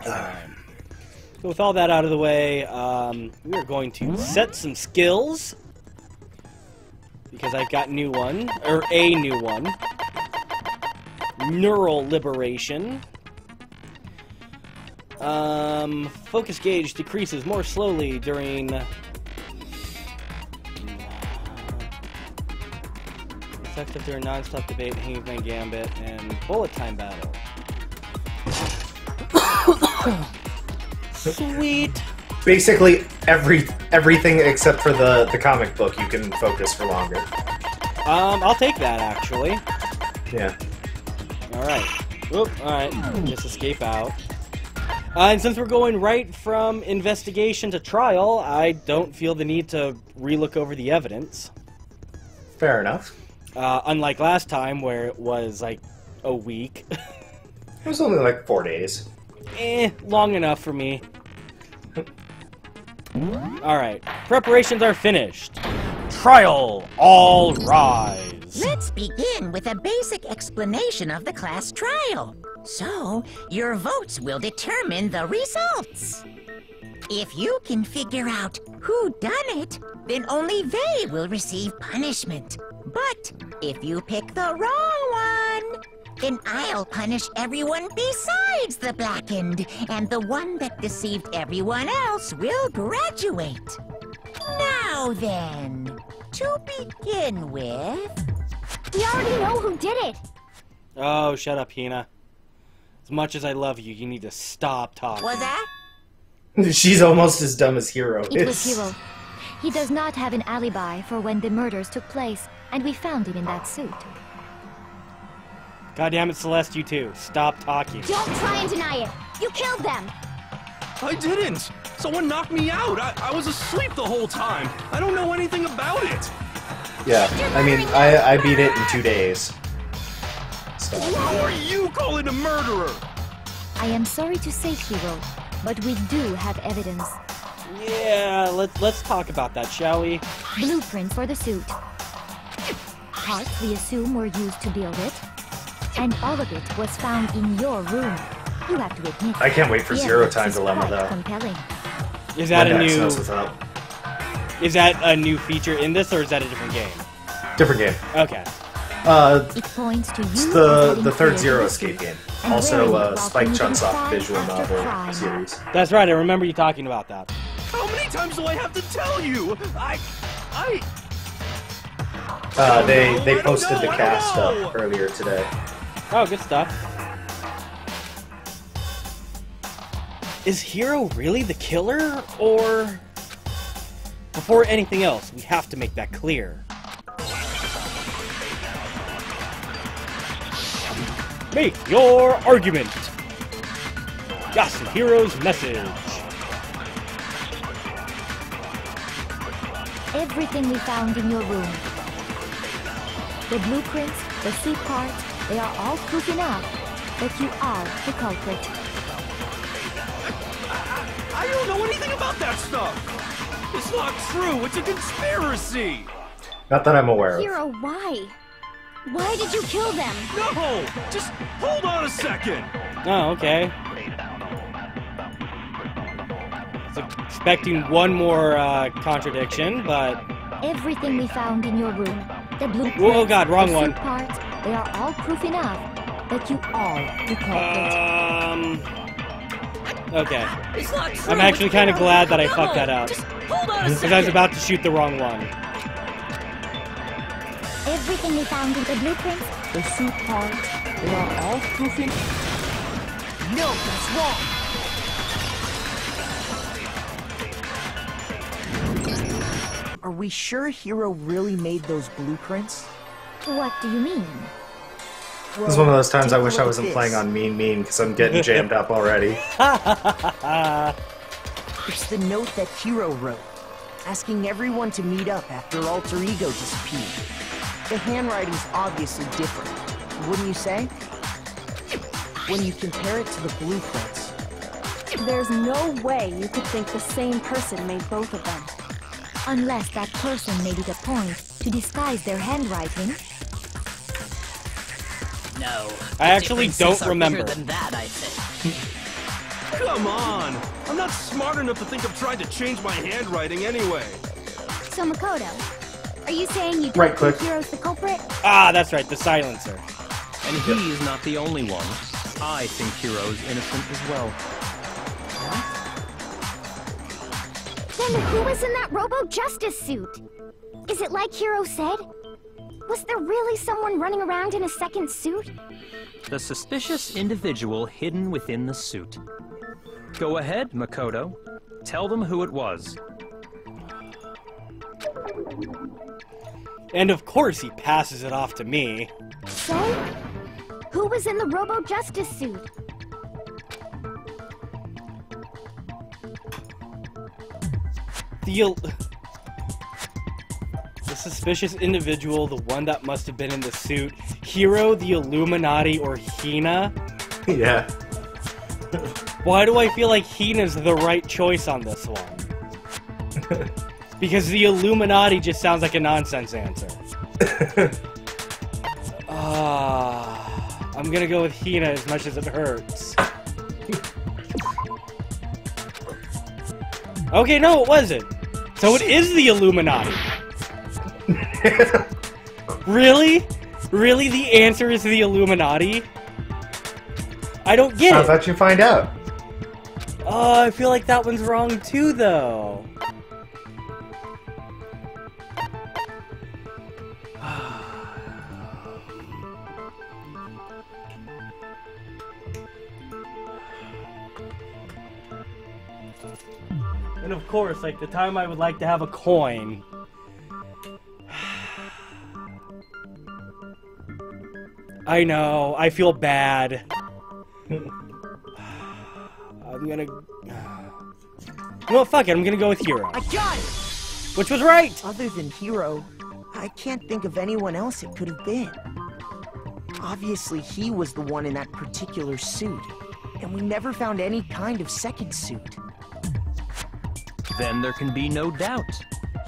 So with all that out of the way, we are going to set some skills. Because I've got a new one. Neural liberation. Focus gauge decreases more slowly during... effective during non-stop debate, hangman gambit, and bullet time battle. Sweet! Basically, everything except for the comic book you can focus for longer. I'll take that, actually. Yeah. Alright. Oop, alright. Just escape out. And since we're going right from investigation to trial, I don't feel the need to relook over the evidence. Fair enough. Unlike last time, where it was, like, a week. It was only like 4 days. Long enough for me. Alright, preparations are finished. Trial, all rise. Let's begin with a basic explanation of the class trial. So, your votes will determine the results. If you can figure out who done it, then only they will receive punishment. But if you pick the wrong one, then I'll punish everyone besides the blackened, and the one that deceived everyone else will graduate. Now then, to begin with... We already know who did it! Oh, shut up, Hina. As much as I love you, you need to stop talking. Was that? She's almost as dumb as Hero is. It was Hero. He does not have an alibi for when the murders took place, and we found him in that suit. God damn it, Celeste, you too. Stop talking. Don't try and deny it! You killed them! I didn't! Someone knocked me out! I was asleep the whole time! I don't know anything about it! Yeah, I mean, I beat it in 2 days. So. Who are you calling a murderer? I am sorry to say, Hero, but we do have evidence. Yeah, let's talk about that, shall we? Blueprints for the suit. Parts we assume were used to build it. And all of it was found in your room. You have to admit. I can't wait for the Zero Time evidence is Dilemma, quite though. compelling. Is that When a Dax new... knows what's up. Is that a new feature in this, or is that a different game? Different game. Okay. It points to you It's as the having third created Zero the Escape suit, game. and Also, wearing it while Spike committing Chunsoft crime visual after novel crime. series. That's right, I remember you talking about that. How many times do I have to tell you? They posted the cast up earlier today. Oh, good stuff. Is Hero really the killer, or... Before anything else, we have to make that clear. Make your argument! Yasuhiro's message! Everything we found in your room. The blueprints, the suit parts, they are all proof enough that you are the culprit. I don't know anything about that stuff! It's not true! It's a conspiracy! Not that I'm aware of. Hero, why? Why did you kill them? No! Just hold on a second! Oh, okay. Was expecting one more contradiction, but... Everything we found in your room, the blueprints, Oh god, wrong the one. suit parts, they are all proof enough that you are the culprit. Okay. It's not true! I'm actually kind of glad that I No! fucked that up. Just hold on a Because second! I was about to shoot the wrong one. Everything we found in the blueprints, the suit parts, they are all proof enough. No, that's wrong! Are we sure Hero really made those blueprints? What do you mean? This is one of those times I take a wish I look at wasn't this. playing on Mean because I'm getting jammed up already. It's the note that Hero wrote, asking everyone to meet up after Alter Ego disappeared. The handwriting's obviously different, wouldn't you say? When you compare it to the blueprints. There's no way you could think the same person made both of them. Unless that person made it a point to disguise their handwriting. No. I actually don't differences are remember. bigger than that, I think. Come Come on! I'm not smart enough to think of trying to change my handwriting anyway. So Makoto, are you saying you don't Right think click. Hiro's the culprit? Ah, that's right, the silencer. And he is not the only one. I think Hiro's innocent as well. Then who was in that Robo-Justice suit? Is it like Hiro said? Was there really someone running around in a second suit? The suspicious individual hidden within the suit. Go ahead, Makoto. Tell them who it was. And of course he passes it off to me. So, who was in the Robo-Justice suit? The suspicious individual, the one that must have been in the suit, Hiro, the Illuminati, or Hina? Yeah. Why do I feel like Hina's the right choice on this one? Because the Illuminati just sounds like a nonsense answer. I'm gonna go with Hina as much as it hurts. Okay, no, it wasn't. So it is the Illuminati. Really? Really, the answer is the Illuminati? I don't get How it. about you find out? Oh, I feel like that one's wrong too, though. And of course, like, the time I would like to have a coin. I know, I feel bad. I'm gonna... You know what, fuck it, I'm gonna go with Hiro. I got it! Which was right! Other than Hiro, I can't think of anyone else it could have been. Obviously, he was the one in that particular suit, and we never found any kind of second suit. Then there can be no doubt.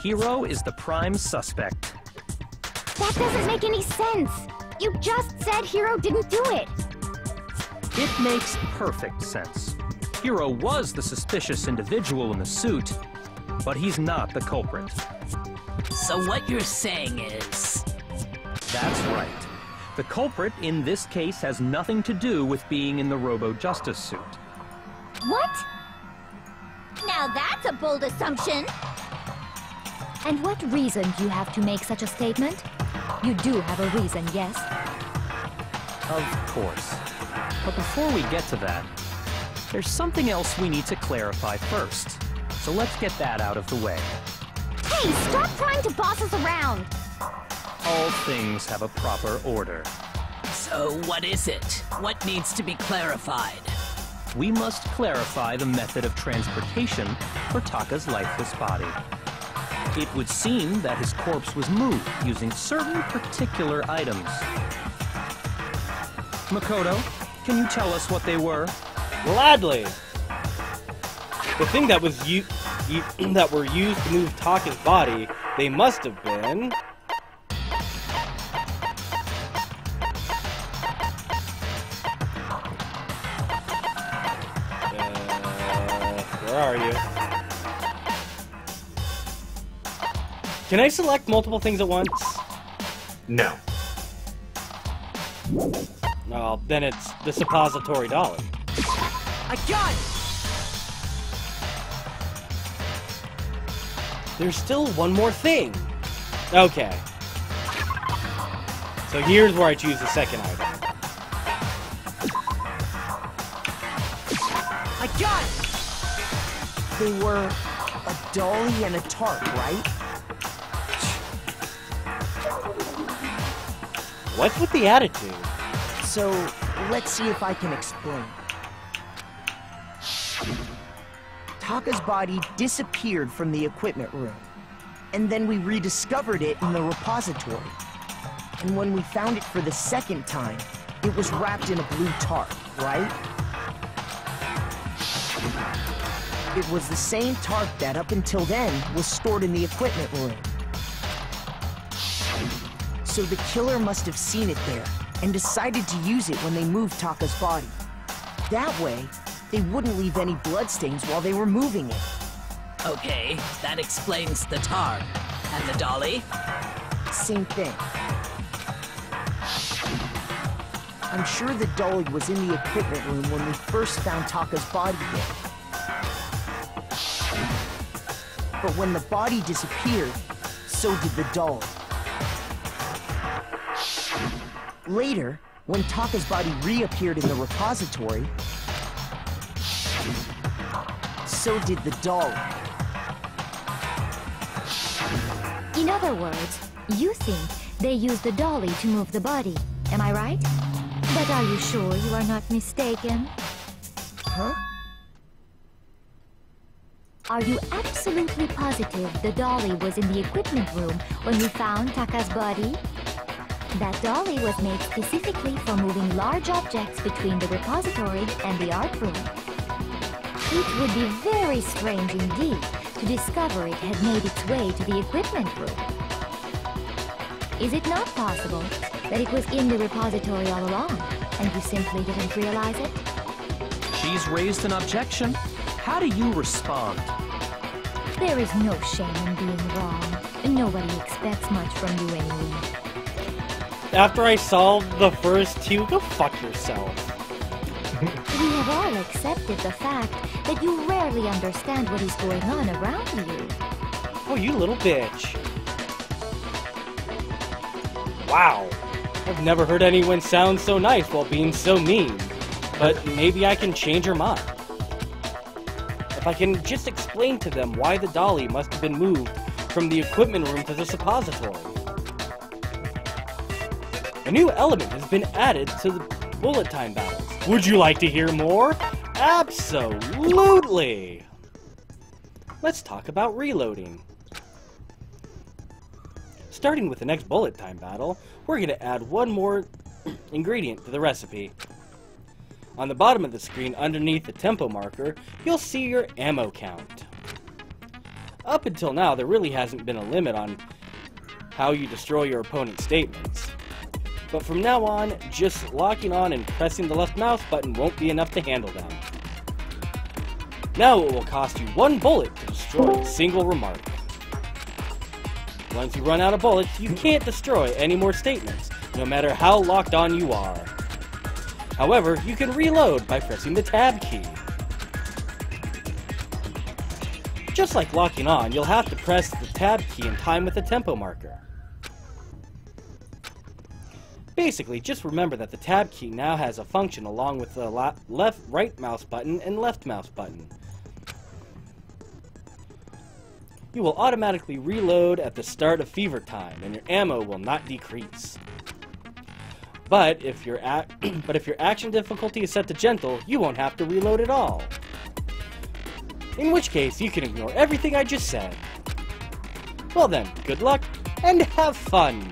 Hiro is the prime suspect. That doesn't make any sense. You just said Hiro didn't do it. It makes perfect sense. Hiro was the suspicious individual in the suit, but he's not the culprit. So what you're saying is... That's right. The culprit in this case has nothing to do with being in the Robo-Justice suit. What? Now that's a bold assumption. And what reason do you have to make such a statement? You do have a reason, yes? Of course. But before we get to that, there's something else we need to clarify first. So let's get that out of the way. Hey, stop trying to boss us around! All things have a proper order. So what is it? What needs to be clarified? We must clarify the method of transportation for Taka's lifeless body. It would seem that his corpse was moved using certain particular items. Makoto, can you tell us what they were? Gladly! The thing that was that were used to move Taka's body, they must have been... where are you? Can I select multiple things at once? No. Oh, then it's the suppository dolly. I got it! There's still one more thing. Okay. So here's where I choose the second item. I got it! They were a dolly and a tart, right? What's with the attitude? So, let's see if I can explain. Taka's body disappeared from the equipment room, and then we rediscovered it in the repository. And when we found it for the second time, it was wrapped in a blue tarp, right? It was the same tarp that, up until then, was stored in the equipment room. So the killer must have seen it there, and decided to use it when they moved Taka's body. That way, They wouldn't leave any bloodstains while they were moving it. Okay, that explains the tar. And the dolly? Same thing. I'm sure the dolly was in the equipment room when we first found Taka's body there. But when the body disappeared, so did the dolly. Later, when Taka's body reappeared in the repository, so did the dolly. In other words, you think they used the dolly to move the body, am I right? But are you sure you are not mistaken? Huh? Are you absolutely positive the dolly was in the equipment room when we found Taka's body? That dolly was made specifically for moving large objects between the repository and the art room. It would be very strange indeed to discover it had made its way to the equipment room. Is it not possible that it was in the repository all along, and you simply didn't realize it? She's raised an objection. How do you respond? There is no shame in being wrong. Nobody expects much from you anyway. After I solved the first two, go fuck yourself. We have all accepted the fact that you rarely understand what is going on around you. Oh, you little bitch. Wow. I've never heard anyone sound so nice while being so mean. But maybe I can change her mind. If I can just explain to them why the dolly must have been moved from the equipment room to the suppository. A new element has been added to the bullet time battles. Would you like to hear more? Absolutely! Let's talk about reloading. Starting with the next bullet time battle, we're going to add one more ingredient to the recipe. On the bottom of the screen, underneath the tempo marker, you'll see your ammo count. Up until now, there really hasn't been a limit on how you destroy your opponent's statements. But from now on, just locking on and pressing the left mouse button won't be enough to handle them. Now it will cost you 1 bullet to destroy a single remark. Once you run out of bullets, you can't destroy any more statements, no matter how locked on you are. However, you can reload by pressing the tab key. Just like locking on, you'll have to press the tab key in time with the tempo marker. Basically, just remember that the tab key now has a function along with the right mouse button and left mouse button. You will automatically reload at the start of fever time, and your ammo will not decrease. But if your action difficulty is set to gentle, you won't have to reload at all. In which case, you can ignore everything I just said. Well then, good luck, and have fun!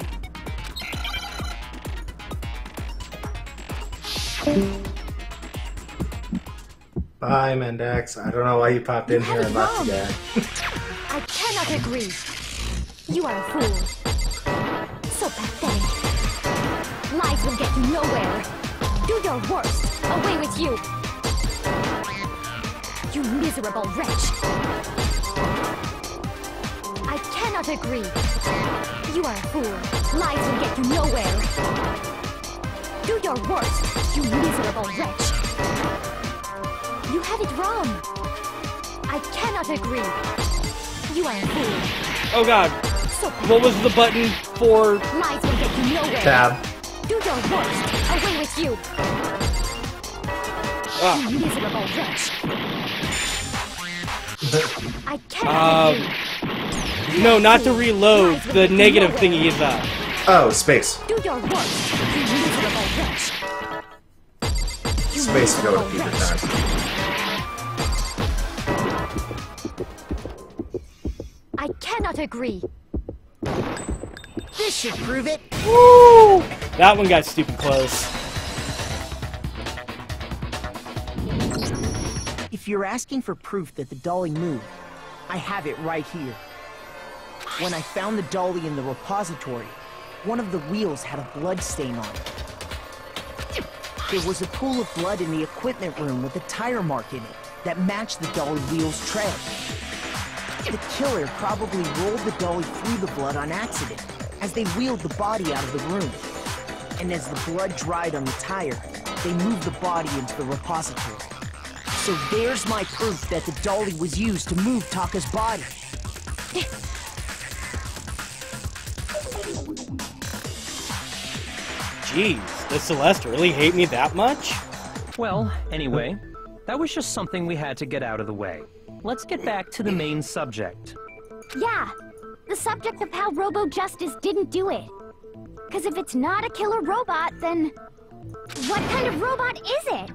Bye, Mendax. I don't know why you popped in here and left again. I cannot agree. You are a fool. So pathetic. Lies will get you nowhere. Do your worst. Away with you. You miserable wretch. I cannot agree. You are a fool. Lies will get you nowhere. Do your worst, you miserable wretch. You have it wrong. I cannot agree. You are a fool. Oh god. So what was the button for? Lies will get you nowhere. Tab. Do your worst. Away with you. You miserable wretch. I cannot agree. No, not to reload. The negative thingy is up. Oh, space. Do your worst, you miserable wretch. Space to go to fever time. I cannot agree. This should prove it. Woo! That one got stupid close. If you're asking for proof that the dolly moved, I have it right here. When I found the dolly in the repository, one of the wheels had a blood stain on it. There was a pool of blood in the equipment room with a tire mark in it that matched the dolly wheel's tread. The killer probably rolled the dolly through the blood on accident as they wheeled the body out of the room. And as the blood dried on the tire, they moved the body into the repository. So there's my proof that the dolly was used to move Taka's body. Jeez, does Celeste really hate me that much? Well, anyway, that was just something we had to get out of the way. Let's get back to the main subject. Yeah, the subject of how Robo Justice didn't do it. Because if it's not a killer robot, then what kind of robot is it?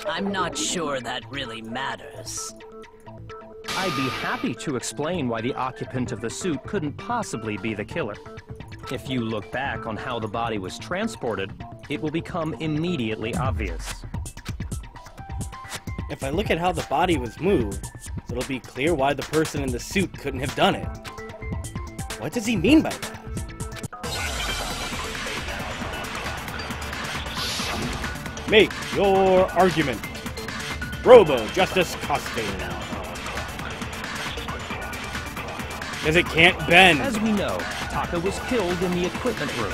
I'm not sure that really matters. I'd be happy to explain why the occupant of the suit couldn't possibly be the killer. If you look back on how the body was transported, it will become immediately obvious. If I look at how the body was moved, it'll be clear why the person in the suit couldn't have done it. What does he mean by that? Make your argument. Robo Justice costume. Because it can't bend. As we know, Taka was killed in the equipment room.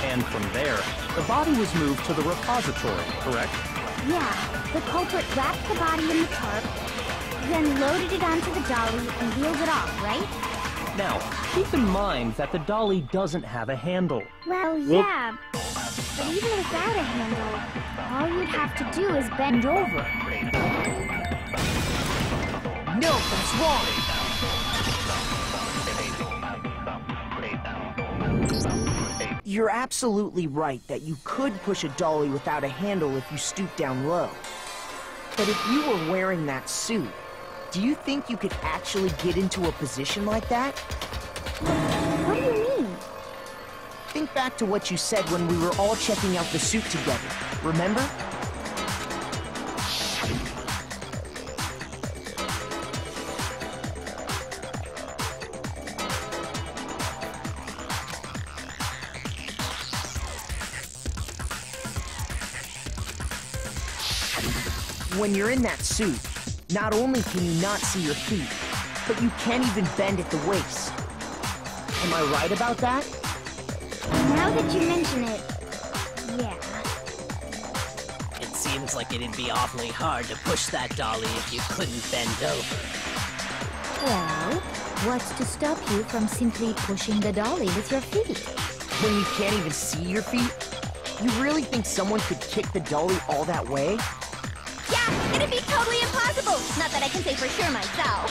And from there, the body was moved to the repository, correct? Yeah, the culprit wrapped the body in the tarp, then loaded it onto the dolly and wheeled it off, right? Now, keep in mind that the dolly doesn't have a handle. Well, yeah, but even without a handle, all you'd have to do is bend over. No, that's wrong! You're absolutely right that you could push a dolly without a handle if you stoop down low. But if you were wearing that suit, do you think you could actually get into a position like that? What do you mean? Think back to what you said when we were all checking out the suit together, remember? When you're in that suit, not only can you not see your feet, but you can't even bend at the waist. Am I right about that? Now that you mention it, yeah. It seems like it'd be awfully hard to push that dolly if you couldn't bend over. Well, what's to stop you from simply pushing the dolly with your feet? When you can't even see your feet? You really think someone could kick the dolly all that way? Yeah, it'd be totally impossible! Not that I can say for sure myself.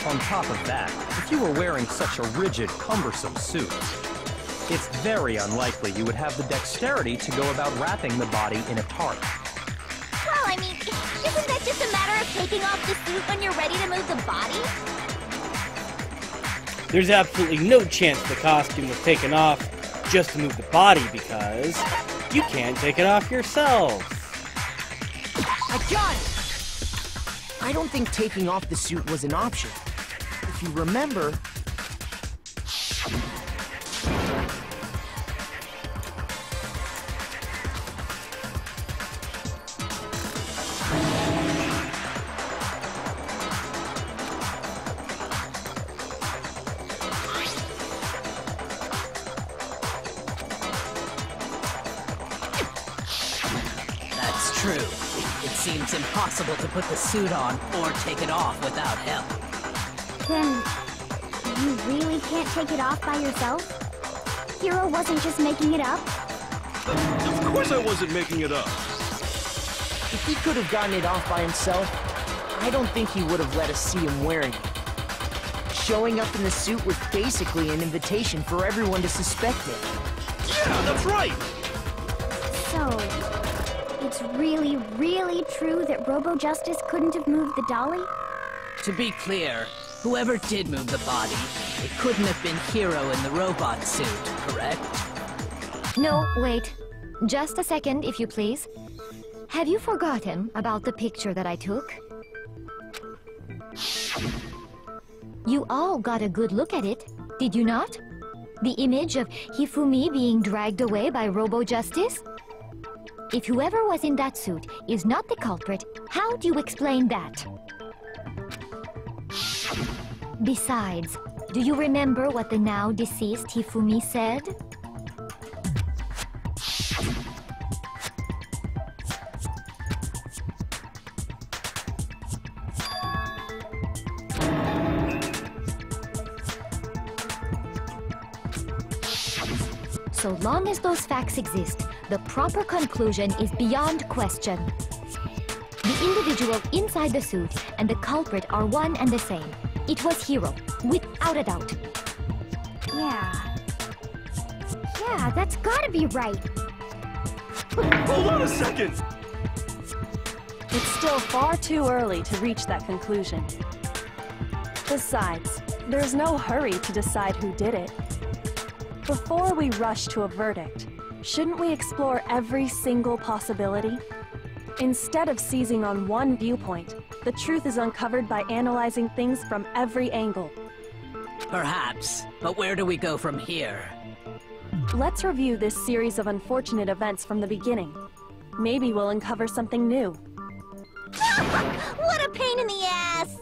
On top of that, if you were wearing such a rigid, cumbersome suit, it's very unlikely you would have the dexterity to go about wrapping the body in a tarp. Well, I mean, isn't that just a matter of taking off the suit when you're ready to move the body? There's absolutely no chance the costume was taken off just to move the body because you can't take it off yourself. I got it! I don't think taking off the suit was an option. If you remember... That's true. It seems impossible to put the suit on or take it off without help. Then, you really can't take it off by yourself? Hero wasn't just making it up? Of course I wasn't making it up. If he could have gotten it off by himself, I don't think he would have let us see him wearing it. Showing up in the suit was basically an invitation for everyone to suspect it. Yeah, that's right! So, it's really, really true that Robo Justice couldn't have moved the dolly? To be clear, whoever did move the body, it couldn't have been Hero in the robot suit, correct? No, wait. Just a second, if you please. Have you forgotten about the picture that I took? You all got a good look at it, did you not? The image of Hifumi being dragged away by Robo Justice? If whoever was in that suit is not the culprit, how do you explain that? Besides, do you remember what the now deceased Hifumi said? So long as those facts exist, the proper conclusion is beyond question. The individual inside the suit and the culprit are one and the same. It was Hiro, without a doubt. Yeah, that's gotta be right. Hold on a second! It's still far too early to reach that conclusion. Besides, there's no hurry to decide who did it. Before we rush to a verdict, shouldn't we explore every single possibility? Instead of seizing on one viewpoint, the truth is uncovered by analyzing things from every angle. Perhaps, but where do we go from here? Let's review this series of unfortunate events from the beginning. Maybe we'll uncover something new. What a pain in the ass!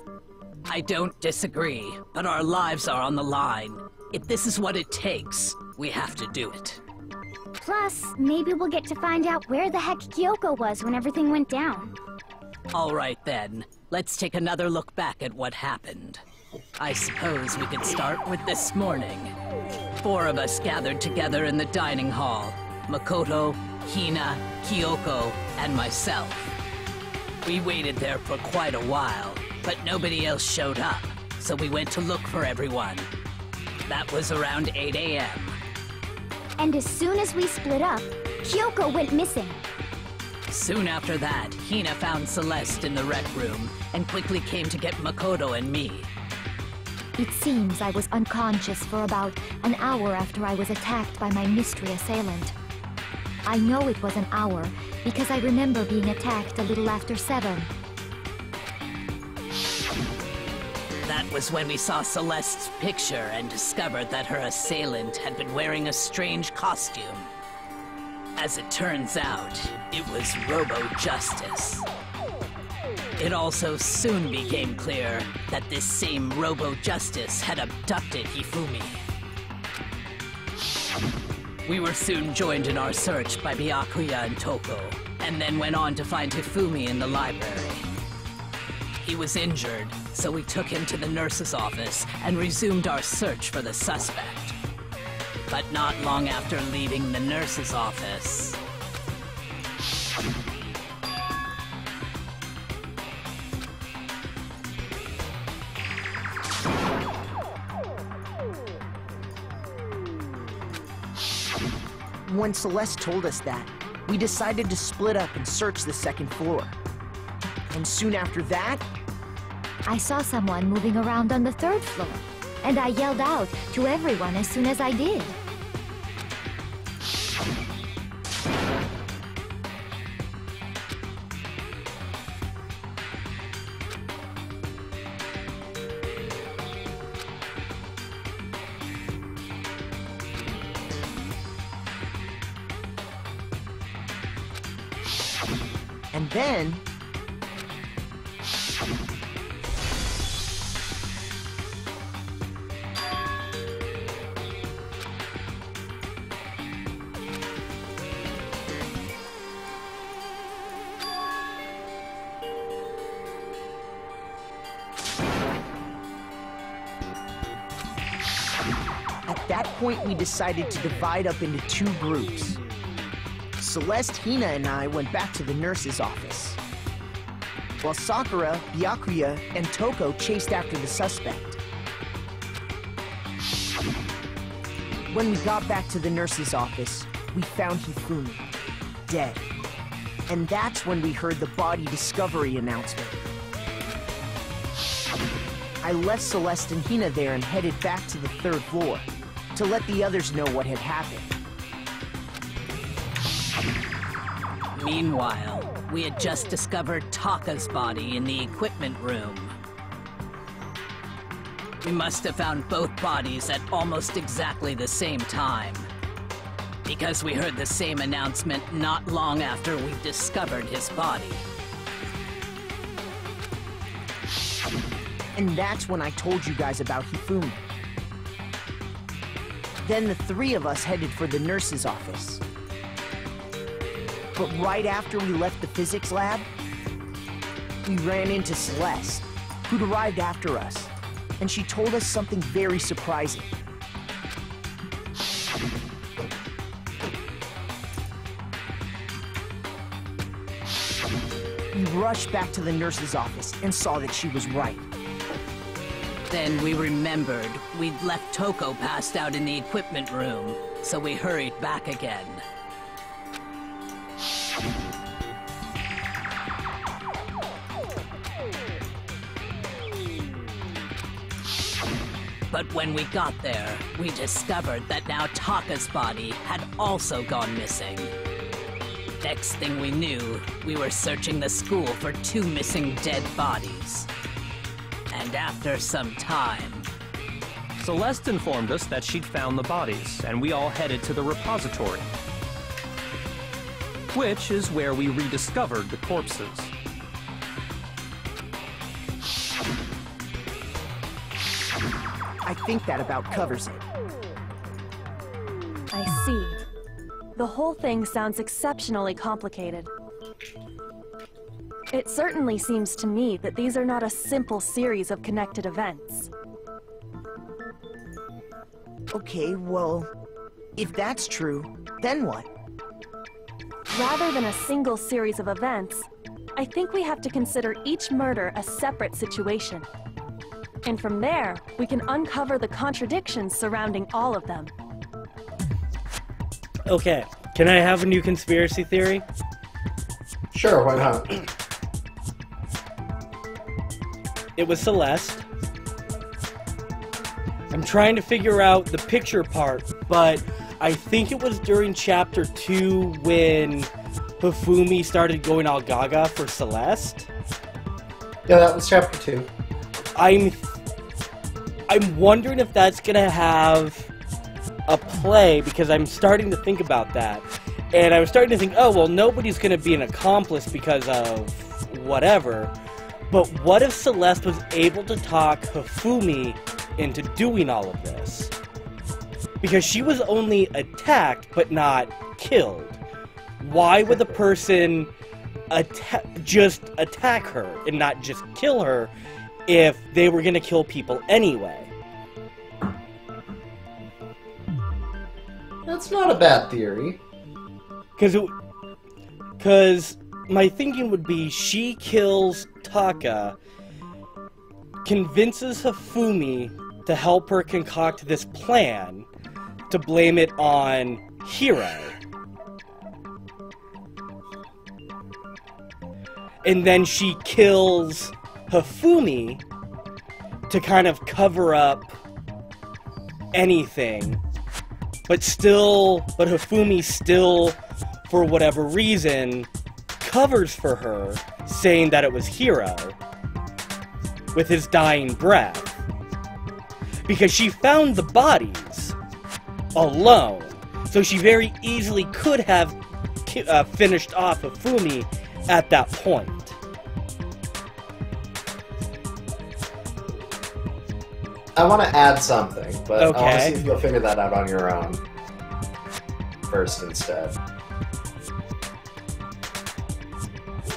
I don't disagree, but our lives are on the line. If this is what it takes, we have to do it. Plus, maybe we'll get to find out where the heck Kyoko was when everything went down. All right then, let's take another look back at what happened. I suppose we could start with this morning. 4 of us gathered together in the dining hall. Makoto, Hina, Kyoko, and myself. We waited there for quite a while, but nobody else showed up, so we went to look for everyone. That was around 8 a.m. And as soon as we split up, Kyoko went missing. Soon after that, Hina found Celeste in the rec room and quickly came to get Makoto and me. It seems I was unconscious for about an hour after I was attacked by my mystery assailant. I know it was an hour because I remember being attacked a little after 7. That was when we saw Celeste's picture and discovered that her assailant had been wearing a strange costume. As it turns out, it was Robo-Justice. It also soon became clear that this same Robo-Justice had abducted Hifumi. We were soon joined in our search by Byakuya and Toko, and then went on to find Hifumi in the library. He was injured, so we took him to the nurse's office and resumed our search for the suspect. But not long after leaving the nurse's office... When Celeste told us that, we decided to split up and search the 2nd floor. And soon after that... I saw someone moving around on the 3rd floor, and I yelled out to everyone as soon as I did. And then... At that point, we decided to divide up into 2 groups. Celeste, Hina, and I went back to the nurse's office, while Sakura, Byakuya, and Toko chased after the suspect. When we got back to the nurse's office, we found Hifumi, dead. And that's when we heard the body discovery announcement. I left Celeste and Hina there and headed back to the 3rd floor to let the others know what had happened. Meanwhile, we had just discovered Taka's body in the equipment room. We must have found both bodies at almost exactly the same time. Because we heard the same announcement not long after we discovered his body. And that's when I told you guys about Hifumi. Then the three of us headed for the nurse's office. But right after we left the physics lab, we ran into Celeste, who'd arrived after us, and she told us something very surprising. We rushed back to the nurse's office and saw that she was right. Then we remembered we'd left Toko passed out in the equipment room, so we hurried back again. But when we got there, we discovered that now Taka's body had also gone missing. Next thing we knew, we were searching the school for 2 missing dead bodies. And after some time... Celeste informed us that she'd found the bodies, and we all headed to the repository. Which is where we rediscovered the corpses. I think that about covers it. I see. The whole thing sounds exceptionally complicated. It certainly seems to me that these are not a simple series of connected events. Okay, well, if that's true, then what? Rather than a single series of events, I think we have to consider each murder a separate situation. And from there, we can uncover the contradictions surrounding all of them. Okay, can I have a new conspiracy theory? Sure, why not? It was Celeste. I'm trying to figure out the picture part, but I think it was during Chapter 2 when Hifumi started going all gaga for Celeste. Yeah, that was Chapter 2. I'm wondering if that's gonna have a play, because I'm starting to think about that. And I was starting to think, oh, well, nobody's gonna be an accomplice because of whatever. But what if Celeste was able to talk Hifumi into doing all of this? Because she was only attacked, but not killed. Why would the person just attack her and not just kill her if they were going to kill people anyway? That's not a bad theory. Because my thinking would be she kills Taka, convinces Hifumi to help her concoct this plan to blame it on Hiro. And then she kills Hifumi to kind of cover up anything. But Hifumi still, for whatever reason, covers for her, saying that it was Hiro, with his dying breath. Because she found the bodies alone, so she very easily could have finished off Hifumi at that point. I want to add something, but okay. I want to see if you'll figure that out on your own first instead.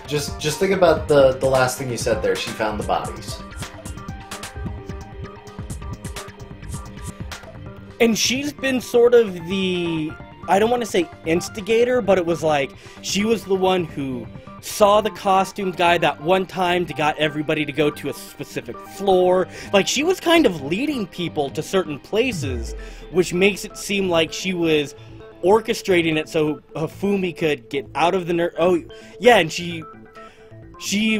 Just think about the last thing you said there. She found the bodies. And she's been sort of the, I don't want to say instigator, but it was like, she was the one who saw the costume guy that one time to got everybody to go to a specific floor. Like, she was kind of leading people to certain places, which makes it seem like she was orchestrating it so Hifumi could get out of the oh, yeah, and she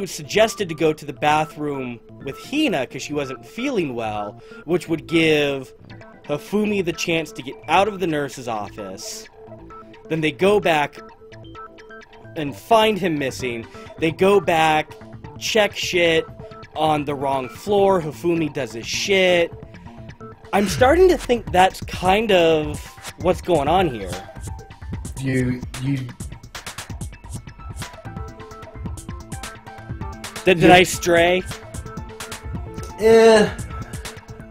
suggested to go to the bathroom with Hina because she wasn't feeling well, which would give Hifumi the chance to get out of the nurse's office. Then they go back and find him missing. They go back, check shit on the wrong floor. Hifumi does his shit. I'm starting to think that's kind of what's going on here. You Did I stray?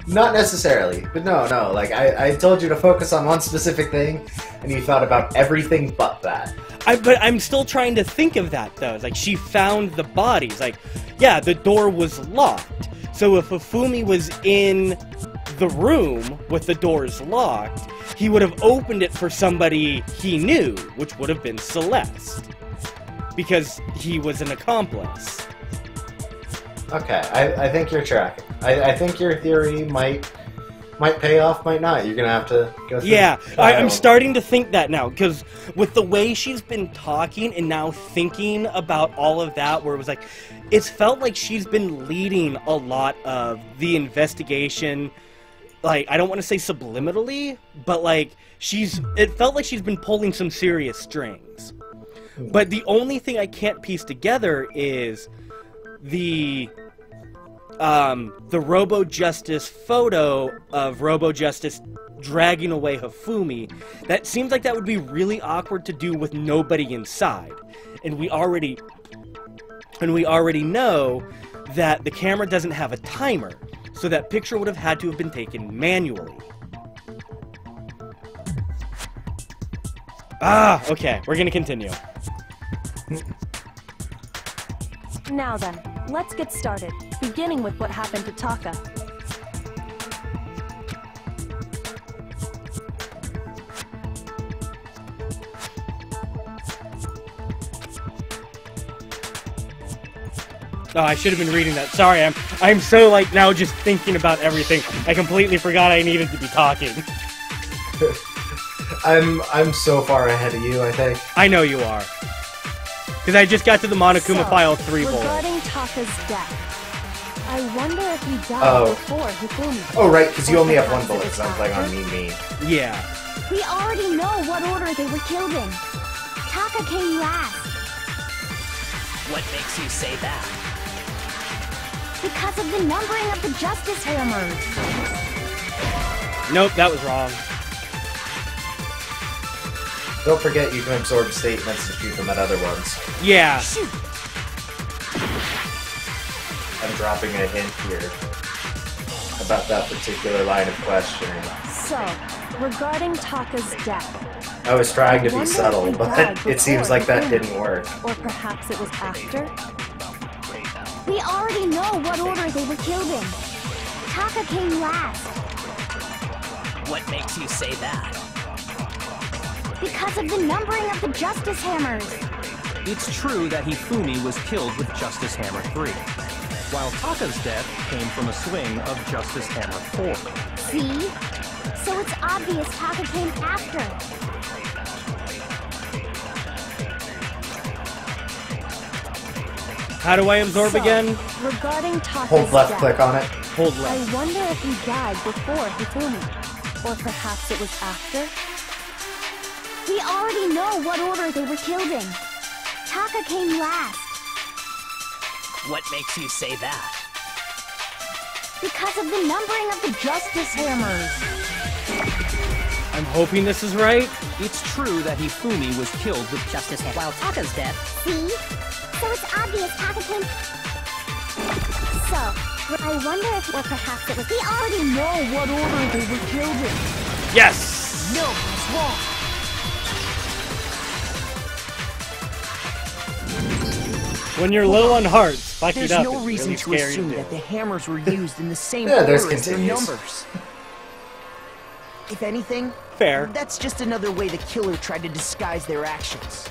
Not necessarily, but no. Like, I told you to focus on one specific thing, and you thought about everything but that. But I'm still trying to think of that, though. It's like, she found the bodies. Like, yeah, the door was locked. So if Hifumi was in the room with the doors locked, he would have opened it for somebody he knew, which would have been Celeste. Because he was an accomplice. Okay, I think you're tracking. I think your theory might pay off, might not. You're gonna have to go through. Yeah, I'm starting to think that now, because with the way she's been talking and now thinking about all of that, where it was like, it's felt like she's been leading a lot of the investigation, like, I don't want to say subliminally, but like, it felt like she's been pulling some serious strings. But the only thing I can't piece together is the Robo Justice photo of Robo Justice dragging away Hifumi. That seems like that would be really awkward to do with nobody inside. And we already know that the camera doesn't have a timer, so that picture would have had to have been taken manually. Okay, we're gonna continue. Now then, let's get started, beginning with what happened to Taka. Oh, I should have been reading that. Sorry, I'm so, like, now just thinking about everything. I completely forgot I needed to be talking. I'm so far ahead of you, I think. I know you are. Because I just got to the Monokuma File 3 bullet. Regarding Taka's death, I wonder if he died before Hifumi. Oh, right, because you only have one bullet, because I'm playing on me. Yeah. We already know what order they were killed in. Taka came last. What makes you say that? Because of the numbering of the Justice Hammers. Nope, that was wrong. Don't forget you can absorb statements to shoot them at other ones. Yeah. Shoot. I'm dropping a hint here about that particular line of questioning. So, regarding Taka's death, I was trying to be subtle, but it seems like that didn't work. Or perhaps it was after? We already know what order they were killed in. Taka came last. What makes you say that? Because of the numbering of the Justice Hammers. It's true that Hifumi was killed with Justice Hammer 3, while Taka's death came from a swing of Justice Hammer 4. See? So it's obvious Taka came after. How do I absorb again? Regarding Taka's Hold left death, click on it. Hold left. I wonder if he died before Hifumi. Or perhaps it was after? We already know what order they were killed in. Taka came last. What makes you say that? Because of the numbering of the Justice Hammers. I'm hoping this is right. It's true that Hifumi was killed with Justice Hammer, while Taka's death. See? So it's obvious Taka came... So, I wonder if... Or perhaps it was... We already know what order they were killed in. Yes! No, it's wrong. When you're low on hearts, fuck it There's up. no It's reason really to scary assume do. that the hammers were used in the same Yeah, there's order as their continues. numbers. If anything, Fair. that's just another way the killer tried to disguise their actions.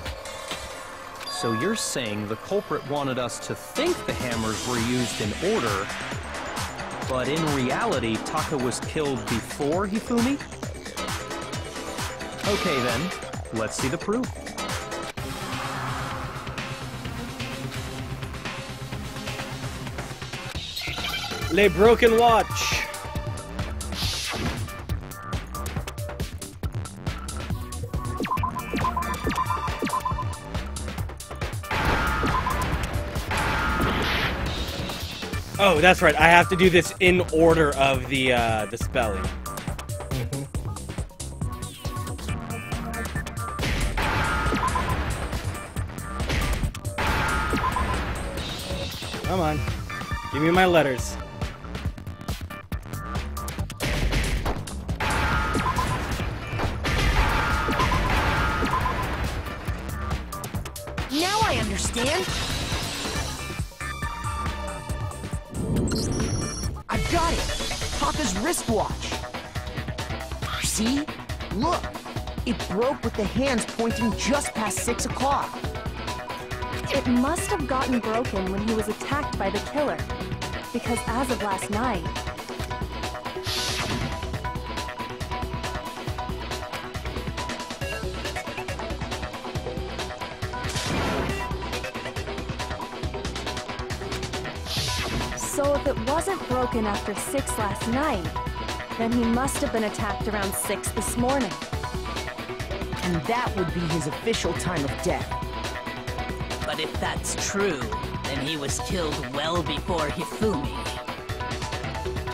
So you're saying the culprit wanted us to think the hammers were used in order, but in reality, Taka was killed before Hifumi? Okay then, let's see the proof. Le Broken Watch. Oh, that's right. I have to do this in order of the spelling. Come on. Give me my letters. Now I understand. I've got it. Taka's wristwatch. See? Look. It broke with the hands pointing just past 6 o'clock. It must have gotten broken when he was attacked by the killer. Because as of last night... So if it wasn't broken after 6 last night, then he must have been attacked around 6 this morning. And that would be his official time of death. But if that's true, then he was killed well before Hifumi.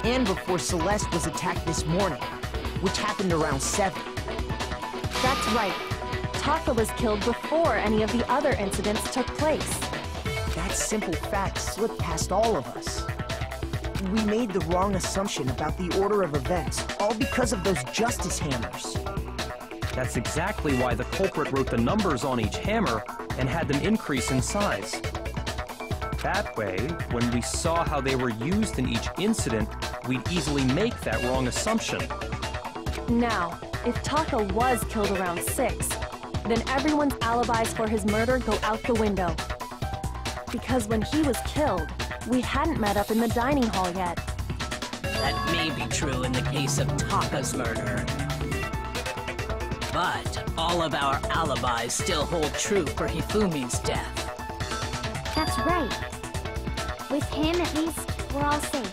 And before Celeste was attacked this morning, which happened around 7. That's right. Taka was killed before any of the other incidents took place. That simple fact slipped past all of us. We made the wrong assumption about the order of events, all because of those justice hammers. That's exactly why the culprit wrote the numbers on each hammer and had them increase in size. That way, when we saw how they were used in each incident, we'd easily make that wrong assumption. Now, if Taka was killed around 6, then everyone's alibis for his murder go out the window. Because when he was killed, we hadn't met up in the dining hall yet. That may be true in the case of Taka's murder. But all of our alibis still hold true for Hifumi's death. That's right. With him, at least, we're all safe.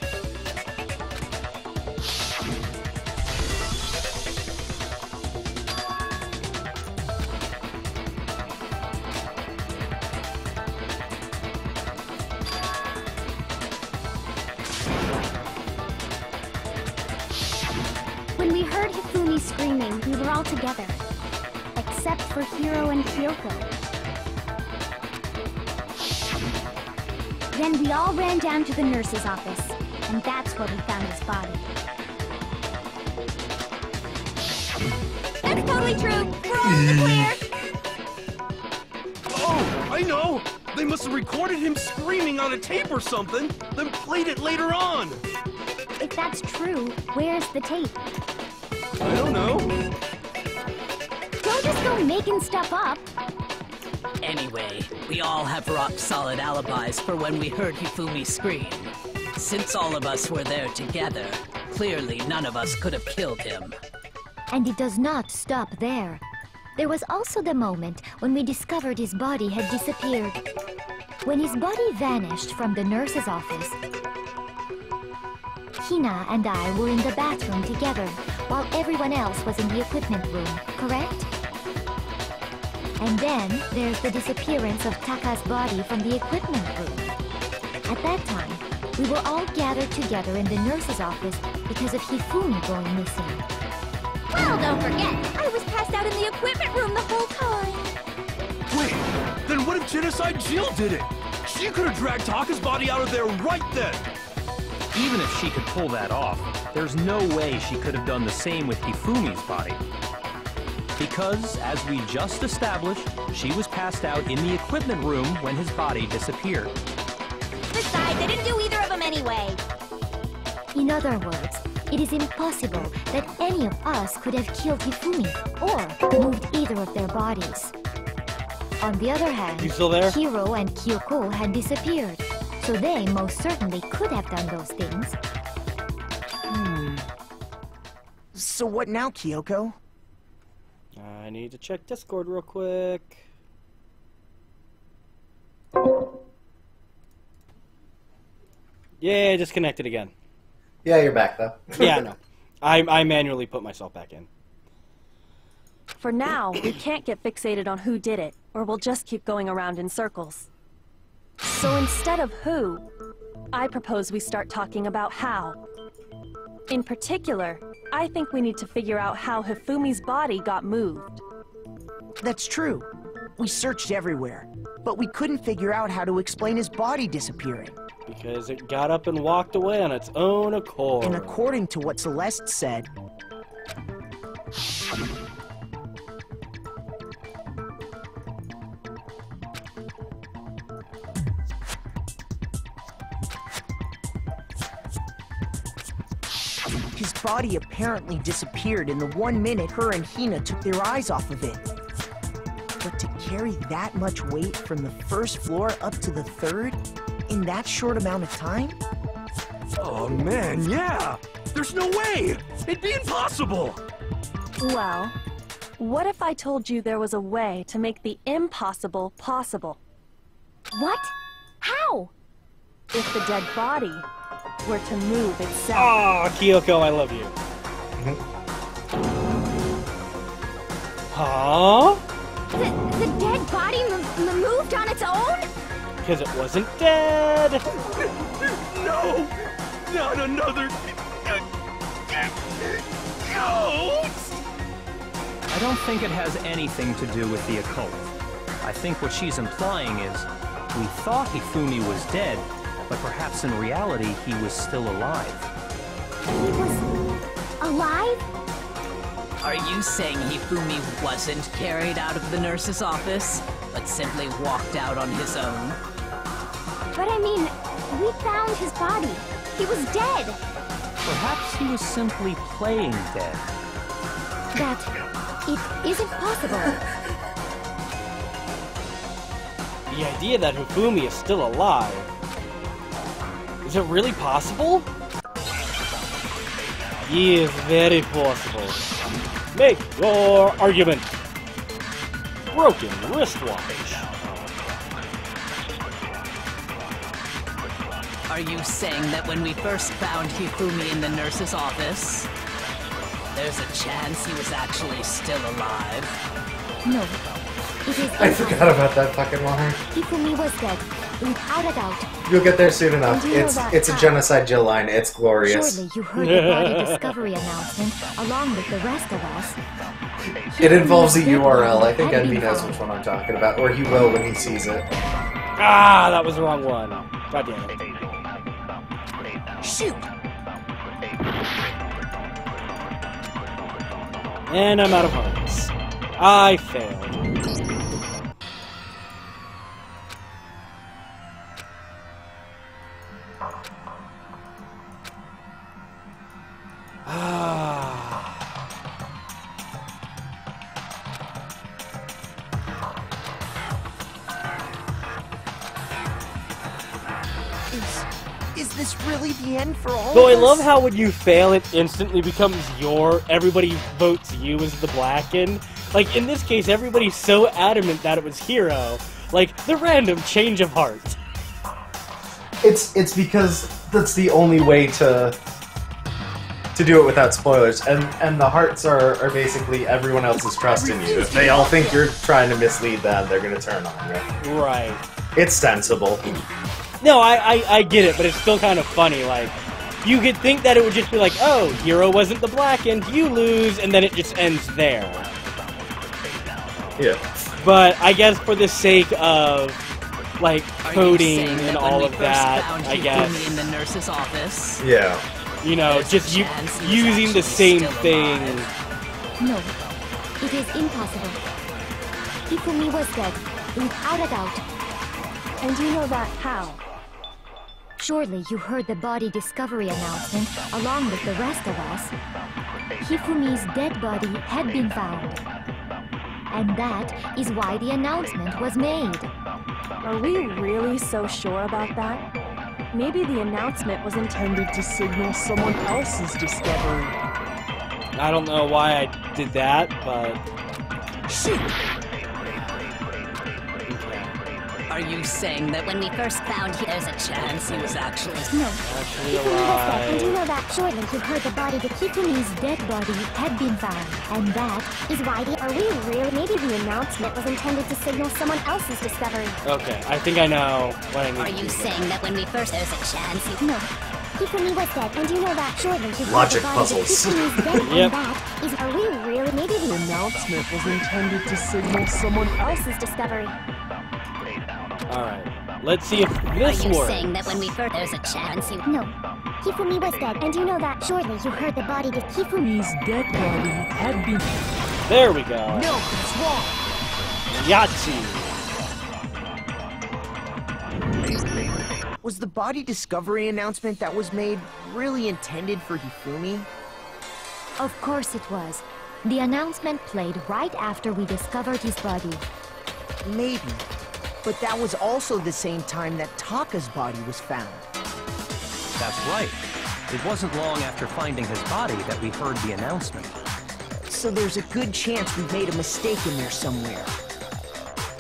When we heard Hifumi screaming, we were all together. Except for Hiro and Kyoko. Then we all ran down to the nurse's office, and that's where we found his body. That's totally true! We're all in the clear! Oh, I know! They must have recorded him screaming on a tape or something, then played it later on! If that's true, where's the tape? I don't know. Don't just go making stuff up. Anyway, we all have rock-solid alibis for when we heard Hifumi scream. Since all of us were there together, clearly none of us could have killed him. And it does not stop there. There was also the moment when we discovered his body had disappeared. When his body vanished from the nurse's office, Hina and I were in the bathroom together, while everyone else was in the equipment room, correct? And then, there's the disappearance of Taka's body from the equipment room. At that time, we were all gathered together in the nurse's office because of Hifumi going missing. Well, don't forget, I was passed out in the equipment room the whole time. Wait, then what if Genocide Jill did it? She could have dragged Taka's body out of there right then! Even if she could pull that off, there's no way she could have done the same with Hifumi's body. Because, as we just established, she was passed out in the equipment room when his body disappeared. Besides, I didn't do either of them anyway. In other words, it is impossible that any of us could have killed Hifumi or moved either of their bodies. On the other hand, You still there? Hiro and Kyoko had disappeared, so they most certainly could have done those things. So what now, Kyoko? I need to check Discord real quick. Yeah, disconnected again. Yeah, you're back though. Yeah, I know. I manually put myself back in. For now, we can't get fixated on who did it, or we'll just keep going around in circles. So instead of who, I propose we start talking about how. In particular, I think we need to figure out how Hifumi's body got moved. That's true. We searched everywhere, but we couldn't figure out how to explain his body disappearing. Because it got up and walked away on its own accord. And according to what Celeste said, his body apparently disappeared in the 1 minute her and Hina took their eyes off of it. But to carry that much weight from the first floor up to the third in that short amount of time? Oh man, yeah! There's no way! It'd be impossible! Well, what if I told you there was a way to make the impossible possible? What? How? If the dead body were to move itself. Oh, Kyoko, I love you. Huh? The dead body moved on its own? Because it wasn't dead. No! Not another... ghost! I don't think it has anything to do with the occult. I think what she's implying is, we thought Hifumi was dead, but perhaps in reality he was still alive. He was... alive? Are you saying Hifumi wasn't carried out of the nurse's office, but simply walked out on his own? But I mean, we found his body. He was dead. Perhaps he was simply playing dead. That... it isn't possible. The idea that Hifumi is still alive. Is it really possible? Yes, very possible. Make your argument. Broken wristwatch. Are you saying that when we first found Hifumi in the nurse's office, there's a chance he was actually still alive? No. It is I forgot about that fucking line. Hifumi was dead, without a doubt. You'll get there soon enough. And you know that It's a how? genocide Jill line. It's glorious. Surely you heard the body discovery announcement, along with the rest of us. It involves a URL. I think Envy knows which one I'm talking about, or he will when he sees it. Ah, that was the wrong one. God damn it. shoot! And I'm out of hearts. I failed. Is this really the end for all Though of I us? love how when you fail, it instantly becomes everybody votes you as the Blackened. Like, in this case, everybody's so adamant that it was Hero. Like, the random change of heart. It's because that's the only way to do it without spoilers, and the hearts are basically everyone else's trust in you. If they all think you're trying to mislead them, they're gonna turn on you. Right. It's sensible. No, I get it, but it's still kind of funny. Like, you could think that it would just be like, oh, Hero wasn't the Blackened, you lose, and then it just ends there. Yeah. But I guess for the sake of, like, coding and all of that, I guess, in the nurse's office, Yeah. you know, there's just a chance he was using the actually same still thing. alive. No, it is impossible. Hifumi was dead, without a doubt. And you know that how? Surely you heard the body discovery announcement, along with the rest of us. Hifumi's dead body had been found. And that is why the announcement was made. Are we really so sure about that? Maybe the announcement was intended to signal someone else's discovery. I don't know why I did that, but... Shoot! Are you saying that when we first found him, there's a chance he was actually... No, Actually Hifumi was dead, and you alive. know that surely you heard the body, the Hifumi's dead body had been found. And that is why the... Are we really? Maybe the announcement was intended to signal someone else's discovery. Okay, I think I know what I need Are to you do. saying that when we first... there's a chance he... No, Hifumi was dead, and you know that surely you heard Logic the body, puzzles. the Hifumi's dead, Yep. and that is... Are we really? Maybe the Announcement was intended to signal someone else's discovery. Alright. Let's see if this Are you works. saying that when we first there's a chance you... No. Hifumi was dead, and you know that. Surely you heard the body that Hifumi's dead body had been... There we go. No, it's wrong. Yahtzee. Was the body discovery announcement that was made really intended for Hifumi? Of course it was. The announcement played right after we discovered his body. Maybe. But that was also the same time that Taka's body was found. That's right. It wasn't long after finding his body that we heard the announcement. So there's a good chance we made a mistake in there somewhere.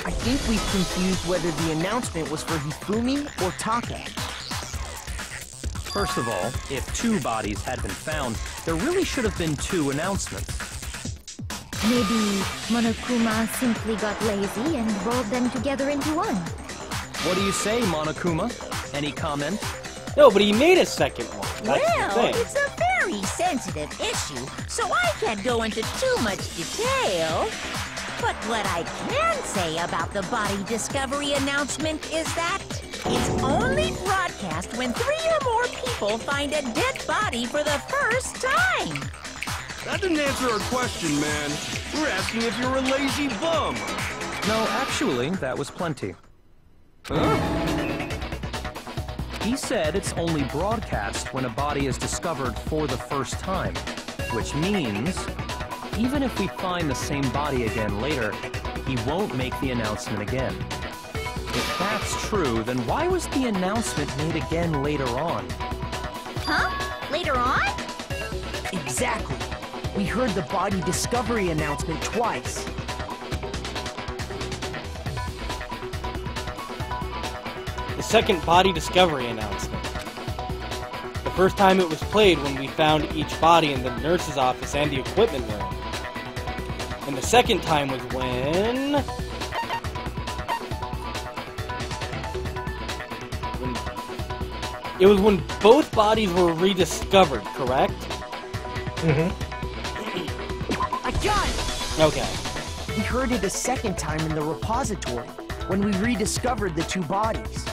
I think we've confused whether the announcement was for Hifumi or Taka. First of all, if 2 bodies had been found, there really should have been 2 announcements. Maybe Monokuma simply got lazy and rolled them together into one. What do you say, Monokuma? Any comment? No, but he made a second one. That's the Well, thing. it's a very sensitive issue, so I can't go into too much detail. But what I can say about the body discovery announcement is that it's only broadcast when 3 or more people find a dead body for the first time. That didn't answer our question, man. We're asking if you're a lazy bum. No, actually, that was plenty. Huh? He said it's only broadcast when a body is discovered for the first time, which means even if we find the same body again later, he won't make the announcement again. If that's true, then why was the announcement made again later on? Huh? Later on? Exactly. We heard the body discovery announcement twice. The second body discovery announcement. The first time it was played when we found each body in the nurse's office and the equipment room. And the second time was when it was when both bodies were rediscovered, correct? I got it! Okay. We heard it a second time in the repository, when we rediscovered the 2 bodies.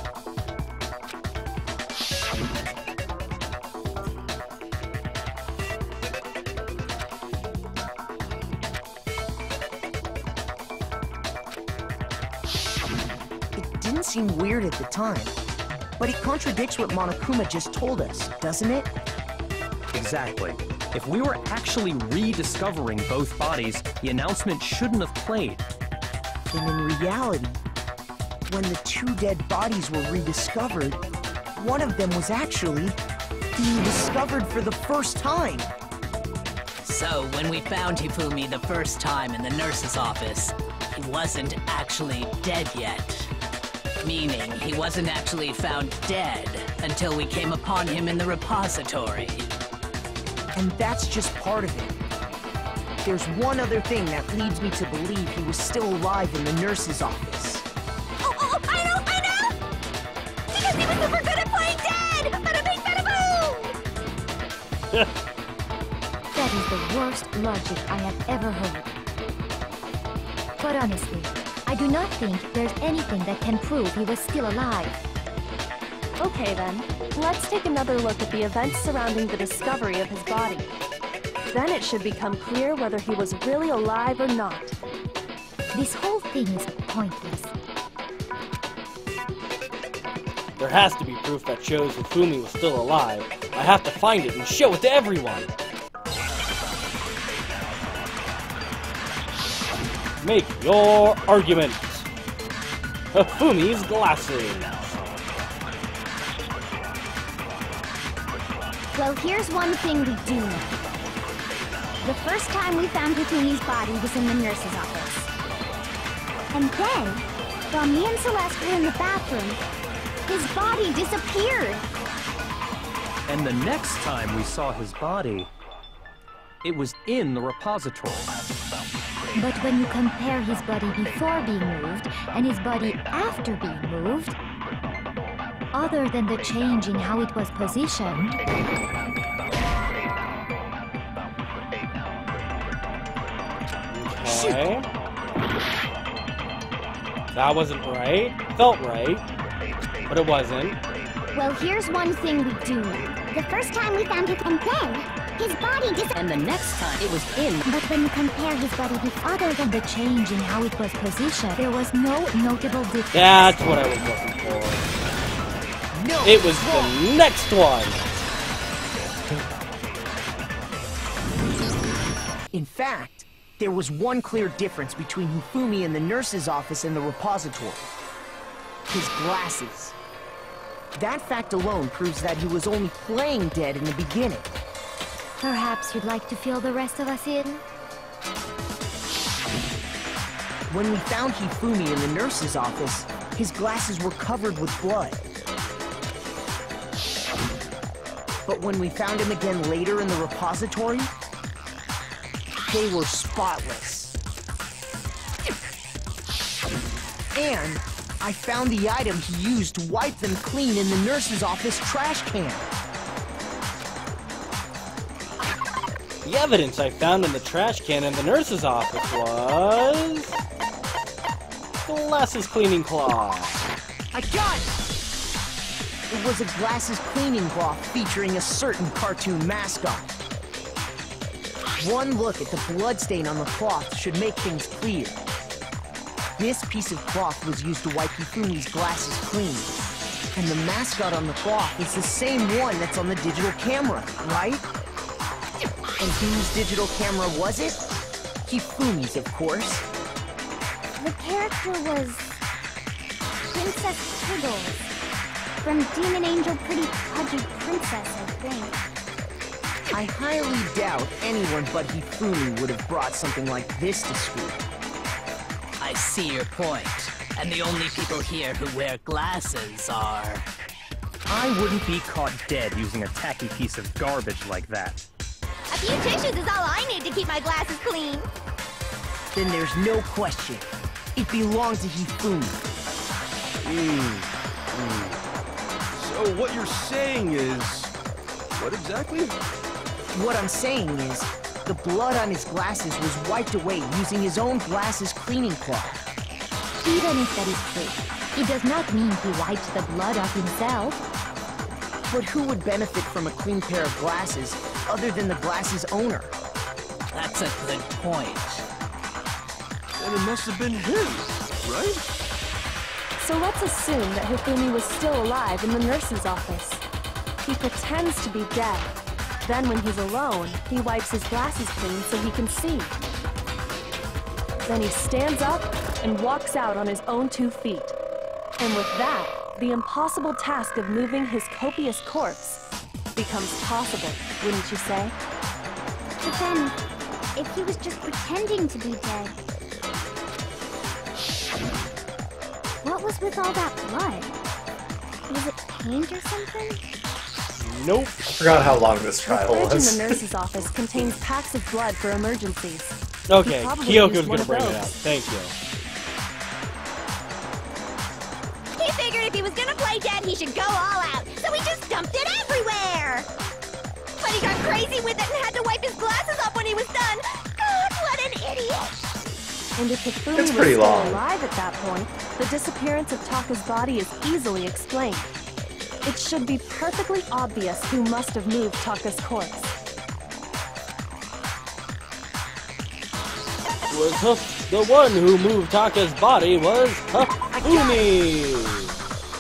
It didn't seem weird at the time, but it contradicts what Monokuma just told us, doesn't it? Exactly. If we were actually rediscovering both bodies, the announcement shouldn't have played. Then in reality, when the 2 dead bodies were rediscovered, one of them was actually being discovered for the first time. So, when we found Hifumi the first time in the nurse's office, he wasn't actually dead yet. Meaning, he wasn't actually found dead until we came upon him in the repository. And that's just part of it. There's one other thing that leads me to believe he was still alive in the nurse's office. Oh, I know! Because he was super good at playing dead! Bada bing, bada boom! That is the worst logic I have ever heard. But honestly, I do not think there's anything that can prove he was still alive. Okay then, let's take another look at the events surrounding the discovery of his body. Then it should become clear whether he was really alive or not. This whole thing is pointless. There has to be proof that shows Hifumi was still alive. I have to find it and show it to everyone. Make your argument. Hifumi's glasses. Well, here's one thing we do know. The first time we found Hifumi's body was in the nurse's office. And then, while me and Celeste were in the bathroom, his body disappeared. And the next time we saw his body, it was in the repository. But when you compare his body before being moved and his body after being moved, other than the change in how it was positioned, okay. That wasn't right. Felt right. But it wasn't. Well, here's one thing we do know. The first time we found him, and then his body And the next time it was in. But when you compare his body with other than the change in how it was positioned, there was no notable difference. That's what I was looking for. No, It was the next one. In fact, there was one clear difference between Hifumi in the nurse's office and the repository. His glasses. That fact alone proves that he was only playing dead in the beginning. Perhaps you'd like to fill the rest of us in? When we found Hifumi in the nurse's office, his glasses were covered with blood. But when we found him again later in the repository, they were spotless. And I found the item he used to wipe them clean in the nurse's office trash can. The evidence I found in the trash can in the nurse's office was... glasses cleaning cloth. I got it! It was a glasses cleaning cloth featuring a certain cartoon mascot. One look at the bloodstain on the cloth should make things clear. This piece of cloth was used to wipe Hifumi's glasses clean. And the mascot on the cloth is the same one that's on the digital camera, right? And whose digital camera was it? Hifumi's, of course. The character was... Princess Piggles. From Demon Angel Pretty Pudgy Princess, I think. I highly doubt anyone but Hifumi would have brought something like this to school. I see your point. And the only people here who wear glasses are... I wouldn't be caught dead using a tacky piece of garbage like that. A few tissues is all I need to keep my glasses clean. Then there's no question. It belonged to Hifumi. So what you're saying is... what exactly? What I'm saying is, the blood on his glasses was wiped away using his own glasses cleaning cloth. Even if that is true, it does not mean he wiped the blood off himself. But who would benefit from a clean pair of glasses other than the glasses owner? That's a good point. Then it must have been him, right? So let's assume that Hifumi was still alive in the nurse's office. He pretends to be dead. Then when he's alone, he wipes his glasses clean so he can see. Then he stands up and walks out on his own 2 feet. And with that, the impossible task of moving his copious corpse becomes possible, wouldn't you say? But then, if he was just pretending to be dead... What was with all that blood? Was it paint or something? Nope. I forgot how long this The trial fridge was. in the nurse's office contains packs of blood for emergencies. Okay, He probably Kyoko's used one gonna of bring it those. up. Thank you. He figured if he was gonna play dead, he should go all out, so he just dumped it everywhere. But he got crazy with it and had to wipe his glasses off when he was done. God, what an idiot! And if Hifumi It's was pretty still long. alive at that point, the disappearance of Taka's body is easily explained. It should be perfectly obvious who must have moved Taka's corpse. The one who moved Taka's body was Hifumi.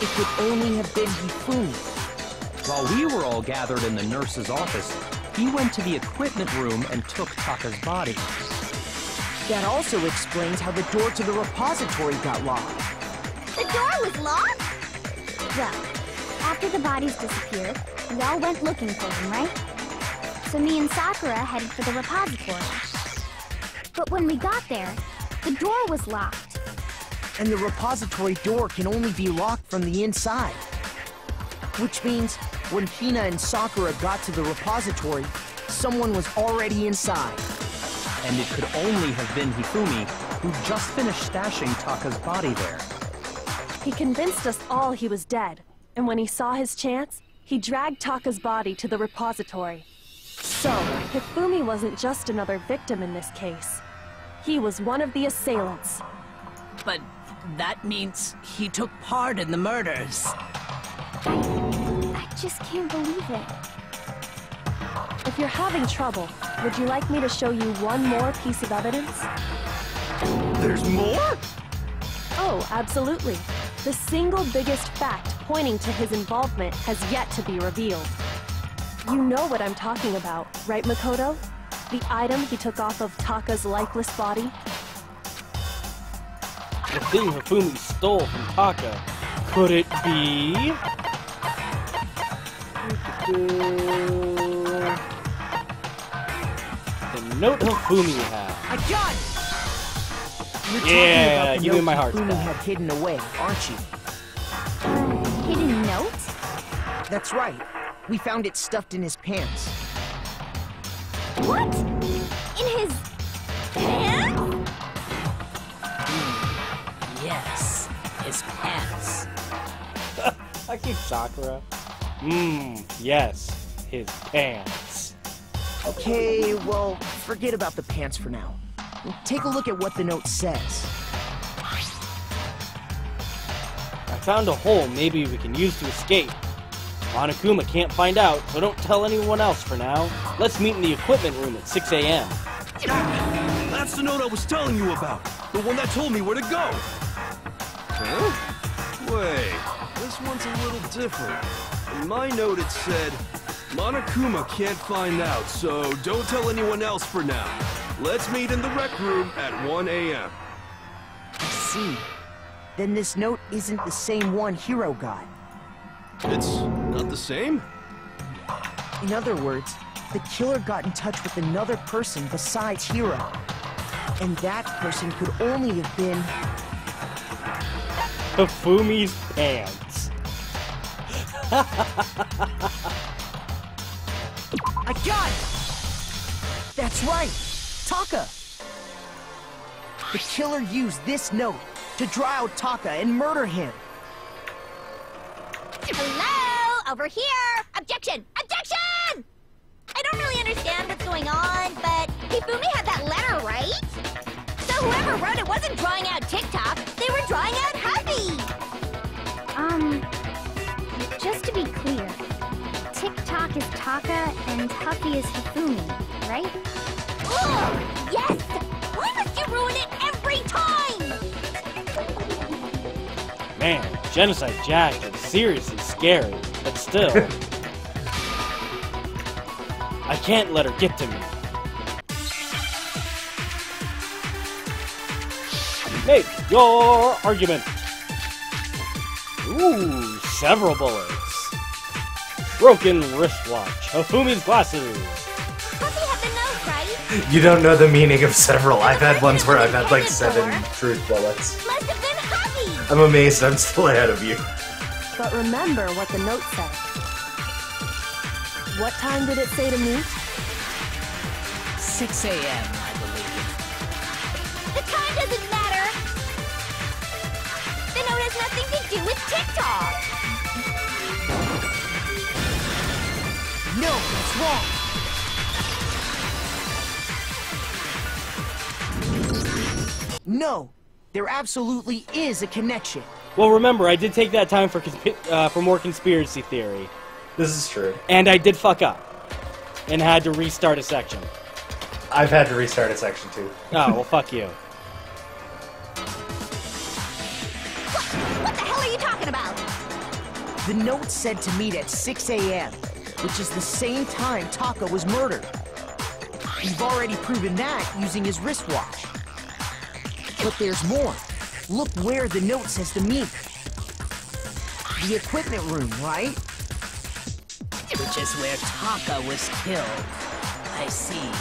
It could only have been Hifumi. While we were all gathered in the nurse's office, he went to the equipment room and took Taka's body. That also explains how the door to the repository got locked. The door was locked? Well, after the bodies disappeared, we all went looking for them, right? So me and Sakura headed for the repository. But when we got there, the door was locked. And the repository door can only be locked from the inside. Which means, when Hina and Sakura got to the repository, someone was already inside. And it could only have been Hifumi, who just finished stashing Taka's body there. He convinced us all he was dead, and when he saw his chance, he dragged Taka's body to the repository. So, Hifumi wasn't just another victim in this case. He was one of the assailants. But That means he took part in the murders. I just can't believe it. If you're having trouble, would you like me to show you one more piece of evidence? There's more? Oh, absolutely. The single biggest fact pointing to his involvement has yet to be revealed. You know what I'm talking about, right, Makoto? The item he took off of Taka's lifeless body? The thing Hifumi stole from Taka. Could it be? The note Hifumi had. I got it! You're talking Yeah, about the give me note my heart Hifumi back. had hidden away, aren't you? Hidden note? That's right. We found it stuffed in his pants. What? In his pants? Yes, his pants. I keep Sakura. Yes, his pants. Okay, well, forget about the pants for now. Take a look at what the note says. I found a hole maybe we can use to escape. Monokuma can't find out, so don't tell anyone else for now. Let's meet in the equipment room at 6 a.m. That's the note I was telling you about. The one that told me where to go. Huh? Wait, this one's a little different. In my note it said, Monokuma can't find out, so don't tell anyone else for now. Let's meet in the rec room at 1 a.m. I see. Then this note isn't the same one Hiro got. It's not the same? In other words, the killer got in touch with another person besides Hiro. And that person could only have been... Hifumi's pants. I got it! That's right! Taka! The killer used this note to draw out Taka and murder him. Hello? Over here! Objection! Objection! I don't really understand what's going on, but Hifumi had that letter, right? So whoever wrote it wasn't drawing out TikTok, they were drawing out Huffy! Just to be clear, TikTok is Taka and Huffy is Hifumi, right? Ugh! Yes! Why must you ruin it every time? Man, Genocide Jack is seriously scary, but still. I can't let her get to me. Make your argument. Ooh, several bullets. Broken wristwatch. Hifumi's glasses. Huffy had the note, right? You don't know the meaning of several. I've had ones where I've had like 7 truth bullets. Must have been Huffy! I'm amazed I'm still ahead of you. But remember what the note said. What time did it say to meet? 6 a.m., I believe. The time doesn't matter! The note has nothing to do with TikTok! No, it's wrong! No, there absolutely is a connection. Well, remember, I did take that time for more conspiracy theory. This is true. And I did fuck up. And had to restart a section. I've had to restart a section too. Oh, well, fuck you. What the hell are you talking about? The note said to meet at 6 a.m., which is the same time Taka was murdered. We've already proven that using his wristwatch. But there's more. Look where the note says to meet. The equipment room, right? Which is where Taka was killed. I see.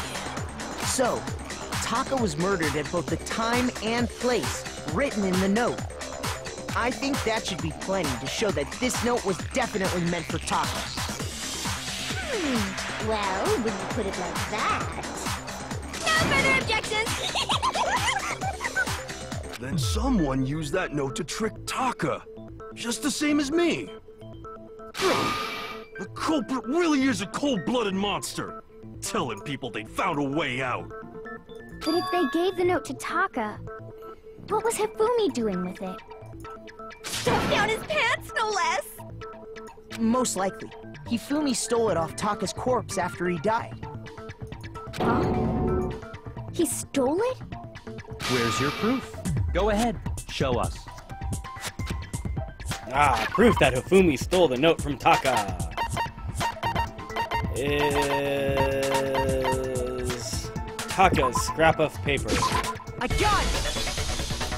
So, Taka was murdered at both the time and place written in the note. I think that should be plenty to show that this note was definitely meant for Taka. Well, when you put it like that... No further objections! Then someone used that note to trick Taka. Just the same as me. The culprit really is a cold-blooded monster. Telling people they found a way out. But if they gave the note to Taka, What was Hifumi doing with it? Stuffed down his pants, no less! Most likely. Hifumi stole it off Taka's corpse after he died. Huh? He stole it? Where's your proof? Go ahead, show us. Ah, proof that Hifumi stole the note from Taka is Taka's scrap of paper. I got it!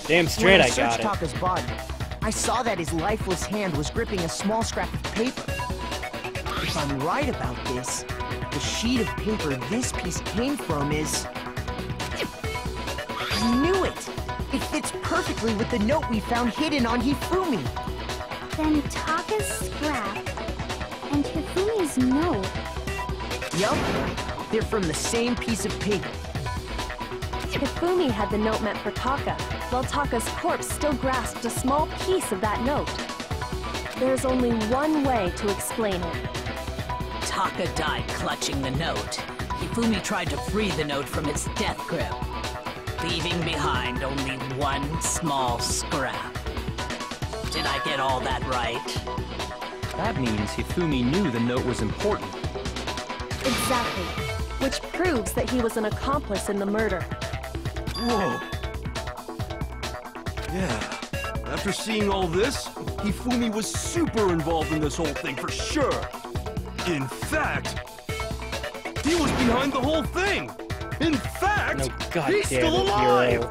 Damn straight I got searched it. Taka's body, I saw that his lifeless hand was gripping a small scrap of paper. If I'm right about this, the sheet of paper this piece came from is... I knew it! It fits perfectly with the note we found hidden on Hifumi. Then Taka's scrap and Hifumi's note. Yup, they're from the same piece of paper. Hifumi had the note meant for Taka, while Taka's corpse still grasped a small piece of that note. There's only one way to explain it. Taka died clutching the note. Hifumi tried to free the note from its death grip, leaving behind only one small scrap. Did I get all that right? That means Hifumi knew the note was important. Exactly. Which proves that he was an accomplice in the murder. Whoa. Yeah. After seeing all this, Hifumi was super involved in this whole thing for sure. In fact, he was behind the whole thing. In fact, No, God he's damn still it, alive. Hero.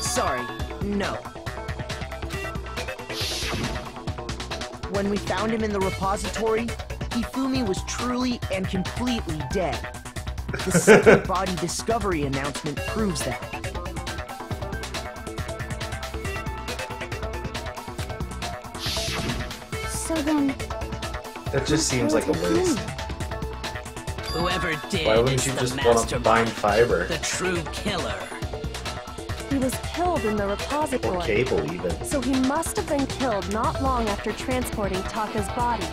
Sorry, no. When we found him in the repository, Hifumi was truly and completely dead. The second body discovery announcement proves that. So then, That just seems like a waste. Whoever did Why wouldn't is you the just want to mastermind, bind fiber? the true killer. He was killed in the Or repository. cable, even. So he must have been killed not long after transporting Taka's body.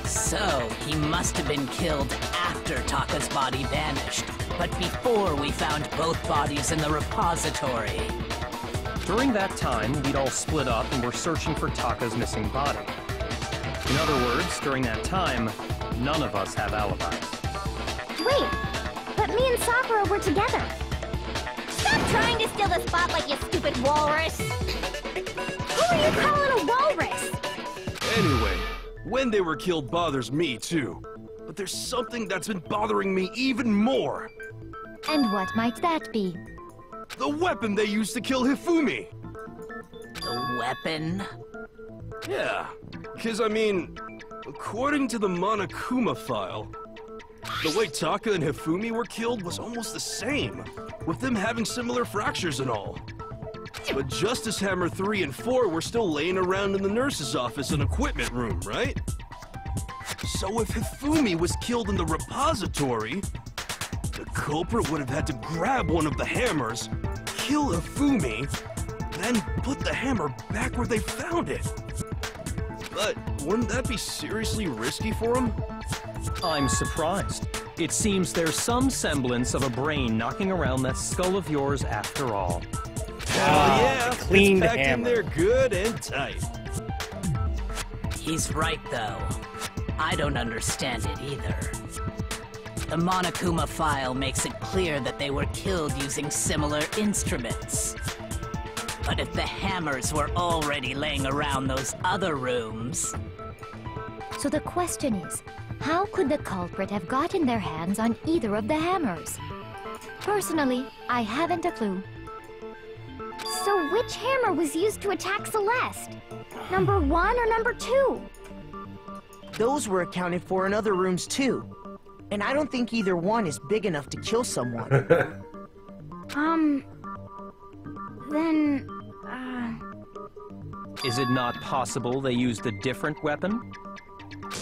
So, he must have been killed after Taka's body vanished, but before we found both bodies in the repository. During that time, we'd all split up and were searching for Taka's missing body. In other words, during that time, none of us have alibis. wait, but me and Sakura were together. Stop trying to steal the spotlight, you stupid walrus! Who are you calling a walrus? Anyway, when they were killed bothers me too. But there's something that's been bothering me even more. And what might that be? The weapon they used to kill Hifumi. The weapon? Yeah, because I mean, according to the Monokuma file, the way Taka and Hifumi were killed was almost the same, with them having similar fractures and all. But Justice Hammer 3 and 4 were still laying around in the nurse's office and equipment room, right? So if Hifumi was killed in the repository, the culprit would have had to grab one of the hammers, kill Hifumi, then put the hammer back where they found it. But wouldn't that be seriously risky for him? I'm surprised. It seems there's some semblance of a brain knocking around that skull of yours after all. Hell yeah, the cleaned it's packed in hammer. there good and tight. He's right, though. I don't understand it either. The Monokuma file makes it clear that they were killed using similar instruments. But if the hammers were already laying around those other rooms... So the question is, how could the culprit have gotten their hands on either of the hammers? Personally, I haven't a clue. So which hammer was used to attack Celeste? Number 1 or number 2? Those were accounted for in other rooms too. And I don't think either one is big enough to kill someone. Then, Is it not possible they used a different weapon?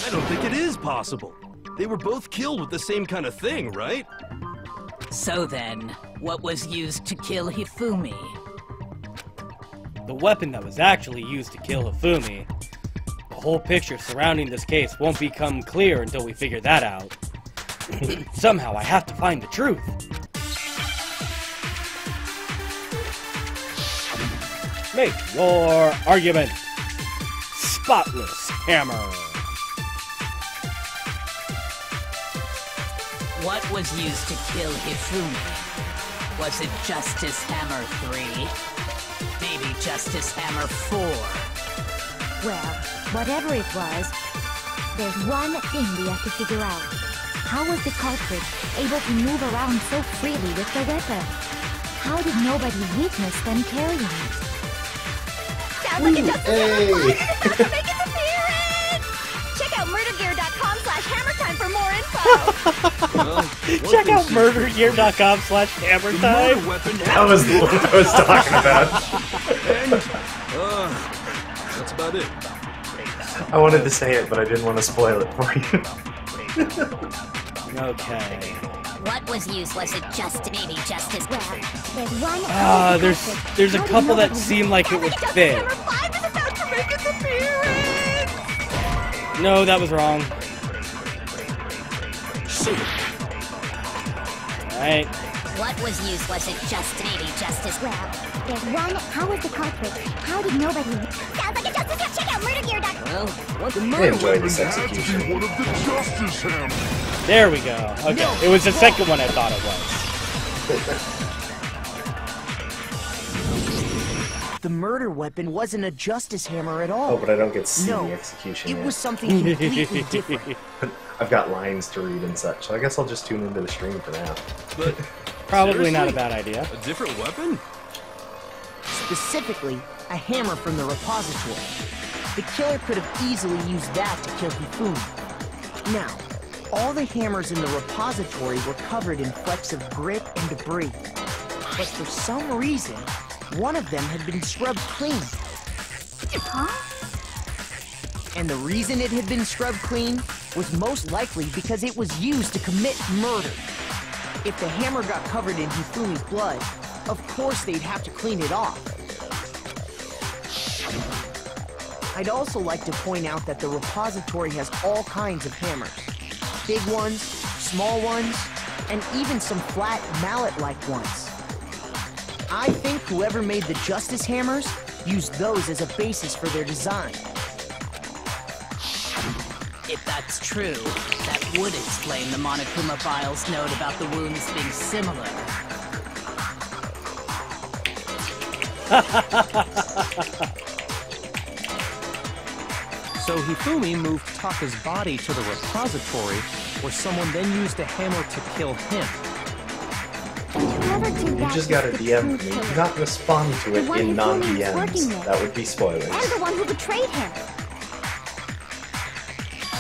I don't think it is possible. They were both killed with the same kind of thing, right? So then, what was used to kill Hifumi? The weapon that was actually used to kill Hifumi. The whole picture surrounding this case won't become clear until we figure that out. Somehow I have to find the truth. Make your argument. Spotless Hammer. What was used to kill Hifumi? Was it Justice Hammer 3? Maybe Justice Hammer 4? Well, whatever it was, there's one thing we have to figure out. How was the cartridge able to move around so freely with the weapon? How did nobody witness them carrying it? Sounds like a Justice Hammer 5 is about to make its appearance! Check out murdergear.com/hammertime for more info! Check out murdergear.com/hammertime. That was the one I was talking about. And, that's about it. I wanted to say it, but I didn't want to spoil it for you. Okay. What was used? Was it just maybe Justice? Well, there's one. There's a couple that seem like it would fit. Hammer 5 is about to make its appearance! No, that was wrong. Alright. What was used? Was it just maybe Justice? Well, there's one. How was the cartridge? How did nobody? Sounds like a Justice Hammer. Check out murdergear.com. Well, what the I enjoyed this execution. One of the Justice Hammers. There we go. Okay. It was the second one I thought it was. The murder weapon wasn't a Justice Hammer at all. Oh, but I don't get to see No, the execution it yet. was something completely different. I've got lines to read and such, so I guess I'll just tune into the stream for now. But Probably not a seriously? bad idea. A different weapon? Specifically, a hammer from the repository. The killer could have easily used that to kill Hifumi. Now, all the hammers in the repository were covered in flecks of grit and debris. But for some reason, one of them had been scrubbed clean. Huh? And the reason it had been scrubbed clean was most likely because it was used to commit murder. If the hammer got covered in Hifumi's blood, of course they'd have to clean it off. I'd also like to point out that the repository has all kinds of hammers. Big ones, small ones, and even some flat mallet-like ones. I think whoever made the Justice Hammers used those as a basis for their design. If that's true, that would explain the Monokuma Files note about the wounds being similar. So Hifumi moved Taka's body to the repository, where someone then used a hammer to kill him. Whoever did You that just is got a the DM true from me. killer. Do not respond to The it one in Hifumi was working non-DMs. with. That would be spoilers. And the one who betrayed him.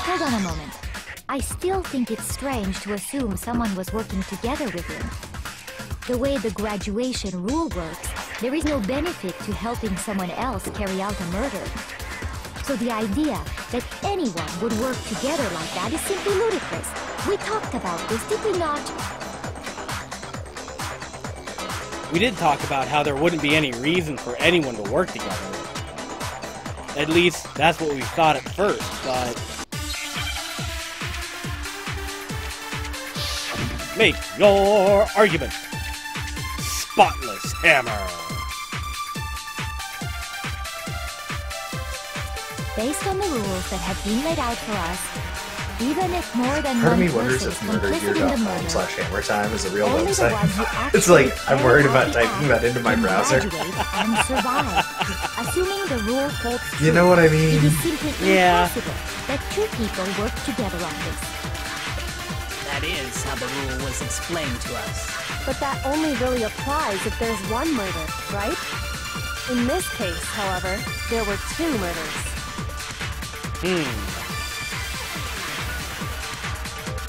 Hold on a moment. I still think it's strange to assume someone was working together with him. The way the graduation rule works, there is no benefit to helping someone else carry out a murder. So the idea that anyone would work together like that is simply ludicrous. We talked about this, did we not? We did talk about how there wouldn't be any reason for anyone to work together. At least, that's what we thought at first, but... Make your argument. Spotless Hammer. Based on the rules that have been laid out for us, even if more than Part of one me wonders person if is complicit in the murder, murdergear.com/hammertime is a real only the ones who website. actually It's like, I'm worried carry out about the typing act that into my can browser. graduate and survive. Assuming the rule holds true, You know what I it mean? is simply Yeah. impossible that two people work together on this. That is how the rule was explained to us. But that only really applies if there's one murder, right? In this case, however, there were two murders.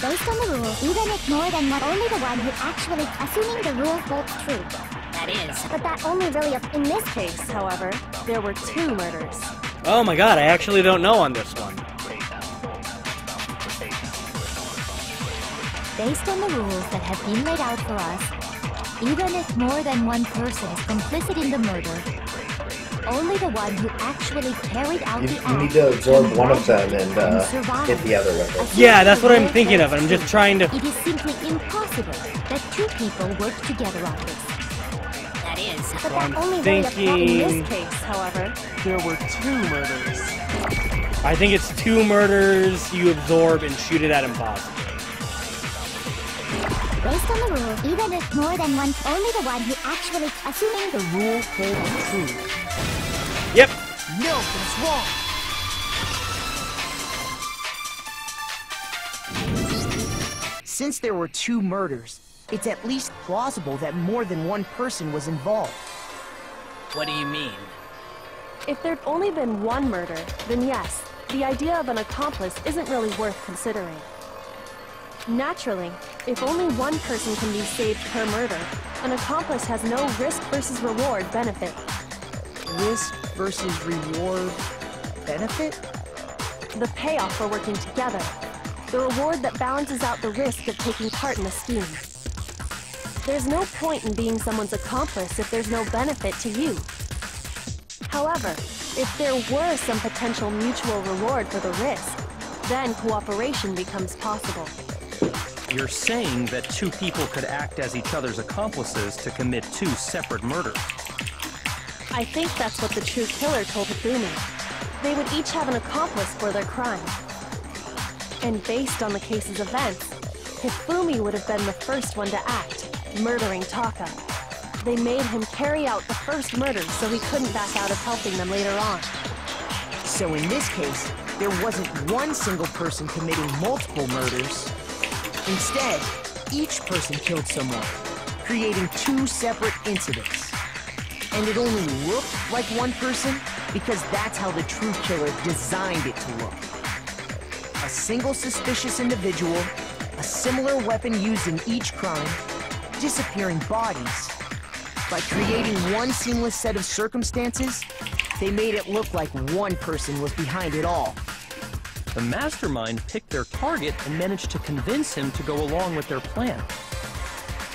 Based on the rule, even if more than one, only the one who actually, assuming the rule holds true. That is. But that only really, in this case, however, there were two murders. Oh my god, I actually don't know on this one. Based on the rules that have been laid out for us, even if more than one person is complicit in the murder, only the one who actually carried out the act You need to absorb can one of them graduate and survive. hit the other with it. Assuming Yeah, that's the what I'm rule thinking of. holds I'm just true, trying to... It is simply impossible that two people work together on this. That that is. But So that I'm only laid a plot in thinking- this case, however. There were 2 murders. I think it's 2 murders you absorb and shoot it at impossible. Based on the rule, even if more than one, only the one who actually assuming The rule holds true. Yep. No, that's wrong. Since there were 2 murders, it's at least plausible that more than one person was involved. What do you mean? If there'd only been one murder, then yes, the idea of an accomplice isn't really worth considering. Naturally, if only one person can be saved per murder, an accomplice has no risk versus reward benefit. Risk versus reward benefit? The payoff for working together. The reward that balances out the risk of taking part in the scheme. There's no point in being someone's accomplice if there's no benefit to you. However, if there were some potential mutual reward for the risk, then cooperation becomes possible. You're saying that 2 people could act as each other's accomplices to commit 2 separate murders. I think that's what the true killer told Hifumi. They would each have an accomplice for their crime. And based on the case's events, Hifumi would have been the first one to act, murdering Taka. They made him carry out the first murder so he couldn't back out of helping them later on. So in this case, there wasn't one single person committing multiple murders. Instead, each person killed someone, creating 2 separate incidents. And it only looked like one person because that's how the true killer designed it to look. A single suspicious individual, a similar weapon used in each crime, disappearing bodies. By creating one seamless set of circumstances, they made it look like one person was behind it all. The mastermind picked their target and managed to convince him to go along with their plan.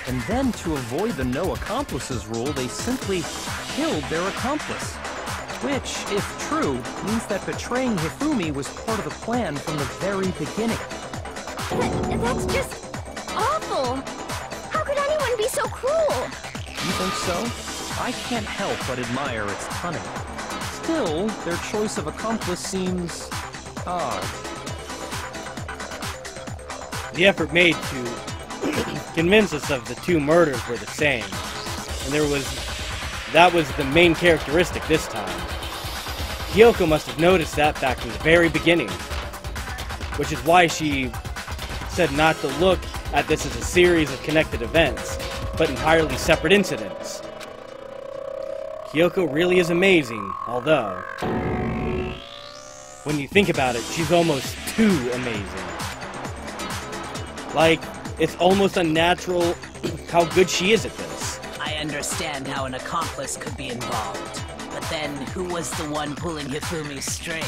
And then, to avoid the no accomplices rule, they simply killed their accomplice. Which, if true, means that betraying Hifumi was part of the plan from the very beginning. That's just awful. How could anyone be so cruel? You think so? I can't help but admire its cunning. Still, their choice of accomplice seems odd. The effort made to convince us of the 2 murders were the same, and that was the main characteristic this time. Kyoko must have noticed that fact from the very beginning, which is why she said not to look at this as a series of connected events, but entirely separate incidents. Kyoko really is amazing, although, when you think about it, she's almost too amazing. Like, it's almost unnatural how good she is at this. I understand how an accomplice could be involved. But then, who was the one pulling Hifumi's strings?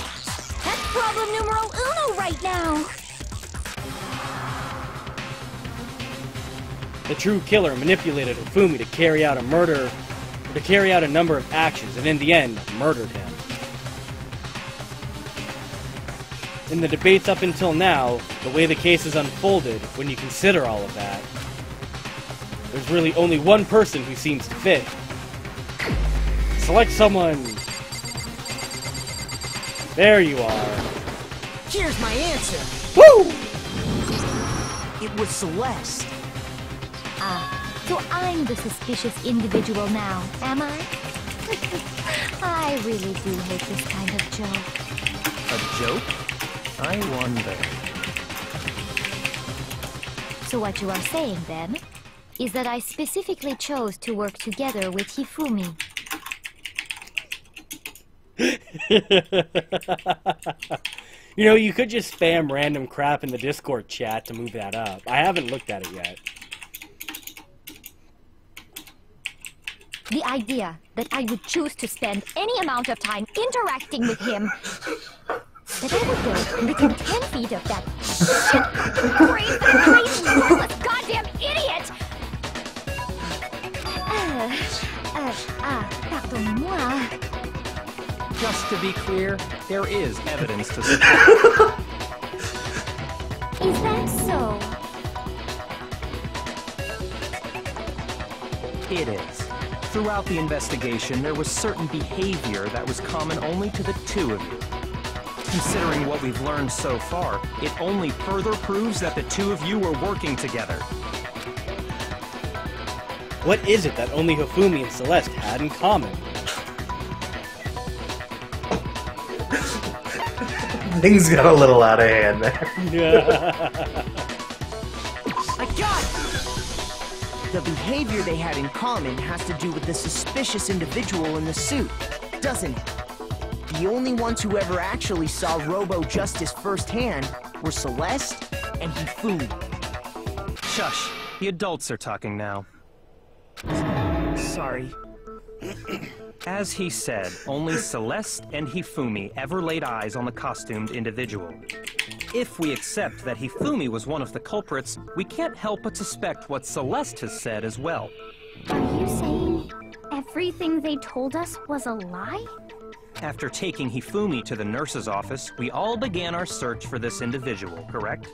That's problem numero uno right now. The true killer manipulated Hifumi to carry out a murder, or to carry out a number of actions, and in the end, murdered him. In the debates up until now, the way the case has unfolded, when you consider all of that, there's really only one person who seems to fit. Select someone. There you are. Here's my answer. Woo! It was Celeste. So I'm the suspicious individual now, am I? I really do hate this kind of joke. A joke? I wonder. So what you are saying, then, is that I specifically chose to work together with Hifumi. You know, you could just spam random crap in the Discord chat to move that up. I haven't looked at it yet. The idea that I would choose to spend any amount of time interacting with him, that I would go within 10 feet of that crazy, lawless, goddamn idiot! Pardonnez-moi. Just to be clear, there is evidence to support. Is that so? It is. Throughout the investigation, there was certain behavior that was common only to the two of you. Considering what we've learned so far, it only further proves that the two of you were working together. What is it that only Hifumi and Celeste had in common? Things got a little out of hand there. I got it! The behavior they had in common has to do with the suspicious individual in the suit, doesn't it? The only ones who ever actually saw Robo-Justice firsthand were Celeste and Hifumi. Shush. The adults are talking now. Sorry. As he said, only Celeste and Hifumi ever laid eyes on the costumed individual. If we accept that Hifumi was one of the culprits, we can't help but suspect what Celeste has said as well. Are you saying everything they told us was a lie? After taking Hifumi to the nurse's office, we all began our search for this individual, correct?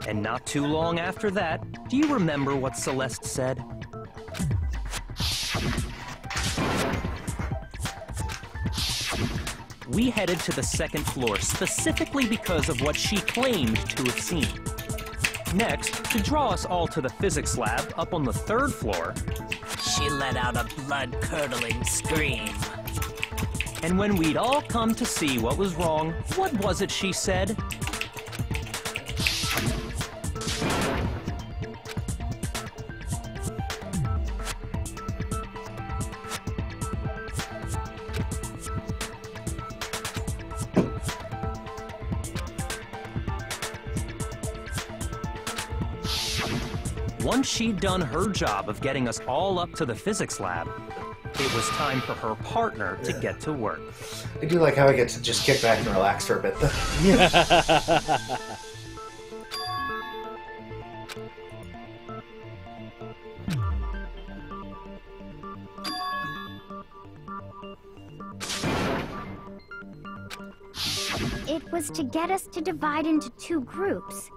And not too long after that, do you remember what Celeste said? We headed to the second floor specifically because of what she claimed to have seen. Next, to draw us all to the physics lab up on the third floor, She let out a blood-curdling scream. and when we'd all come to see what was wrong, what was it she said? Once she'd done her job of getting us all up to the physics lab, it was time for her partner to get to work. I do like how I get to just kick back and relax for a bit, though. It was to get us to divide into two groups,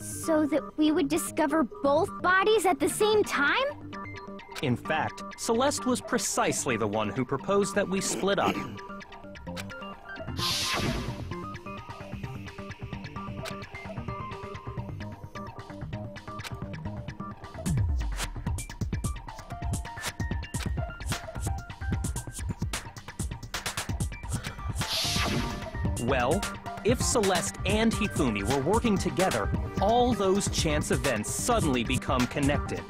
so that we would discover both bodies at the same time? In fact, Celeste was precisely the one who proposed that we split up. Well, if Celeste and Hifumi were working together, all those chance events suddenly become connected.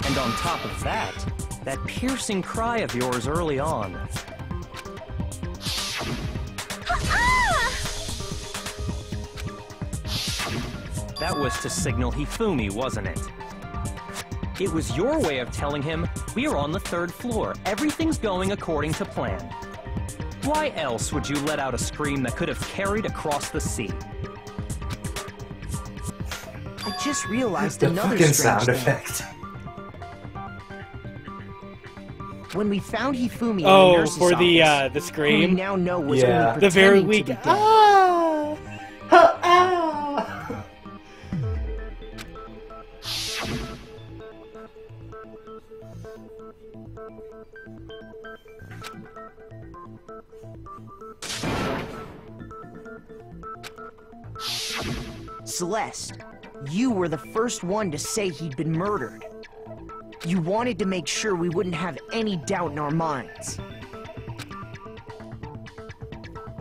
And on top of that, that piercing cry of yours early on. That was to signal Hifumi, wasn't it? It was your way of telling him, we are on the third floor, everything's going according to plan. Why else would you let out a scream that could have carried across the sea? I just realized The another fucking strange sound thing. effect. When we found Hifumi in the Oh, nurse's for office, the who we scream? now know was Yeah. only The very pretending weak. to be dead. Ah! Celeste, you were the first one to say he'd been murdered. You wanted to make sure we wouldn't have any doubt in our minds.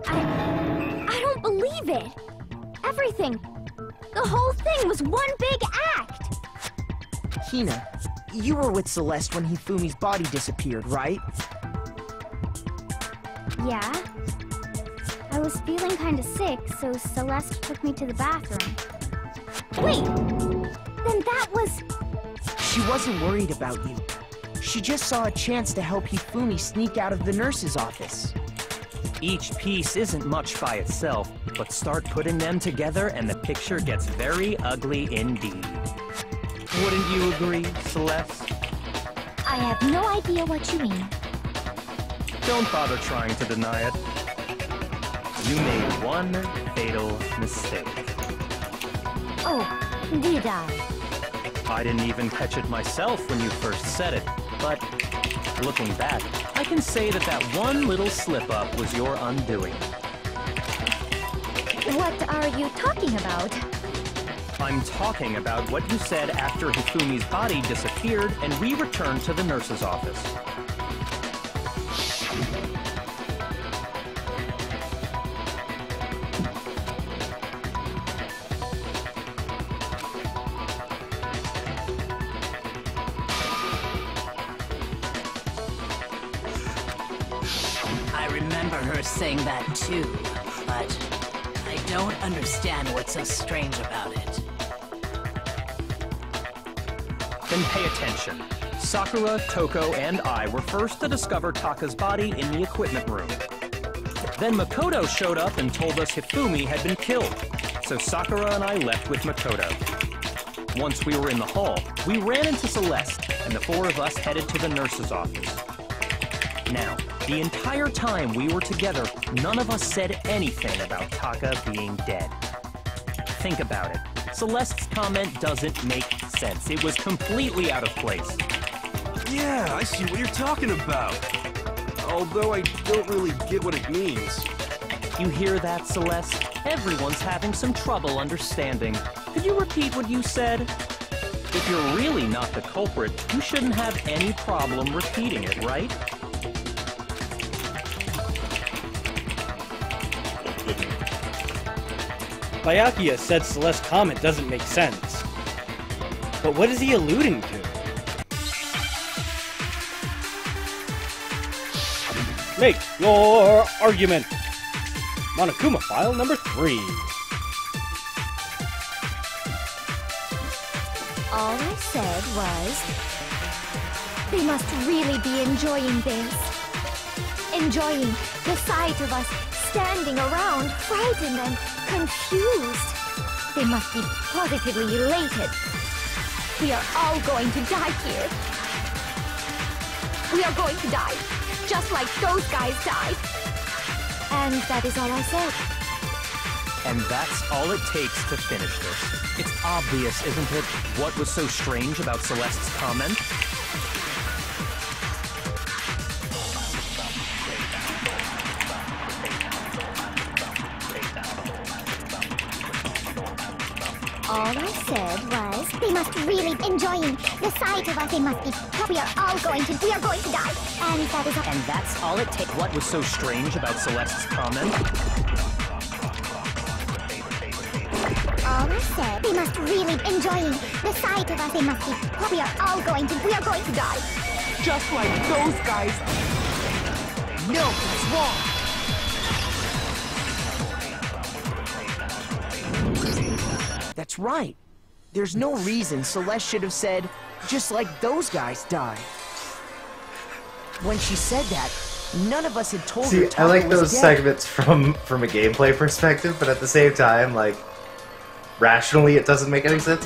I don't believe it! Everything, the whole thing was one big act! Hina, you were with Celeste when Hifumi's body disappeared, right? Yeah. I was feeling kinda sick, so Celeste took me to the bathroom. Wait! Then that was... She wasn't worried about you. She just saw a chance to help Hifumi sneak out of the nurse's office. Each piece isn't much by itself, but start putting them together and the picture gets very ugly indeed. Wouldn't you agree, Celeste? I have no idea what you mean. Don't bother trying to deny it. You made one fatal mistake. Oh, did I? I didn't even catch it myself when you first said it, but looking back, I can say that that one little slip-up was your undoing. What are you talking about? I'm talking about what you said after Hifumi's body disappeared and we returned to the nurse's office. I remember her saying that too, but I don't understand what's so strange about it. Then pay attention. Sakura, Toko, and I were first to discover Taka's body in the equipment room. Then Makoto showed up and told us Hifumi had been killed, so Sakura and I left with Makoto. Once we were in the hall, we ran into Celeste, and the four of us headed to the nurse's office. Now, the entire time we were together, none of us said anything about Taka being dead. Think about it. Celeste's comment doesn't make sense. It was completely out of place. Yeah, I see what you're talking about. Although I don't really get what it means. You hear that, Celeste? Everyone's having some trouble understanding. Could you repeat what you said? If you're really not the culprit, you shouldn't have any problem repeating it, right? Byakuya said Celeste's comment doesn't make sense. But what is he alluding to? Make your argument! Monokuma file number 3. All I said was, they must really be enjoying this. Enjoying the sight of us standing around, frightened and confused. They must be positively elated. We are all going to die here. We are going to die, just like those guys died. And that is all I said. And that's all it takes to finish this. It's obvious, isn't it, what was so strange about Celeste's comment? All I said was, they must really be enjoying the sight of us. They must be. We are going to die. And that is all. And that's all it takes. What was so strange about Celeste's comment? All I said, they must really be enjoying the sight of us. They must be. We are going to die. Just like those guys. No, that's wrong. That's right. There's no reason Celeste should have said, just like those guys died. When she said that, none of us had told her See, Taka I like was those dead. segments from a gameplay perspective, but at the same time, like, rationally, it doesn't make any sense.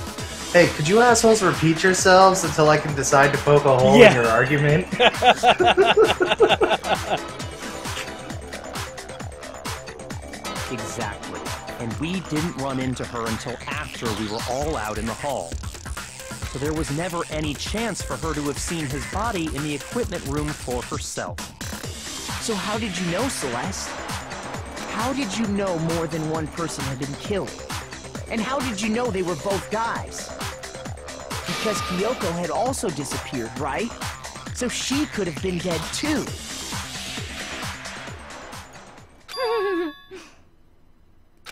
Hey, could you assholes repeat yourselves until I can decide to poke a hole in your argument? Exactly. And we didn't run into her until after we were all out in the hall. So there was never any chance for her to have seen his body in the equipment room for herself. So how did you know, Celeste? How did you know more than one person had been killed? And how did you know they were both guys? Because Kyoko had also disappeared, right? So she could have been dead too.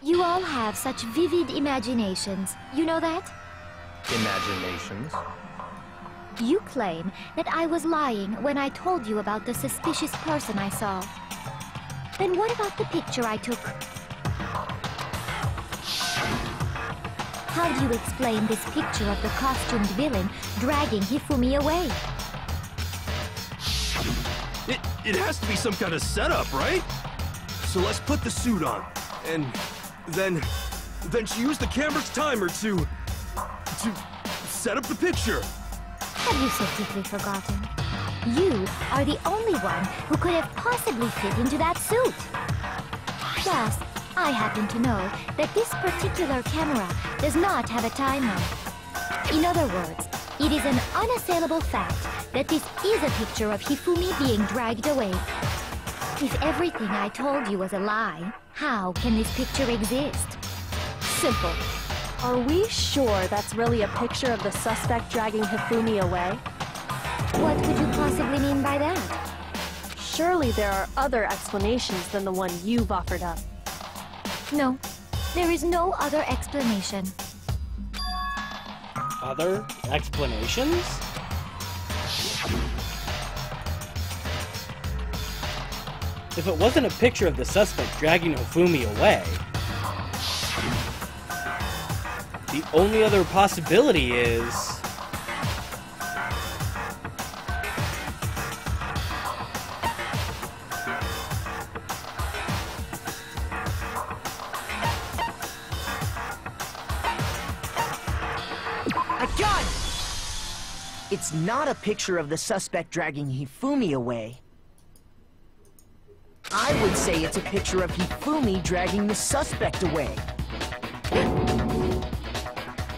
You all have such vivid imaginations. You know that? Imaginations? You claim that I was lying when I told you about the suspicious person I saw. Then what about the picture I took? How do you explain this picture of the costumed villain dragging Hifumi away? It has to be some kind of setup, right? So let's put the suit on, and then she used the camera's timer to set up the picture. Have you so deeply forgotten? You are the only one who could have possibly fit into that suit. Plus, I happen to know that this particular camera does not have a timer. In other words, it is an unassailable fact that this is a picture of Hifumi being dragged away. If everything I told you was a lie, how can this picture exist? Simple. Are we sure that's really a picture of the suspect dragging Hifumi away? What could you possibly mean by that? Surely there are other explanations than the one you've offered up. No, there is no other explanation. Other explanations? If it wasn't a picture of the suspect dragging Hifumi away, the only other possibility is... I got it! It's not a picture of the suspect dragging Hifumi away. I would say it's a picture of Hifumi dragging the suspect away.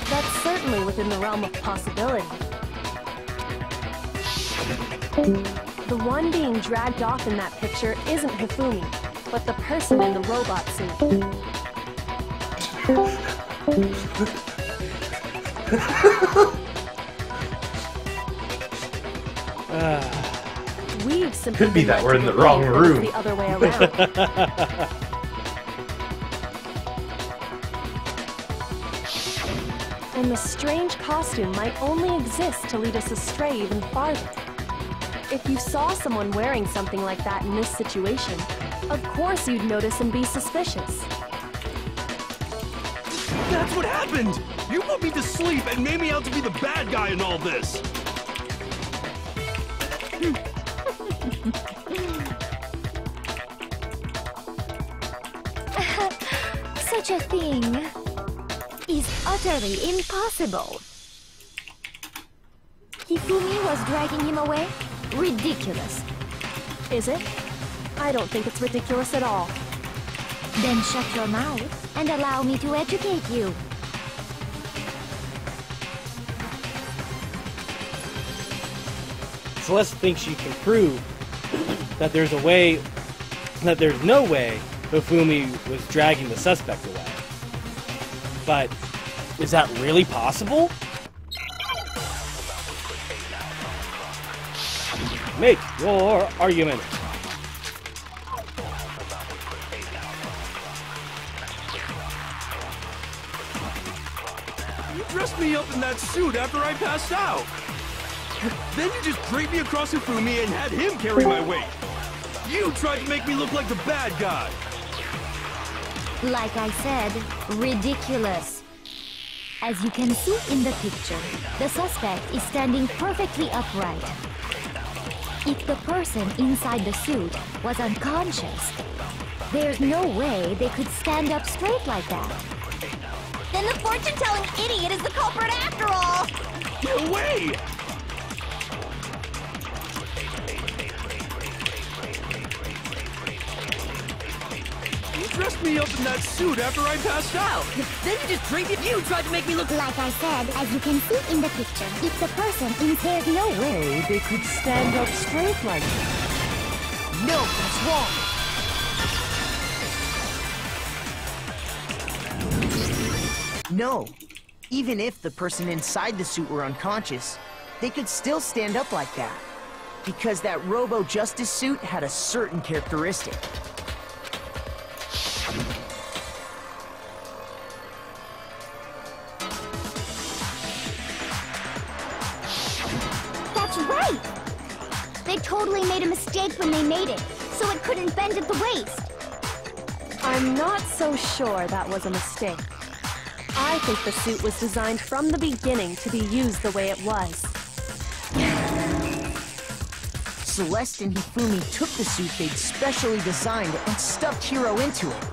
That's certainly within the realm of possibility. The one being dragged off in that picture isn't Hifumi, but the person in the robot suit. We've simply Could be that been we're in the led to wrong believe room. it's the other way around. And the strange costume might only exist to lead us astray even farther. If you saw someone wearing something like that in this situation, of course you'd notice and be suspicious. That's what happened! You put me to sleep and made me out to be the bad guy in all this! Such a thing is utterly impossible. Hifumi was dragging him away? Ridiculous. Is it? I don't think it's ridiculous at all. Then shut your mouth and allow me to educate you. Celeste thinks she can prove that there's no way Hifumi was dragging the suspect away. But is that really possible? Make your argument. You dressed me up in that suit after I passed out. Then you just draped me across Hifumi and had him carry my weight. You tried to make me look like the bad guy. Like I said, ridiculous. As you can see in the picture, the suspect is standing perfectly upright. If the person inside the suit was unconscious, there's no way they could stand up straight like that. Then the fortune-telling idiot is the culprit after all! No way! You dressed me up in that suit after I passed out. Then you just draped it. You tried to make me look... Like I said, as you can see in the picture, if the person in there's no way they could stand up straight like that. No, that's wrong. No. Even if the person inside the suit were unconscious, they could still stand up like that. Because that Robo-Justice suit had a certain characteristic. That's right! They totally made a mistake when they made it, so it couldn't bend at the waist. I'm not so sure that was a mistake. I think the suit was designed from the beginning to be used the way it was. Celeste and Hifumi took the suit they'd specially designed and stuffed Hiro into it.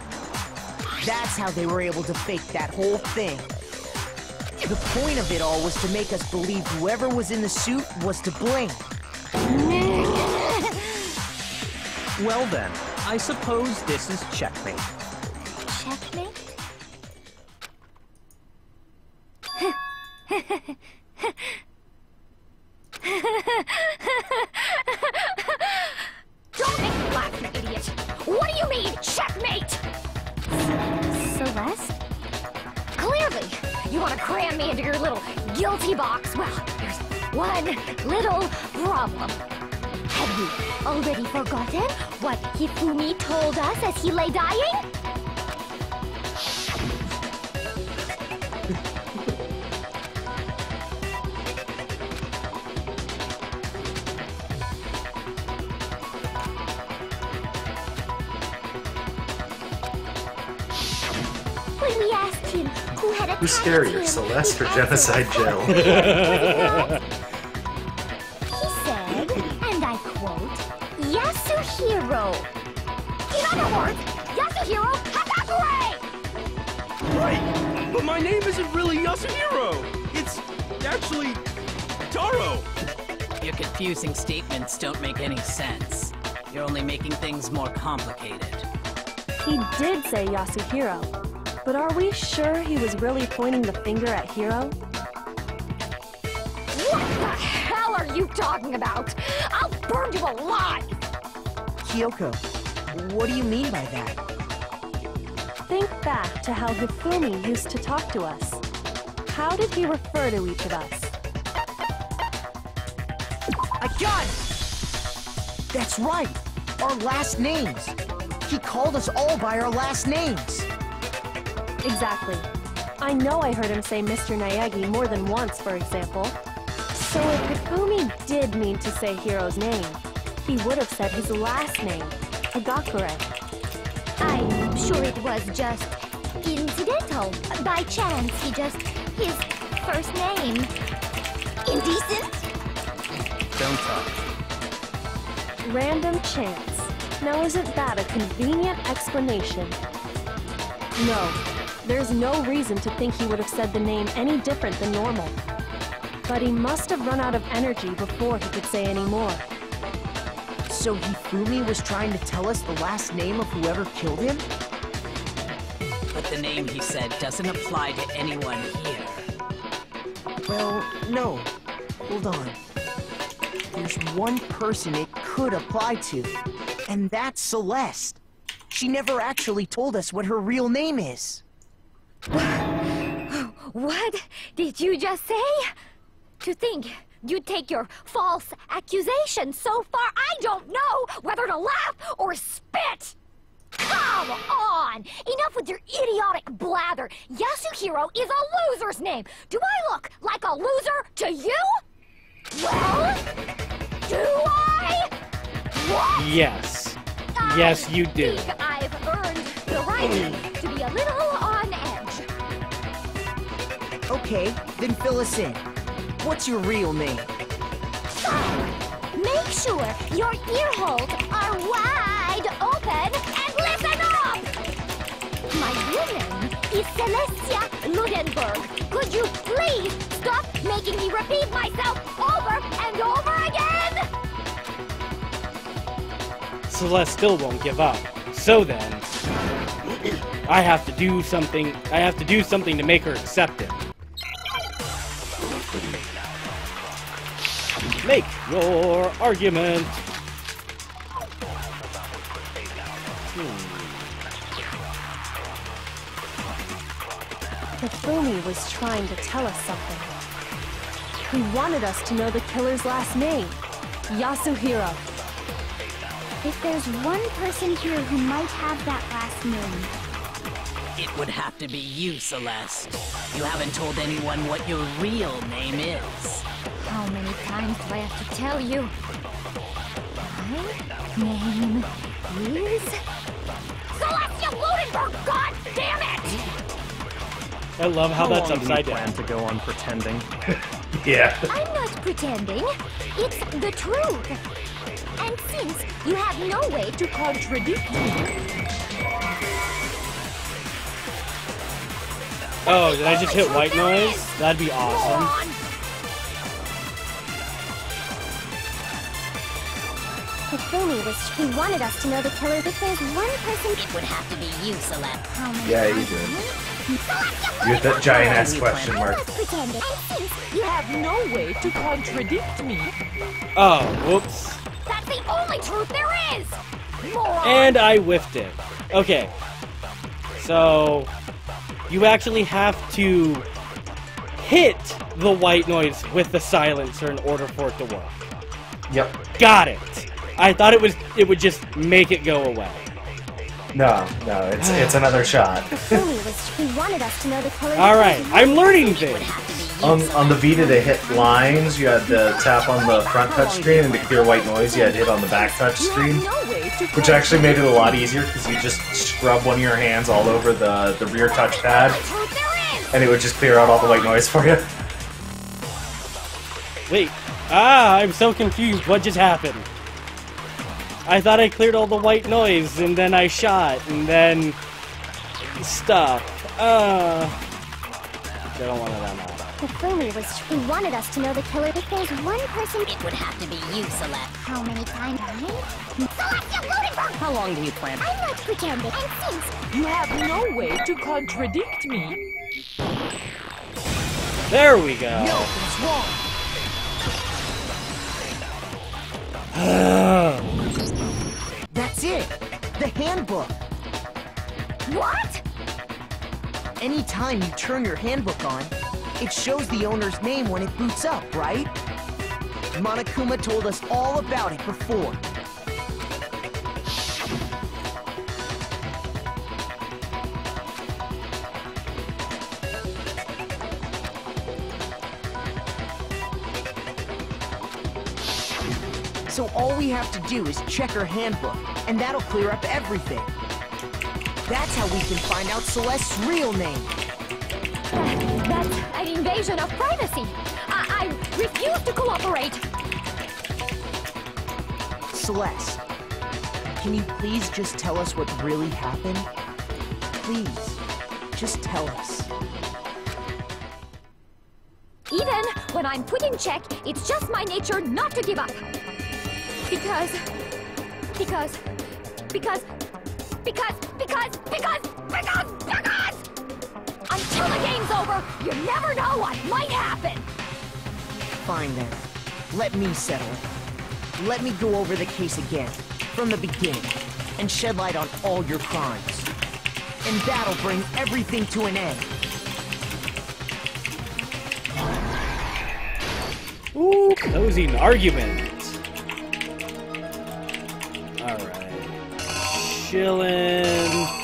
That's how they were able to fake that whole thing. The point of it all was to make us believe whoever was in the suit was to blame. Well then, I suppose this is checkmate. Checkmate? Don't make me laugh, you idiot! What do you mean, checkmate? Celeste? Clearly, you want to cram me into your little guilty box. Well, there's one little problem. Have you already forgotten what Hifumi told us as he lay dying? When we asked him who had attacked Who's scarier, him, Celeste or he Genocide Joe? He said, and I quote, Yasuhiro. In other words, Yasuhiro Hakakure! Right! But my name isn't really Yasuhiro! It's actually Taro! Your confusing statements don't make any sense. You're only making things more complicated. He did say Yasuhiro, but are we sure he was really pointing the finger at Hiro? What the hell are you talking about? I'll burn you alive! Kyoko, what do you mean by that? Think back to how Hifumi used to talk to us. How did he refer to each of us? I got it! That's right! Our last names! He called us all by our last names! Exactly. I know I heard him say Mr. Naegi more than once, for example. So if Hifumi did mean to say Hiro's name, he would have said his last name, Hagakure. I'm sure it was just incidental. By chance, his first name. Indecent? Don't talk. Random chance. Now isn't that a convenient explanation? No, there's no reason to think he would have said the name any different than normal. But he must have run out of energy before he could say any more. So Hifumi was trying to tell us the last name of whoever killed him? But the name he said doesn't apply to anyone here. Well, no. Hold on. There's one person it could apply to, and that's Celeste. She never actually told us what her real name is. What did you just say? To think you'd take your false accusation so far, I don't know whether to laugh or spit! Come on! Enough with your idiotic blather! Yasuhiro is a loser's name! Do I look like a loser to you? Well, do I? What? Yes. Yes, you do. I think I've earned the right to be a little on edge. Okay, then fill us in. What's your real name? Make sure your ear holes are wide open and listen up! My real name is Celestia Ludenberg. Could you please stop making me repeat myself over and over again? Celeste still won't give up. So then, I have to do something. I have to do something to make her accept it. Make your argument. Hifumi was trying to tell us something. He wanted us to know the killer's last name, Yasuhiro. If there's one person here who might have that last name, It would have to be you, Celeste. You haven't told anyone what your real name is. how many times do I have to tell you? My name is Celestia Ludenberg! God damn it! I love how that's long do you upside plan down. to go on pretending? Yeah. I'm not pretending. It's the truth. And since you have no way to contradict me, Oh, did I just hit white noise? That'd be awesome. moron! Hifumi he wanted us to know the killer. If there's one person, It would have to be you, Celeste. how many Yeah, you times did. a week? With that giant-ass question mark. Pretend it. And since You have no way to contradict me. Oh, whoops. that's the only truth there is! Moron! And I whiffed it. Okay. So, you actually have to hit the white noise with the silencer in order for it to work. Yep. Got it. I thought it would just make it go away. No, it's another shot. He wanted us to know the color. Alright, I'm learning things. On the Vita to hit lines, you had to tap on the front touchscreen, and to clear white noise, you had to hit on the back touchscreen. Which actually made it a lot easier, because you just scrub one of your hands all over the rear touchpad, and it would just clear out all the white noise for you. Wait. I'm so confused. What just happened? I thought I cleared all the white noise, and then I shot, and then stuff. I don't want to run out. Hifumi he wanted us to know the killer. If there's one person, It would have to be you, Celeste. how many times? Celeste, you Ludenberg! How long do you plan? I'm not pretending. And since You have no way to contradict me. There we go. Nothing's wrong. That's it. The handbook. What? Anytime you turn your handbook on, it shows the owner's name when it boots up, right? Monokuma told us all about it before. So all we have to do is check her handbook, and that'll clear up everything. That's how we can find out Celeste's real name. that's an invasion of privacy. I refuse to cooperate. Celeste, can you please just tell us what really happened? Please, just tell us. Even when I'm put in check, it's just my nature not to give up. Because until the game's over, you never know what might happen. Fine then. Let me settle it. Let me go over the case again, from the beginning, and shed light on all your crimes. And that'll bring everything to an end. Ooh, closing argument. Alright. Chillin'.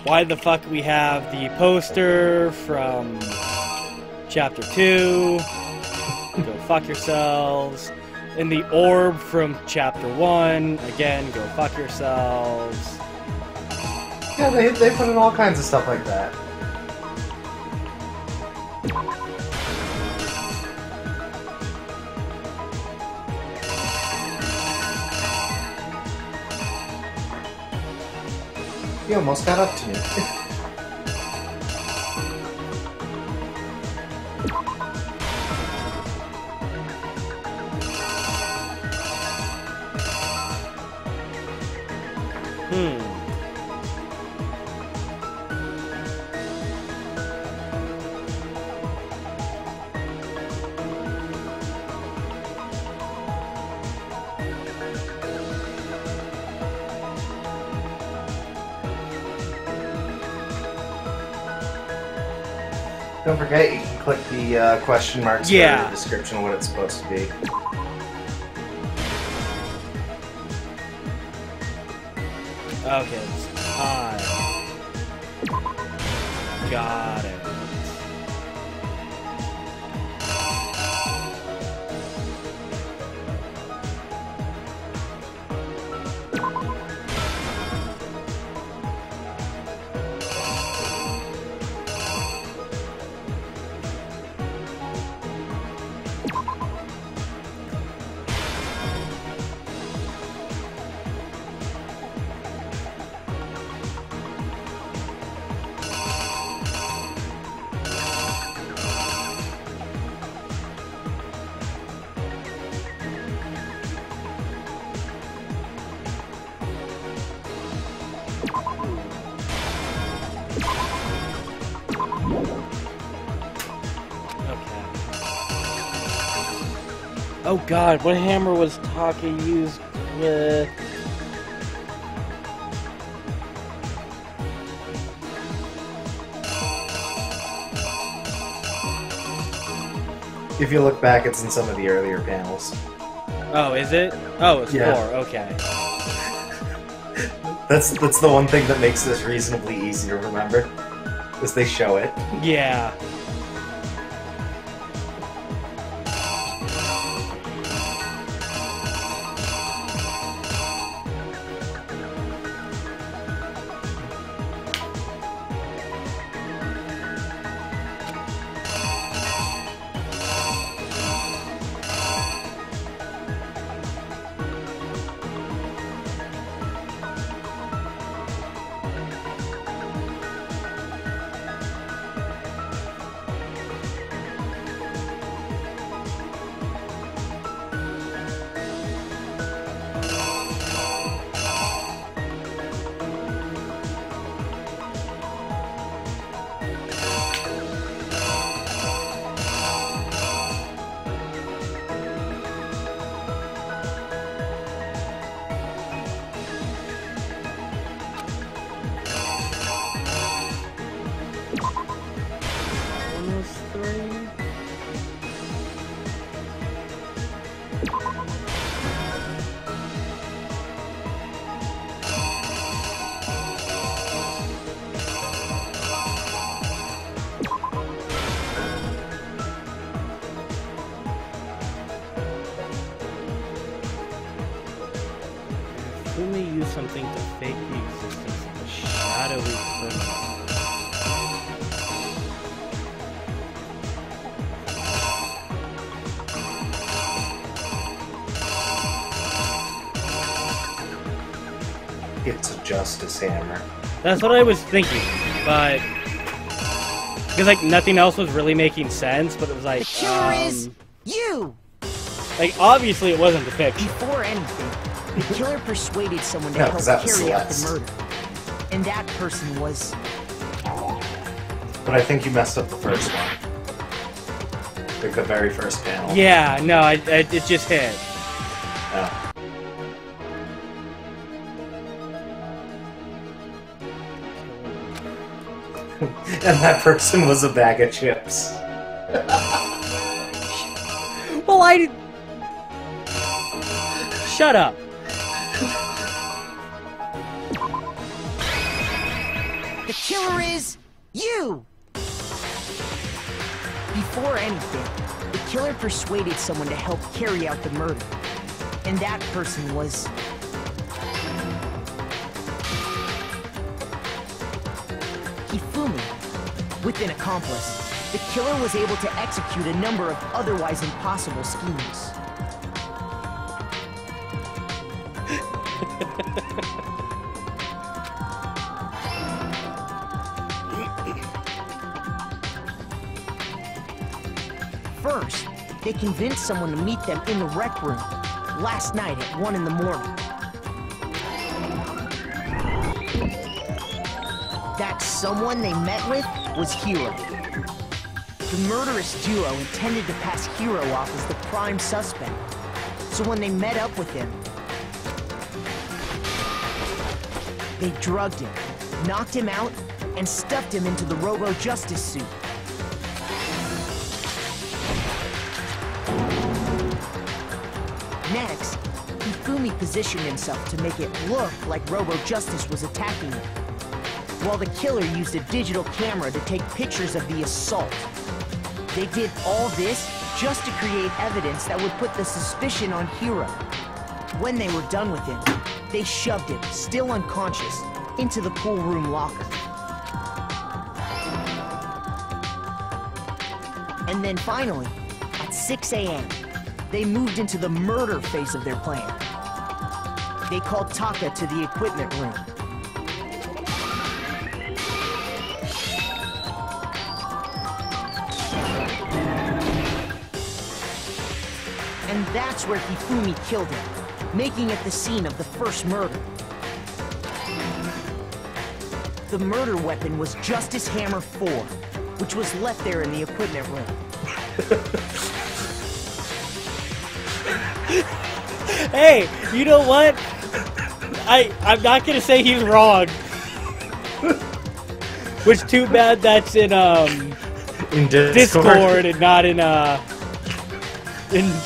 Why the fuck we have the poster from Chapter 2. Go fuck yourselves. And the orb from Chapter 1. Again, go fuck yourselves. Yeah, they put in all kinds of stuff like that. You almost got up to me. Don't forget, you can click the question marks for the description of what it's supposed to be. Okay, it's time. Got it. Oh god, what hammer was Taka used with? If you look back, it's in some of the earlier panels. Oh, is it? Oh, it's Yeah. 4, okay. That's the one thing that makes this reasonably easy to remember, is they show it. Yeah. Fumi used something to fake the existence of a shadowy criminal. It's a justice hammer. That's what I was thinking, but because like nothing else was really making sense, but it was like The killer is you! like obviously it wasn't the picture. Before anything, the killer persuaded someone to No, help 'cause that was carry out the Celeste. murder. And that person was... But I think you messed up the first one. Like the very first panel. Yeah, no, it just hit. Oh. And that person was a bag of chips. Well, I did. Shut up. The killer is you! Before anything, the killer persuaded someone to help carry out the murder. And that person was... Hifumi. With an accomplice, the killer was able to execute a number of otherwise impossible schemes. First, they convinced someone to meet them in the rec room last night at 1 in the morning. That someone they met with was Hiro. The murderous duo intended to pass Hiro off as the prime suspect. So when they met up with him, they drugged him, knocked him out, and stuffed him into the Robo-Justice suit. Next, Hifumi positioned himself to make it look like Robo-Justice was attacking him, while the killer used a digital camera to take pictures of the assault. They did all this just to create evidence that would put the suspicion on Hiro. When they were done with him, they shoved him, still unconscious, into the pool room locker. And then finally, at 6 a.m., they moved into the murder phase of their plan. They called Taka to the equipment room. And that's where Hifumi killed him, making it the scene of the first murder. The murder weapon was Justice Hammer 4, which was left there in the equipment room. Hey, you know what? I'm not gonna say he's wrong. Which too bad that's in Discord and not in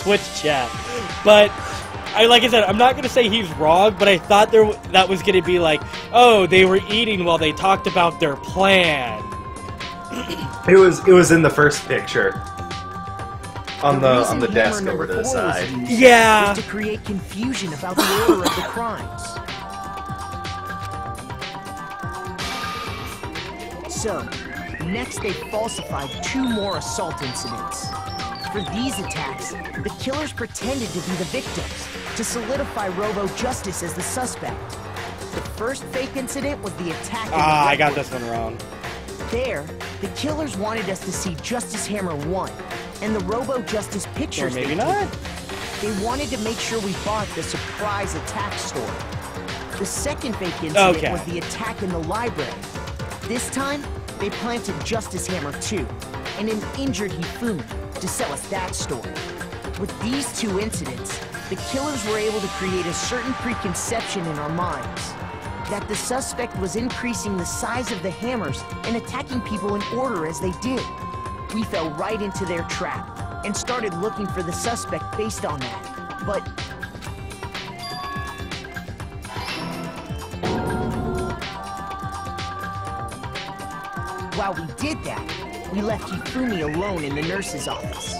Twitch chat. But like I said, I'm not gonna say he's wrong, but I thought that was gonna be like, oh, they were eating while they talked about their plan. It was in the first picture. On the desk over to the side. Yeah. Was to create confusion about the order of the crimes. So, next they falsified 2 more assault incidents. For these attacks, the killers pretended to be the victims, to solidify Robo Justice as the suspect. The first fake incident was the attack in the I got this one wrong. There, the killers wanted us to see Justice Hammer 1, and the Robo Justice pictures Or maybe not. They wanted to make sure we bought the surprise attack story. The second fake incident was the attack in the library. This time, they planted Justice Hammer 2 and an injured Hifumi to sell us that story. With these 2 incidents, the killers were able to create a certain preconception in our minds that the suspect was increasing the size of the hammers and attacking people in order as they did. We fell right into their trap and started looking for the suspect based on that. But while we did that, we left Hifumi alone in the nurse's office.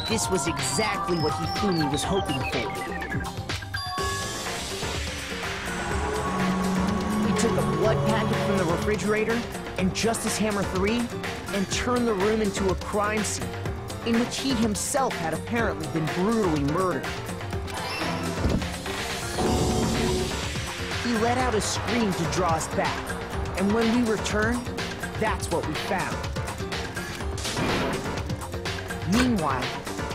This was exactly what Hifumi was hoping for. We took a blood packet from the refrigerator and Justice Hammer 3 and turned the room into a crime scene in which he himself had apparently been brutally murdered. He let out a scream to draw us back, and when we returned, that's what we found. Meanwhile,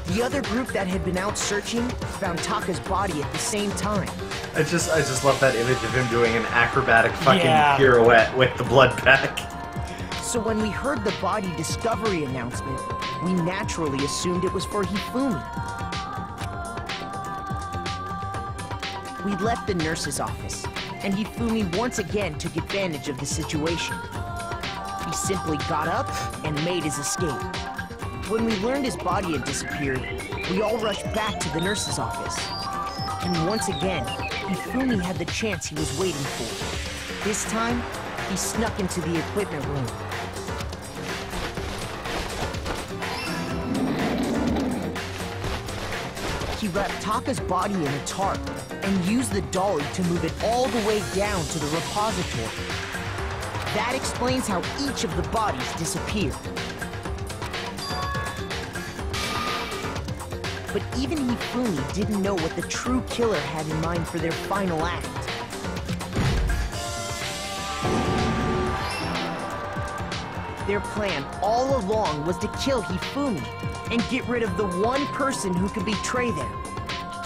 the other group that had been out searching found Taka's body at the same time. I just love that image of him doing an acrobatic fucking pirouette with the blood pack. So when we heard the body discovery announcement, we naturally assumed it was for Hifumi. We left the nurse's office, and Hifumi once again took advantage of the situation. He simply got up and made his escape. When we learned his body had disappeared, we all rushed back to the nurse's office. And once again, Hifumi had the chance he was waiting for. This time, he snuck into the equipment room. He wrapped Taka's body in a tarp and used the dolly to move it all the way down to the repository. That explains how each of the bodies disappeared. But even Hifumi didn't know what the true killer had in mind for their final act. Their plan all along was to kill Hifumi and get rid of the one person who could betray them.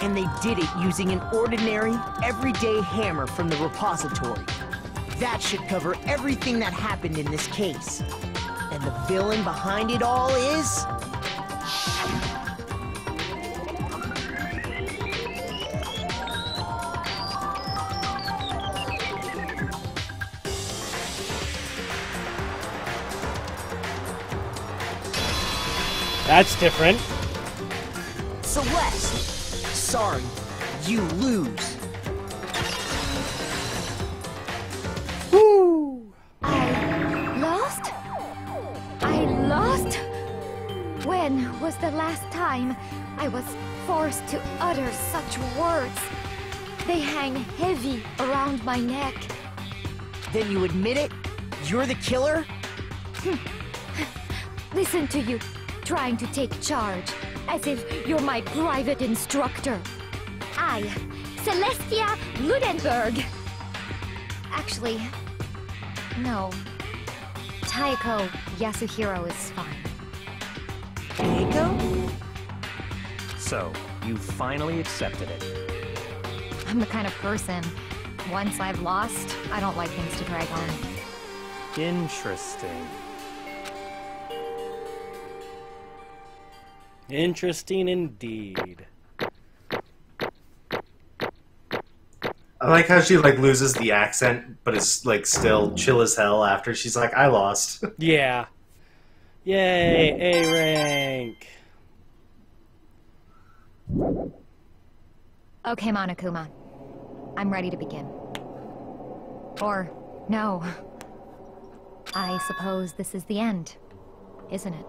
And they did it using an ordinary, everyday hammer from the repository. That should cover everything that happened in this case. And the villain behind it all is... That's different. Celeste! Sorry, you lose. Woo! I lost? I lost? When was the last time I was forced to utter such words? They hang heavy around my neck. Then you admit it? You're the killer? Listen to you, trying to take charge, as if you're my private instructor. I, Celestia Ludenberg. Actually, no. Taiko Yasuhiro is fine. Taiko? So, you finally accepted it. I'm the kind of person, once I've lost, I don't like things to drag on. Interesting. Interesting indeed. I like how she like loses the accent, but is like still chill as hell after she's like, I lost. Yeah. Yay, A rank. Okay, Monokuma. I'm ready to begin. Or, no. I suppose this is the end, isn't it?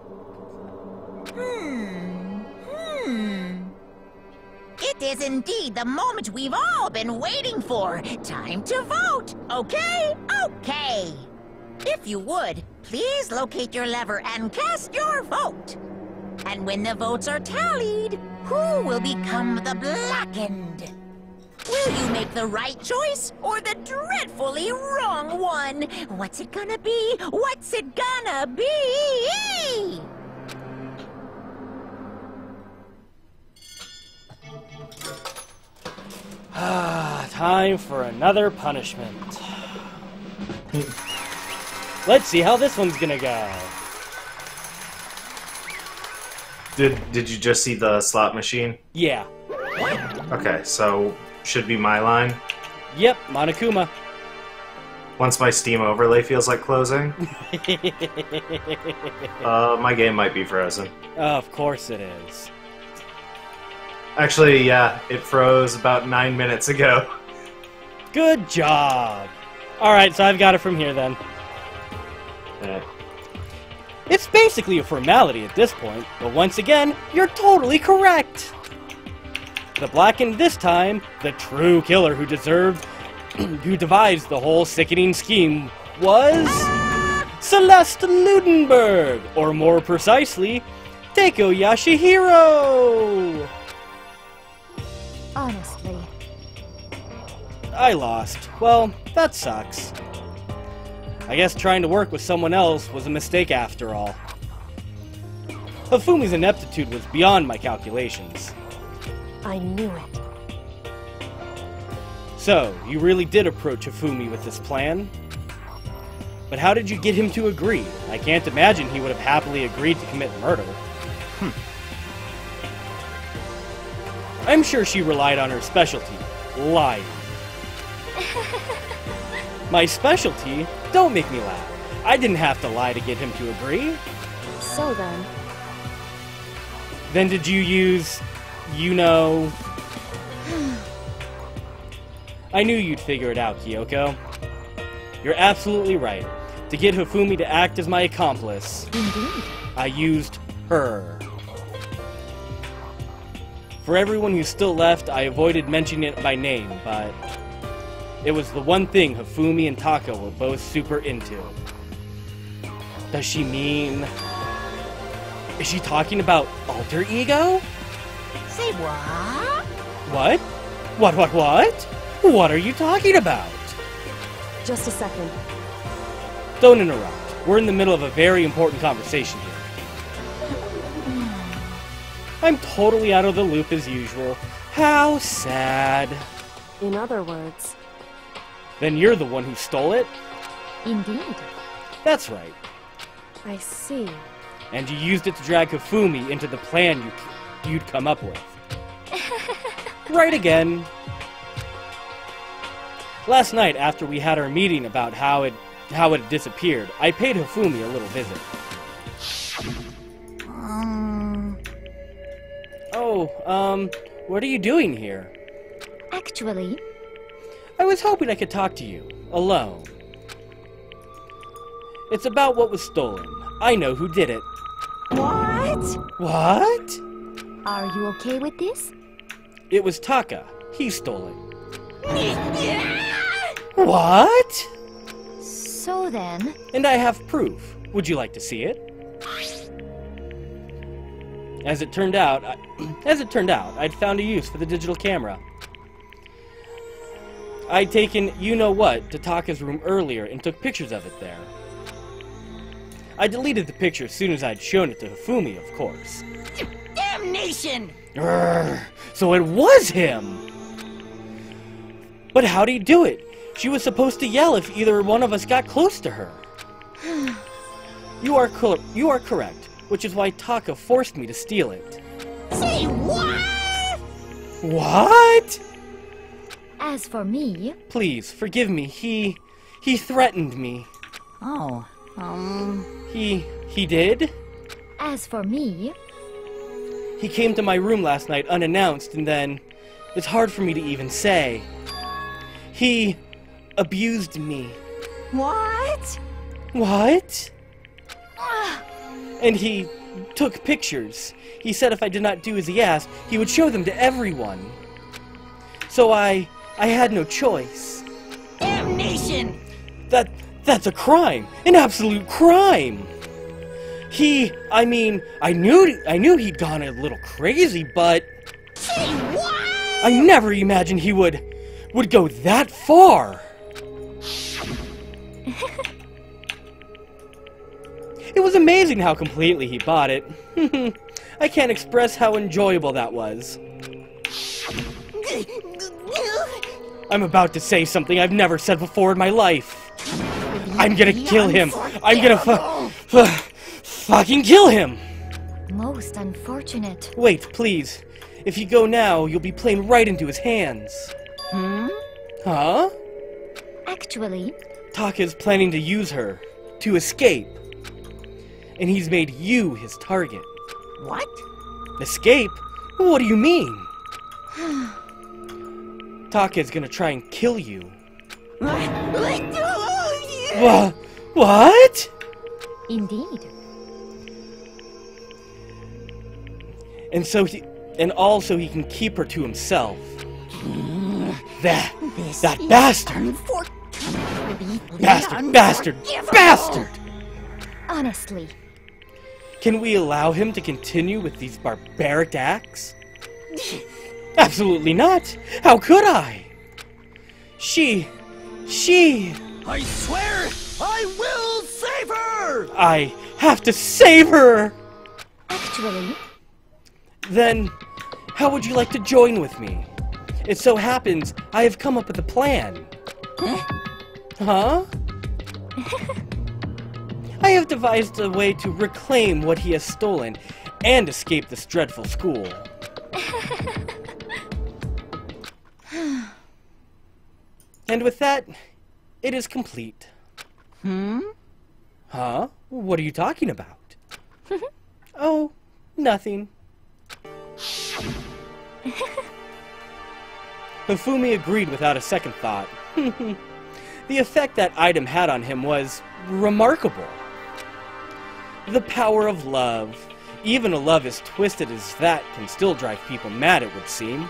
It is indeed the moment we've all been waiting for. Time to vote, okay? Okay. If you would, please locate your lever and cast your vote. And when the votes are tallied, who will become the blackened? Will you make the right choice or the dreadfully wrong one? What's it gonna be? What's it gonna be? Time for another punishment. Let's see how this one's gonna go. Did you just see the slot machine? Yeah. Okay, so should be my line. Yep, Monokuma. Once my Steam overlay feels like closing. My game might be frozen. Of course it is. Actually, yeah, it froze about 9 minutes ago. Good job. Alright, so I've got it from here then. Yeah. It's basically a formality at this point, but once again, you're totally correct. The blackened this time, the true killer who devised the whole sickening scheme was Celeste Ludenberg, or more precisely, Teiko Yashihiro. Honestly. I lost. Well, that sucks. I guess trying to work with someone else was a mistake after all. Hifumi's ineptitude was beyond my calculations. I knew it. So, you really did approach Hifumi with this plan? But how did you get him to agree? I can't imagine he would have happily agreed to commit murder. I'm sure she relied on her specialty, lying. My specialty? Don't make me laugh. I didn't have to lie to get him to agree. So then... Then did you use... you know... I knew you'd figure it out, Kyoko. You're absolutely right. To get Hifumi to act as my accomplice, Indeed. I used her. For everyone who's still left, I avoided mentioning it by name, but... it was the one thing Hifumi and Taka were both super into. Does she mean... is she talking about alter ego? Say what? What? What? What are you talking about? Just a second. Don't interrupt. We're in the middle of a very important conversation here. I'm totally out of the loop as usual. How sad. In other words... Then you're the one who stole it? Indeed. That's right. I see. And you used it to drag Hifumi into the plan you'd come up with. Right again. Last night, after we had our meeting about how it had disappeared, I paid Hifumi a little visit. Oh, what are you doing here? Actually... I was hoping I could talk to you, alone. It's about what was stolen. I know who did it. What? What? Are you okay with this? It was Taka. He stole it. What? So then... And I have proof. Would you like to see it? As it turned out, I'd found a use for the digital camera. I'd taken you-know-what to Taka's room earlier and took pictures of it there. I deleted the picture as soon as I'd shown it to Hifumi, of course. Damnation! Urgh, so it was him! But how'd he do it? She was supposed to yell if either one of us got close to her. You are correct, which is why Taka forced me to steal it. Say what? What? As for me... Please, forgive me. He threatened me. Oh, He did? As for me... He came to my room last night unannounced, and then... It's hard for me to even say. He abused me. What? What? And he took pictures. He said if I did not do as he asked, he would show them to everyone. So I had no choice. Damnation! That's a crime! An absolute crime! I knew he'd gone a little crazy, but... What? I never imagined he would go that far! It was amazing how completely he bought it. I can't express how enjoyable that was. I'm about to say something I've never said before in my life. I'm gonna kill him. I'm gonna fucking kill him! Most unfortunate. Wait, please. If you go now, you'll be playing right into his hands. Huh? Actually... Taka's planning to use her to escape. And he's made you his target. What? Escape? What do you mean? Taka's gonna try and kill you. What? Indeed. And also he can keep her to himself. That bastard! Bastard! Honestly. Can we allow him to continue with these barbaric acts? Absolutely not! How could I? She... I swear I will save her! I have to save her! Actually... Then, how would you like to join with me? It so happens I have come up with a plan. Huh? I have devised a way to reclaim what he has stolen and escape this dreadful school. And with that, it is complete. Huh? What are you talking about? Oh, nothing. Hifumi agreed without a second thought. The effect that item had on him was remarkable. The power of love. Even a love as twisted as that can still drive people mad, it would seem.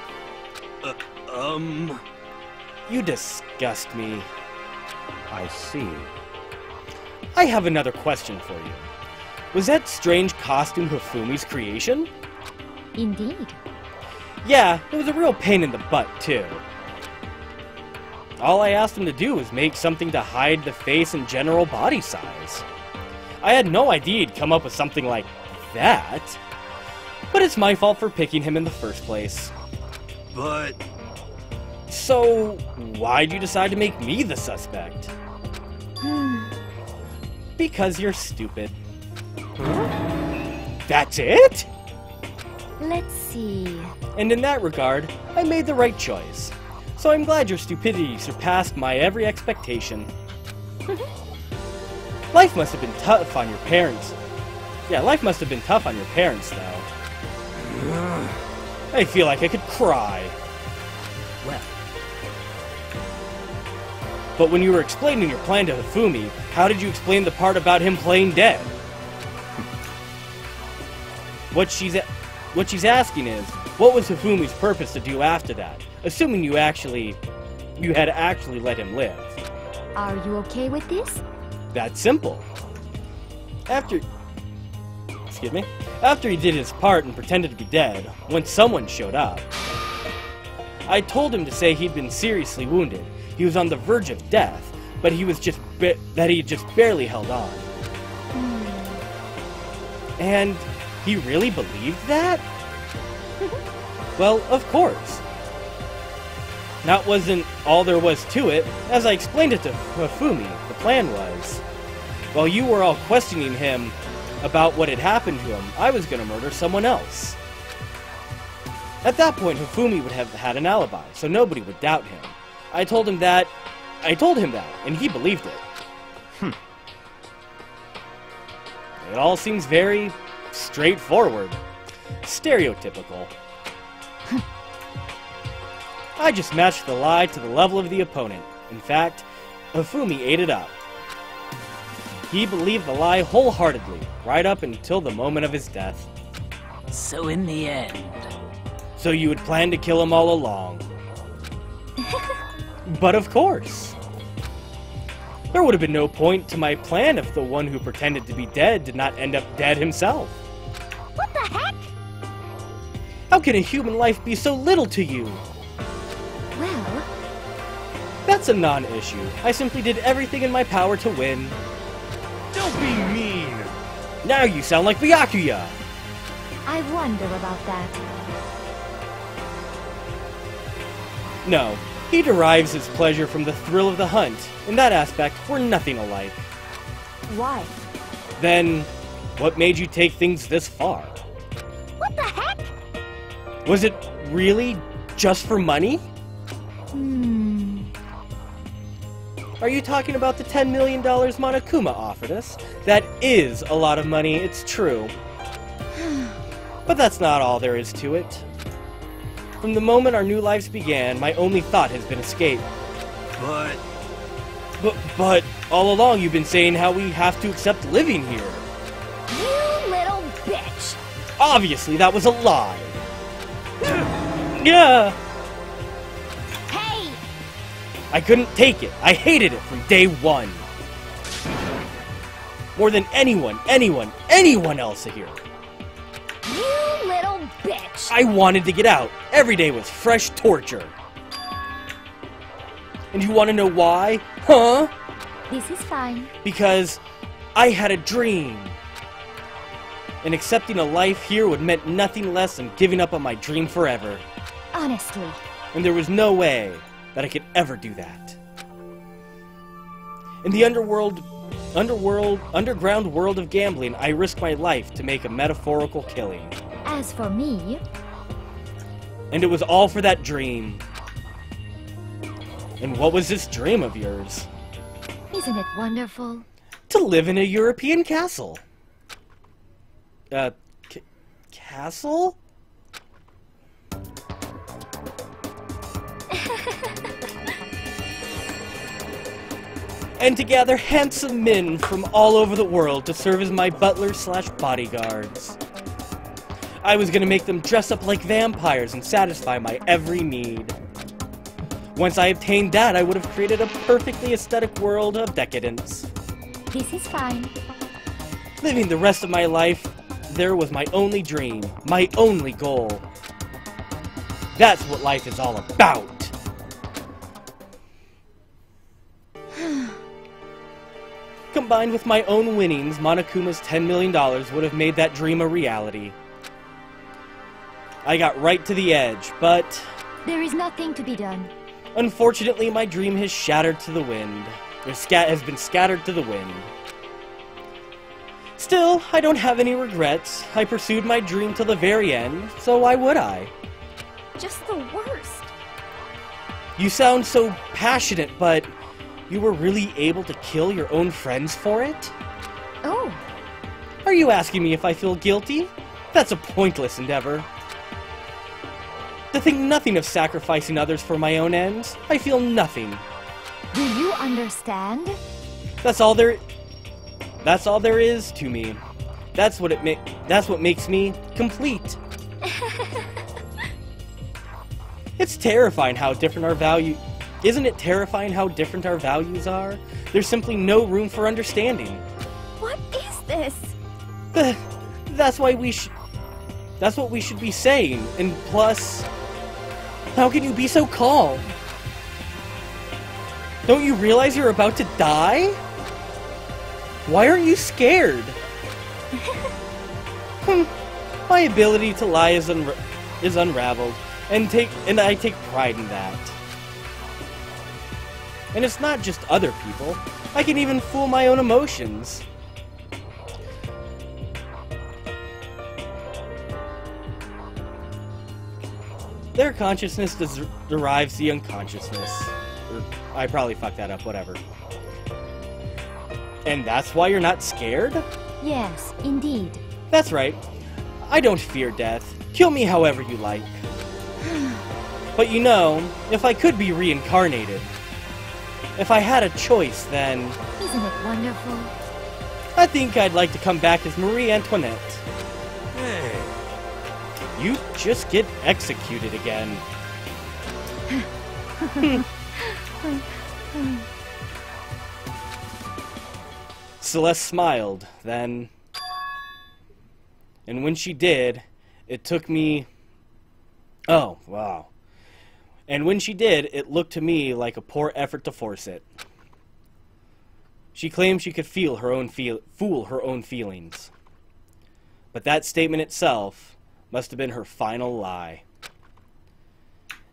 You disgust me. I see. I have another question for you. Was that strange costume Hifumi's creation? Indeed. Yeah, it was a real pain in the butt, too. All I asked him to do was make something to hide the face and general body size. I had no idea he'd come up with something like that. But it's my fault for picking him in the first place. But... So, why'd you decide to make me the suspect? Because you're stupid. That's it? Let's see... And in that regard, I made the right choice. So I'm glad your stupidity surpassed my every expectation. Life must have been tough on your parents. Yeah, life must have been tough on your parents, though. I feel like I could cry. well, But when you were explaining your plan to Hifumi, how did you explain the part about him playing dead? What she's asking is, what was Hifumi's purpose to do after that? Assuming you had actually let him live. Are you okay with this? That's simple. After he did his part and pretended to be dead, when someone showed up, I told him to say he'd been seriously wounded. He was on the verge of death, but he was just barely held on. And he really believed that? Well, of course. That wasn't all there was to it. As I explained it to Hifumi, the plan was, while you were all questioning him about what had happened to him, I was going to murder someone else. At that point, Hifumi would have had an alibi, so nobody would doubt him. I told him that, and he believed it. It all seems very straightforward. Stereotypical. I just matched the lie to the level of the opponent. In fact, Hifumi ate it up. He believed the lie wholeheartedly, right up until the moment of his death. So in the end... So you had planned to kill him all along. But of course. There would have been no point to my plan if the one who pretended to be dead did not end up dead himself. What the heck? How can a human life be so little to you? Well, That's a non-issue. I simply did everything in my power to win. Don't be mean! Now you sound like Byakuya! I wonder about that. No, he derives his pleasure from the thrill of the hunt. In that aspect, we're nothing alike. Why? Then, what made you take things this far? What the heck? Was it really just for money? Are you talking about the $10 million Monokuma offered us? That is a lot of money, it's true. But that's not all there is to it. From the moment our new lives began, my only thought has been escape. But all along you've been saying how we have to accept living here. You little bitch! Obviously that was a lie. Yeah. Hey! I couldn't take it. I hated it from day one. More than anyone else here. You little bitch! I wanted to get out. Every day was fresh torture. And you want to know why? Huh? This is fine. Because I had a dream. And accepting a life here would meant nothing less than giving up on my dream forever. Honestly. And there was no way that I could ever do that. In the underground world of gambling, I risked my life to make a metaphorical killing. As for me... And it was all for that dream. And what was this dream of yours? Isn't it wonderful? To live in a European castle. Castle? And to gather handsome men from all over the world to serve as my butlers/bodyguards. I was gonna make them dress up like vampires and satisfy my every need. Once I obtained that, I would have created a perfectly aesthetic world of decadence. This is fine. Living the rest of my life, there was my only dream, my only goal. That's what life is all about. Combined with my own winnings, Monokuma's $10 million would have made that dream a reality. I got right to the edge, but... There is nothing to be done. Unfortunately, my dream has shattered to the wind. Has been scattered to the wind. Still, I don't have any regrets. I pursued my dream till the very end, so why would I? Just the worst. You sound so passionate, but you were really able to kill your own friends for it? Oh. Are you asking me if I feel guilty? That's a pointless endeavor. To think nothing of sacrificing others for my own ends, I feel nothing. Do you understand? That's all there is to me. That's what makes me complete. It's terrifying how different our value. Isn't it terrifying how different our values are? There's simply no room for understanding. What is this? That's what we should be saying. And plus, how can you be so calm? Don't you realize you're about to die? Why aren't you scared? My ability to lie is unraveled, and I take pride in that. And it's not just other people. I can even fool my own emotions. Their consciousness derives the unconsciousness. I probably fucked that up, whatever. And that's why you're not scared? Yes, indeed. That's right. I don't fear death. Kill me however you like. But you know, if I could be reincarnated, if I had a choice, then... Isn't it wonderful? I think I'd like to come back as Marie Antoinette. Hey. You just get executed again. Celeste smiled, then... And when she did, it took me... Oh, wow. And when she did, it looked to me like a poor effort to force it. She claimed she could fool her own feelings. But that statement itself must have been her final lie.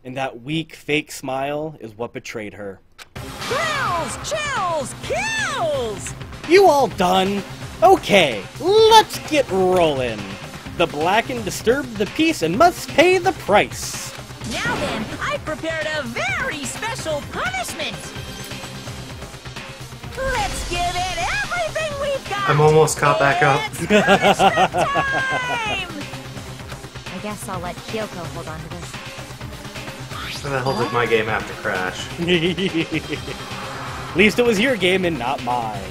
And that weak, fake smile is what betrayed her. Kills! Chills! Kills! You all done? Okay, let's get rolling. The Blackened disturbed the peace and must pay the price. Now then, I prepared a very special punishment. Let's give it everything we've got. I'm almost caught back up. It's punishment time! I guess I'll let Kyoko hold on to this. What the hell did my game have to crash? At least it was your game and not mine.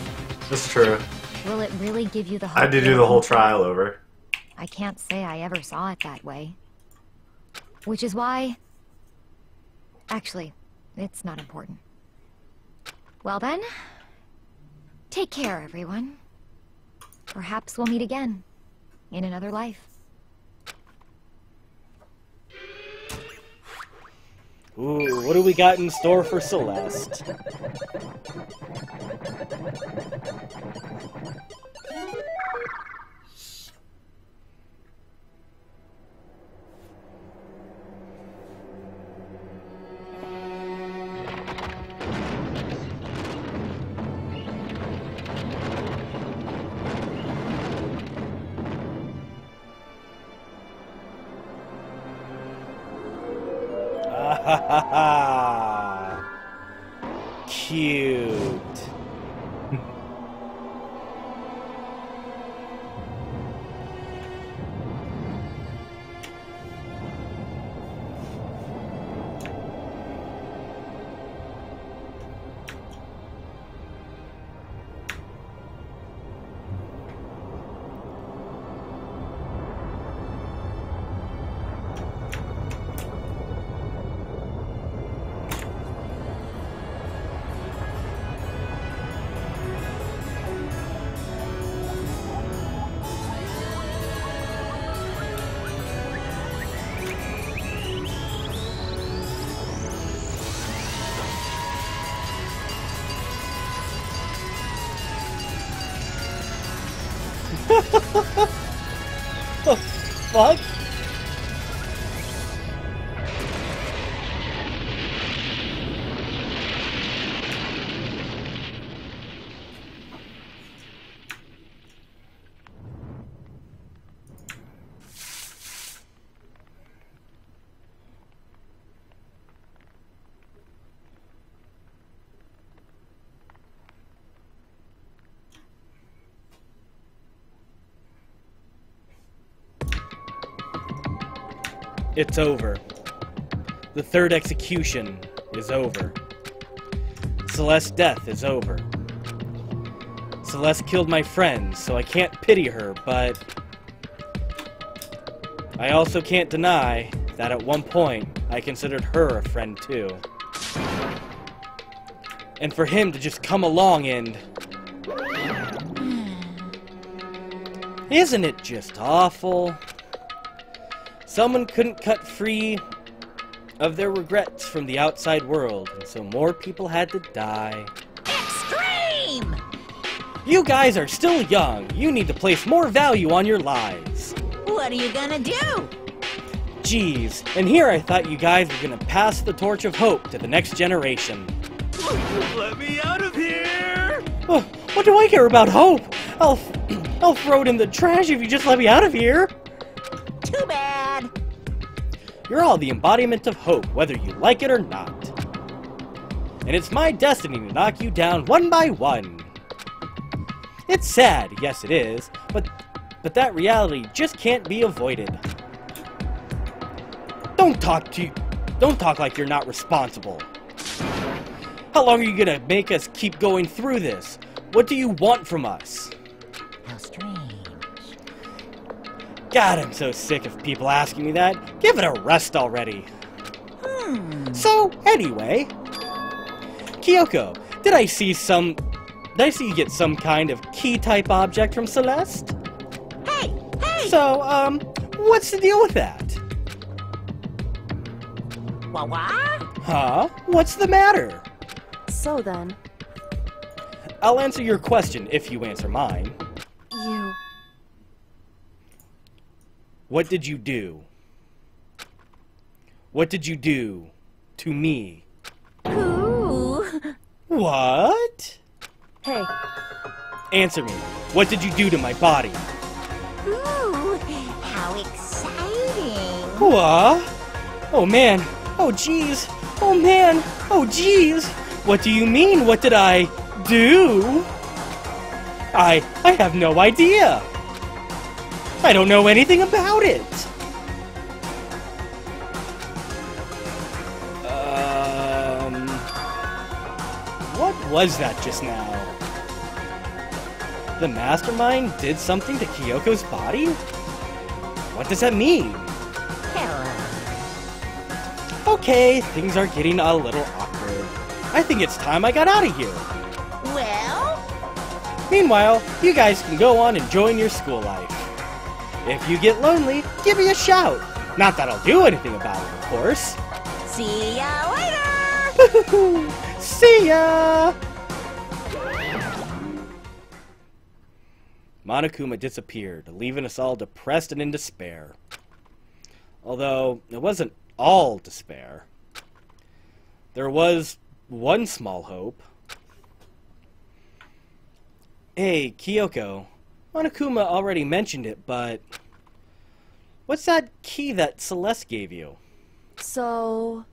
That's true. Will it really give you the I whole had to do the whole trial over. I can't say I ever saw it that way. Which is why... Actually, it's not important. Well then, take care, everyone. Perhaps we'll meet again, in another life. Ooh, what do we got in store for Celeste? Ha ha ha! Cute. The fuck? It's over. The third execution is over. Celeste's death is over. Celeste killed my friends, so I can't pity her, but I also can't deny that at one point I considered her a friend too. And for him to just come along and... Isn't it just awful? Someone couldn't cut free of their regrets from the outside world, and so more people had to die. Extreme! You guys are still young. You need to place more value on your lives. What are you gonna do? Jeez, and here I thought you guys were gonna pass the torch of hope to the next generation. Let me out of here! Oh, what do I care about hope? I'll throw it in the trash if you just let me out of here. Too bad. You're all the embodiment of hope, whether you like it or not. and it's my destiny to knock you down one by one. It's sad, yes it is, but that reality just can't be avoided. Don't talk like you're not responsible. How long are you gonna make us keep going through this? What do you want from us? How strange. God, I'm so sick of people asking me that. Give it a rest already. So, anyway, Kyoko, did I see you get some kind of key-type object from Celeste? Hey! So, what's the deal with that? What? Huh? What's the matter? So then, I'll answer your question if you answer mine. you... What did you do? What did you do to me? Ooh. What? Hey, Answer me. What did you do to my body? Ooh, how exciting. What? Oh man. Oh jeez. Oh man. Oh jeez. What do you mean? What did I do? I have no idea. I don't know anything about it. What was that just now? The mastermind did something to Kyoko's body? What does that mean? Hello. Okay, things are getting a little awkward. I think it's time I got out of here. Well? Meanwhile, you guys can go on enjoying your school life. If you get lonely, give me a shout. Not that I'll do anything about it, of course. See ya later! See ya! Monokuma disappeared, leaving us all depressed and in despair. Although, it wasn't all despair. There was one small hope. Hey, Kyoko. Monokuma already mentioned it, but... what's that key that Celeste gave you? so...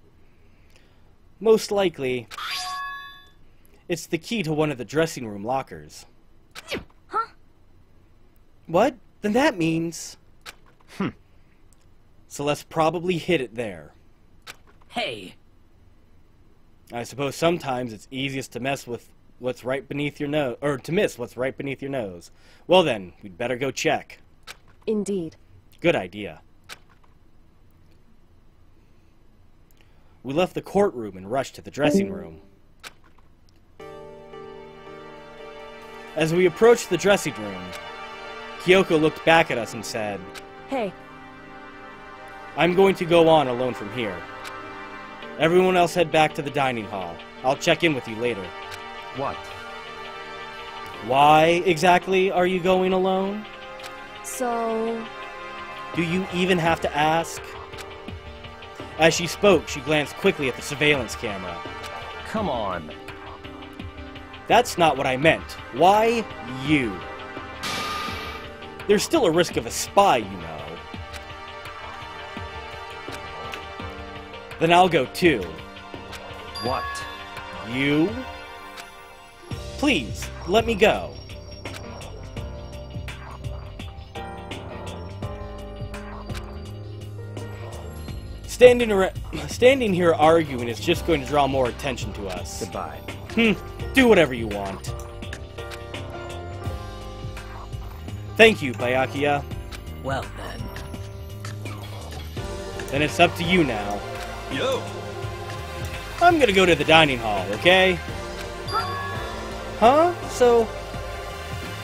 Most likely, it's the key to one of the dressing room lockers. Huh? What? Then that means... Celeste probably hid it there. Hey, I suppose sometimes it's easiest to mess with what's right beneath your nose, or to miss what's right beneath your nose. Well then, we'd better go check. Indeed. Good idea. We left the courtroom and rushed to the dressing room. As we approached the dressing room, Kyoko looked back at us and said, Hey, I'm going to go on alone from here. Everyone else head back to the dining hall. I'll check in with you later. What? Why exactly are you going alone? so... Do you even have to ask? As she spoke, she glanced quickly at the surveillance camera. Come on. That's not what I meant. Why you? There's still a risk of a spy, you know. Then I'll go too. What? You? Please, let me go. Standing here arguing is just going to draw more attention to us. Goodbye. Do whatever you want. Thank you, Byakuya. well then. Then it's up to you now. Yo! I'm gonna go to the dining hall, okay? Huh? So,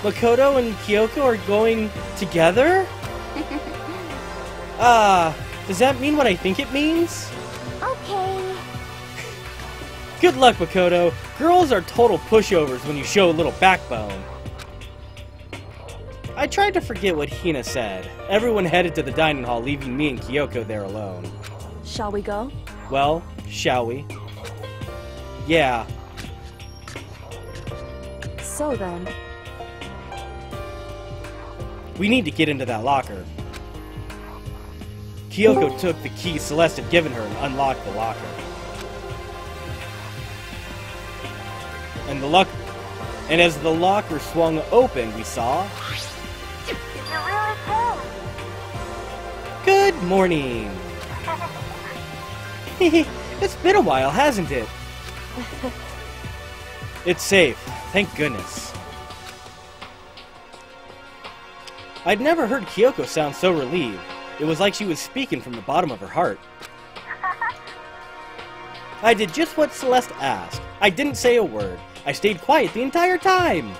Makoto and Kyoko are going together? Does that mean what I think it means? Okay. Good luck, Makoto. Girls are total pushovers when you show a little backbone. I tried to forget what Hina said. Everyone headed to the dining hall, leaving me and Kyoko there alone. Shall we go? Well, shall we? Yeah. So then... We need to get into that locker. Kyoko took the key Celeste had given her and unlocked the locker. And as the locker swung open, we saw... You're really cool. Good morning! It's been a while, hasn't it? It's safe, thank goodness. I'd never heard Kyoko sound so relieved. It was like she was speaking from the bottom of her heart. I did just what Celeste asked. I didn't say a word. I stayed quiet the entire time.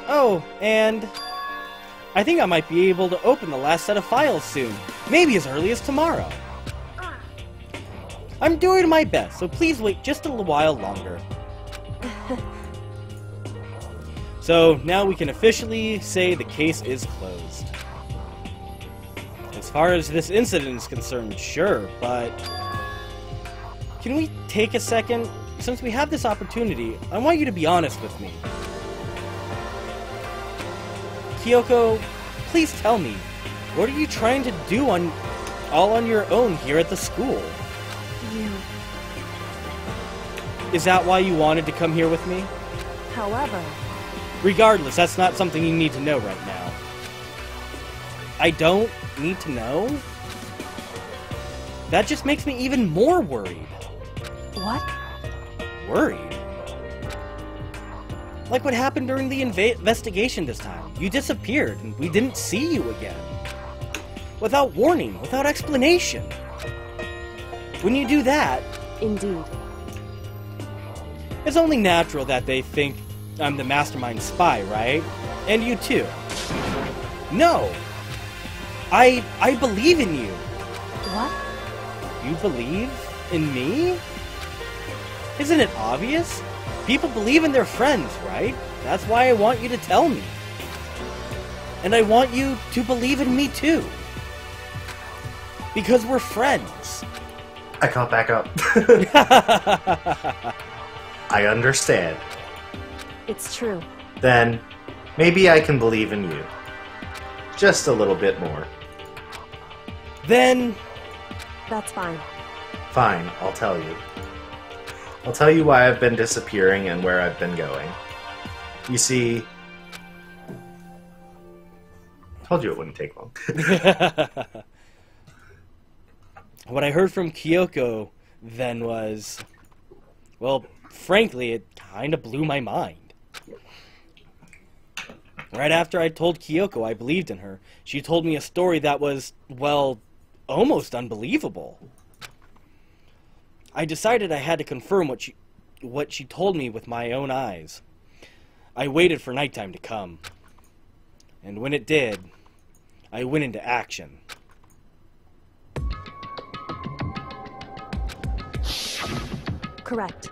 Oh, and I think I might be able to open the last set of files soon. Maybe as early as tomorrow. I'm doing my best, so please wait just a little while longer. So now we can officially say the case is closed. As far as this incident is concerned, sure, but can we take a second? Since we have this opportunity, I want you to be honest with me. Kyoko, please tell me, what are you trying to do all on your own here at the school? Is that why you wanted to come here with me? However... Regardless, that's not something you need to know right now. I don't need to know? That just makes me even more worried. What? Worried? Like what happened during the investigation this time. You disappeared, and we didn't see you again. Without warning, without explanation. When you do that... Indeed. It's only natural that they think I'm the mastermind spy, right? And you too. No! I believe in you. What? You believe in me? Isn't it obvious? People believe in their friends, right? That's why I want you to tell me. And I want you to believe in me too. Because we're friends. I can't back up. I understand. It's true. Then, maybe I can believe in you. Just a little bit more. Then... That's fine. Fine, I'll tell you. I'll tell you why I've been disappearing and where I've been going. You see... Told you it wouldn't take long. What I heard from Kyoko then was... Well, frankly, it kind of blew my mind. Right after I told Kyoko I believed in her, she told me a story that was, well, almost unbelievable. I decided I had to confirm what she told me with my own eyes. I waited for nighttime to come. And when it did, I went into action. Correct.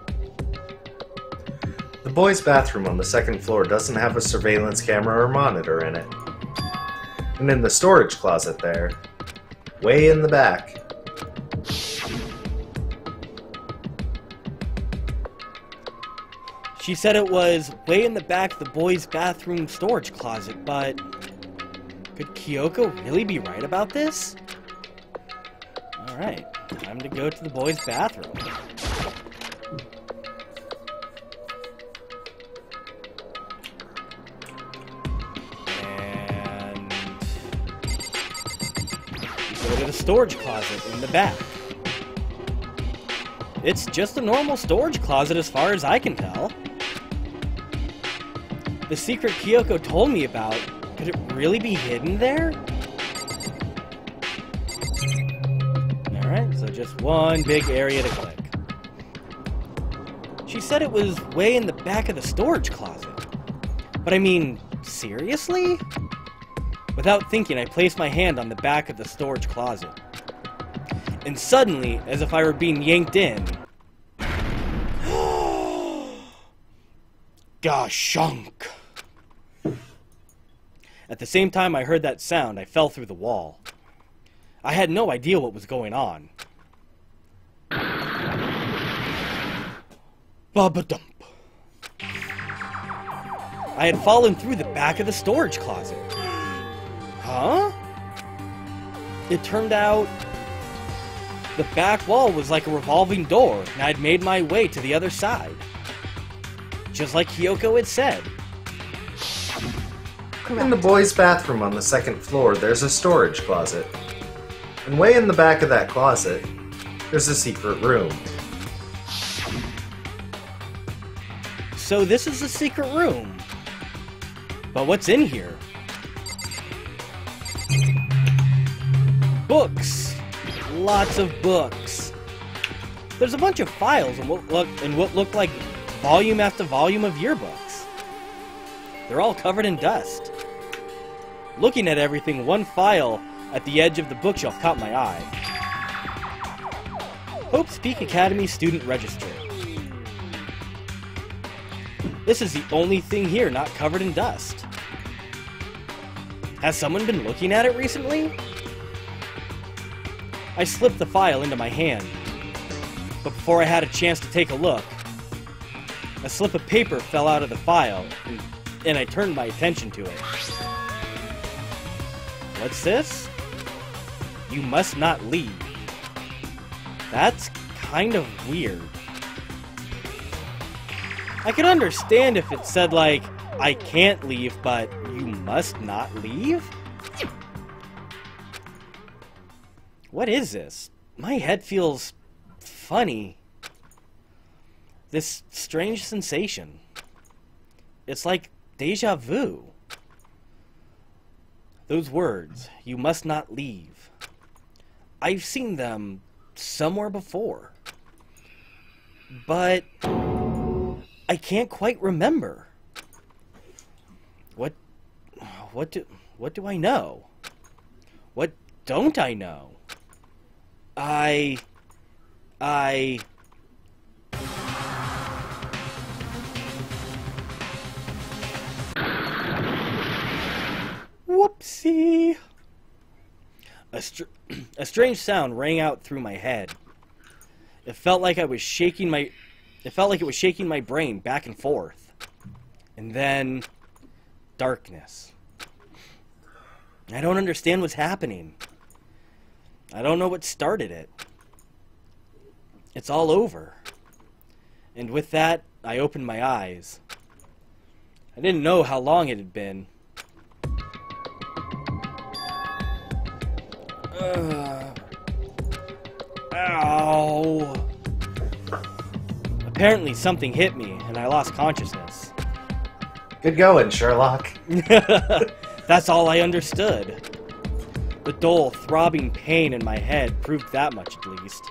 The boys' bathroom on the second floor doesn't have a surveillance camera or monitor in it. And in the storage closet there, way in the back, she said it was way in the back of the boys' bathroom storage closet, but could Kyoko really be right about this? Alright, time to go to the boys' bathroom. Go to the storage closet in the back. It's just a normal storage closet as far as I can tell. The secret Kyoko told me about, could it really be hidden there? Alright, so just one big area to click. She said it was way in the back of the storage closet. But I mean, seriously? Without thinking, I placed my hand on the back of the storage closet. And suddenly, as if I were being yanked in... Gashunk! At the same time I heard that sound, I fell through the wall. I had no idea what was going on. Baba-dump. I had fallen through the back of the storage closet. Huh? It turned out The back wall was like a revolving door, and I'd made my way to the other side. Just like Kyoko had said. In the boys' bathroom on the second floor, there's a storage closet. And way in the back of that closet, there's a secret room. So this is a secret room. But what's in here? Books. Lots of books. There's a bunch of files and what look like volume after volume of yearbooks. They're all covered in dust. Looking at everything, one file at the edge of the bookshelf caught my eye. Hope's Peak Academy Student Register. This is the only thing here not covered in dust. Has someone been looking at it recently? I slipped the file into my hand, but before I had a chance to take a look, a slip of paper fell out of the file, and I turned my attention to it. What's this? You must not leave. That's kind of weird. I could understand if it said, like, I can't leave, but you must not leave? What is this? My head feels funny. This strange sensation. It's like deja vu. Those words, you must not leave. I've seen them somewhere before. But I can't quite remember. What do I know? What don't I know? Whoopsie! A strange sound rang out through my head. It felt like it was shaking my brain back and forth. And then darkness. I don't understand what's happening. I don't know what started it. It's all over. And with that, I opened my eyes. I didn't know how long it had been. Ow. Apparently something hit me, and I lost consciousness. Good going, Sherlock. That's all I understood. The dull, throbbing pain in my head proved that much at least.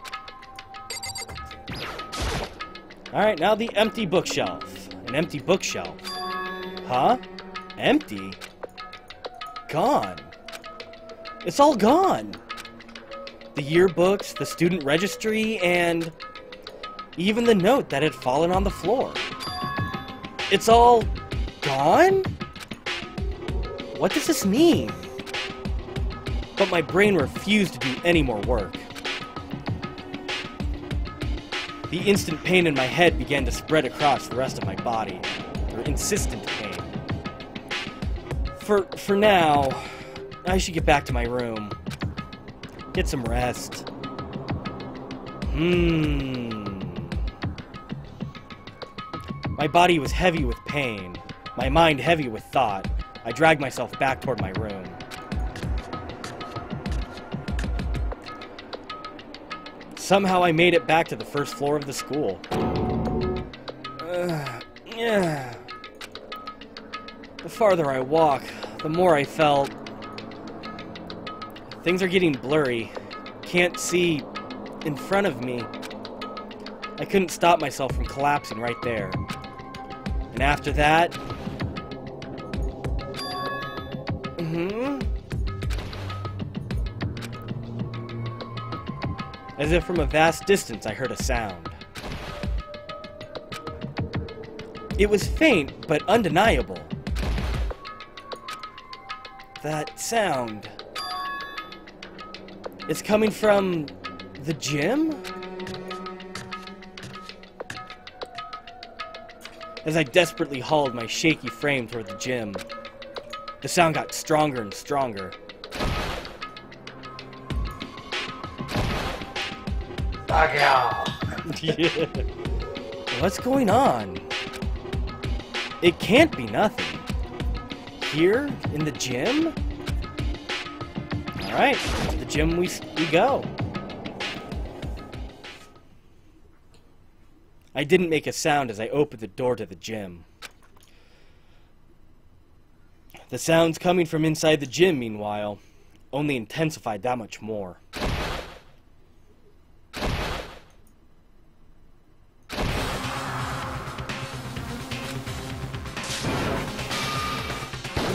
Alright, now the empty bookshelf. An empty bookshelf. Huh? Empty? Gone. It's all gone. The yearbooks, the student registry, and even the note that had fallen on the floor. It's all gone? What does this mean? But my brain refused to do any more work. The instant pain in my head began to spread across the rest of my body. Insistent pain. For now, I should get back to my room. Get some rest. My body was heavy with pain. My mind heavy with thought. I dragged myself back toward my room. Somehow I made it back to the first floor of the school. The farther I walk, the more I felt... Things are getting blurry. Can't see in front of me. I couldn't stop myself from collapsing right there. And after that... As if from a vast distance, I heard a sound. It was faint, but undeniable. That sound... It's coming from... the gym? As I desperately hauled my shaky frame toward the gym, the sound got stronger and stronger. Fuck y'all. Yeah. What's going on? It can't be nothing. Here? In the gym? Alright, to the gym we go. I didn't make a sound as I opened the door to the gym. The sounds coming from inside the gym, meanwhile, only intensified that much more.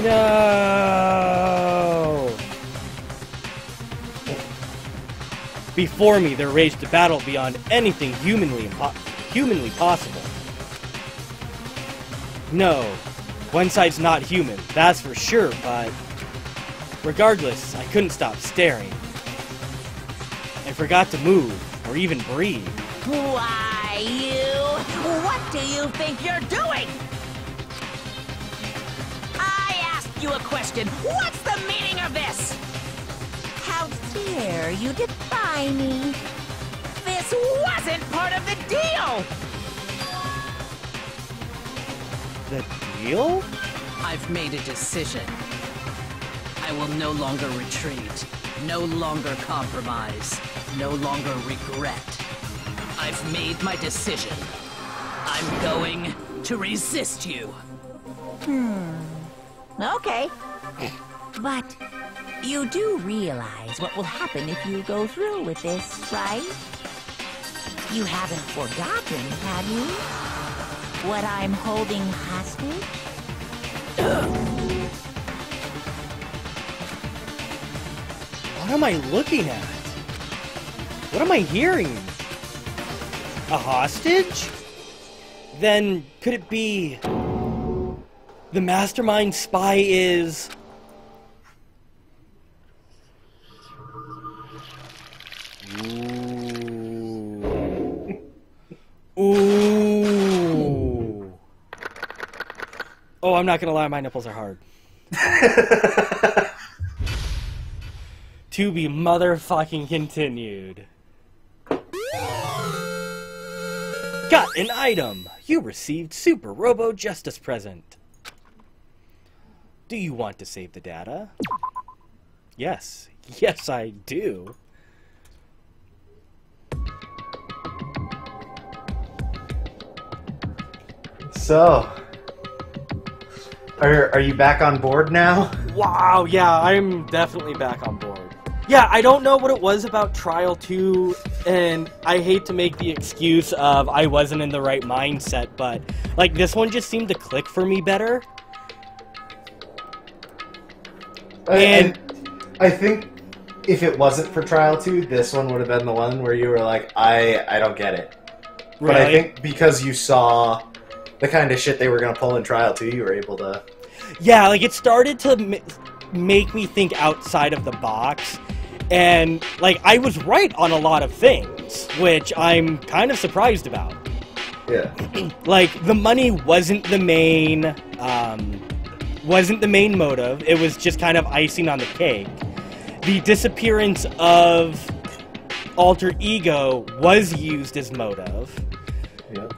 No! Before me, there raged a battle beyond anything humanly possible. No, one side's not human, that's for sure, but regardless, I couldn't stop staring. I forgot to move, or even breathe. Why, you? What do you think you're doing? I asked you a question. What's the meaning of this? How dare you defy me? This wasn't part of the deal! The deal? I've made a decision. I will no longer retreat, no longer compromise, no longer regret. I've made my decision. I'm going to resist you. Okay. But you do realize what will happen if you go through with this, right? You haven't forgotten, have you? What I'm holding hostage? What am I looking at? What am I hearing? A hostage? Then could it be the mastermind spy is... Ooh. Oh, I'm not gonna lie, my nipples are hard. To be motherfucking continued. Got an item! You received Super Robo Justice Present. Do you want to save the data? Yes. Yes, I do. So, are you back on board now? Wow, yeah, I'm definitely back on board. Yeah, I don't know what it was about Trial 2, and I hate to make the excuse of I wasn't in the right mindset, but, like, this one just seemed to click for me better. And I think if it wasn't for Trial 2, this one would have been the one where you were like, I don't get it. But I think because you saw the kind of shit they were going to pull in Trial 2, you were able to... Yeah, like, it started to make me think outside of the box, and, like, I was right on a lot of things, which I'm kind of surprised about. Yeah. Like, the money wasn't the main motive. It was just kind of icing on the cake. The disappearance of Alter Ego was used as motive. Yeah.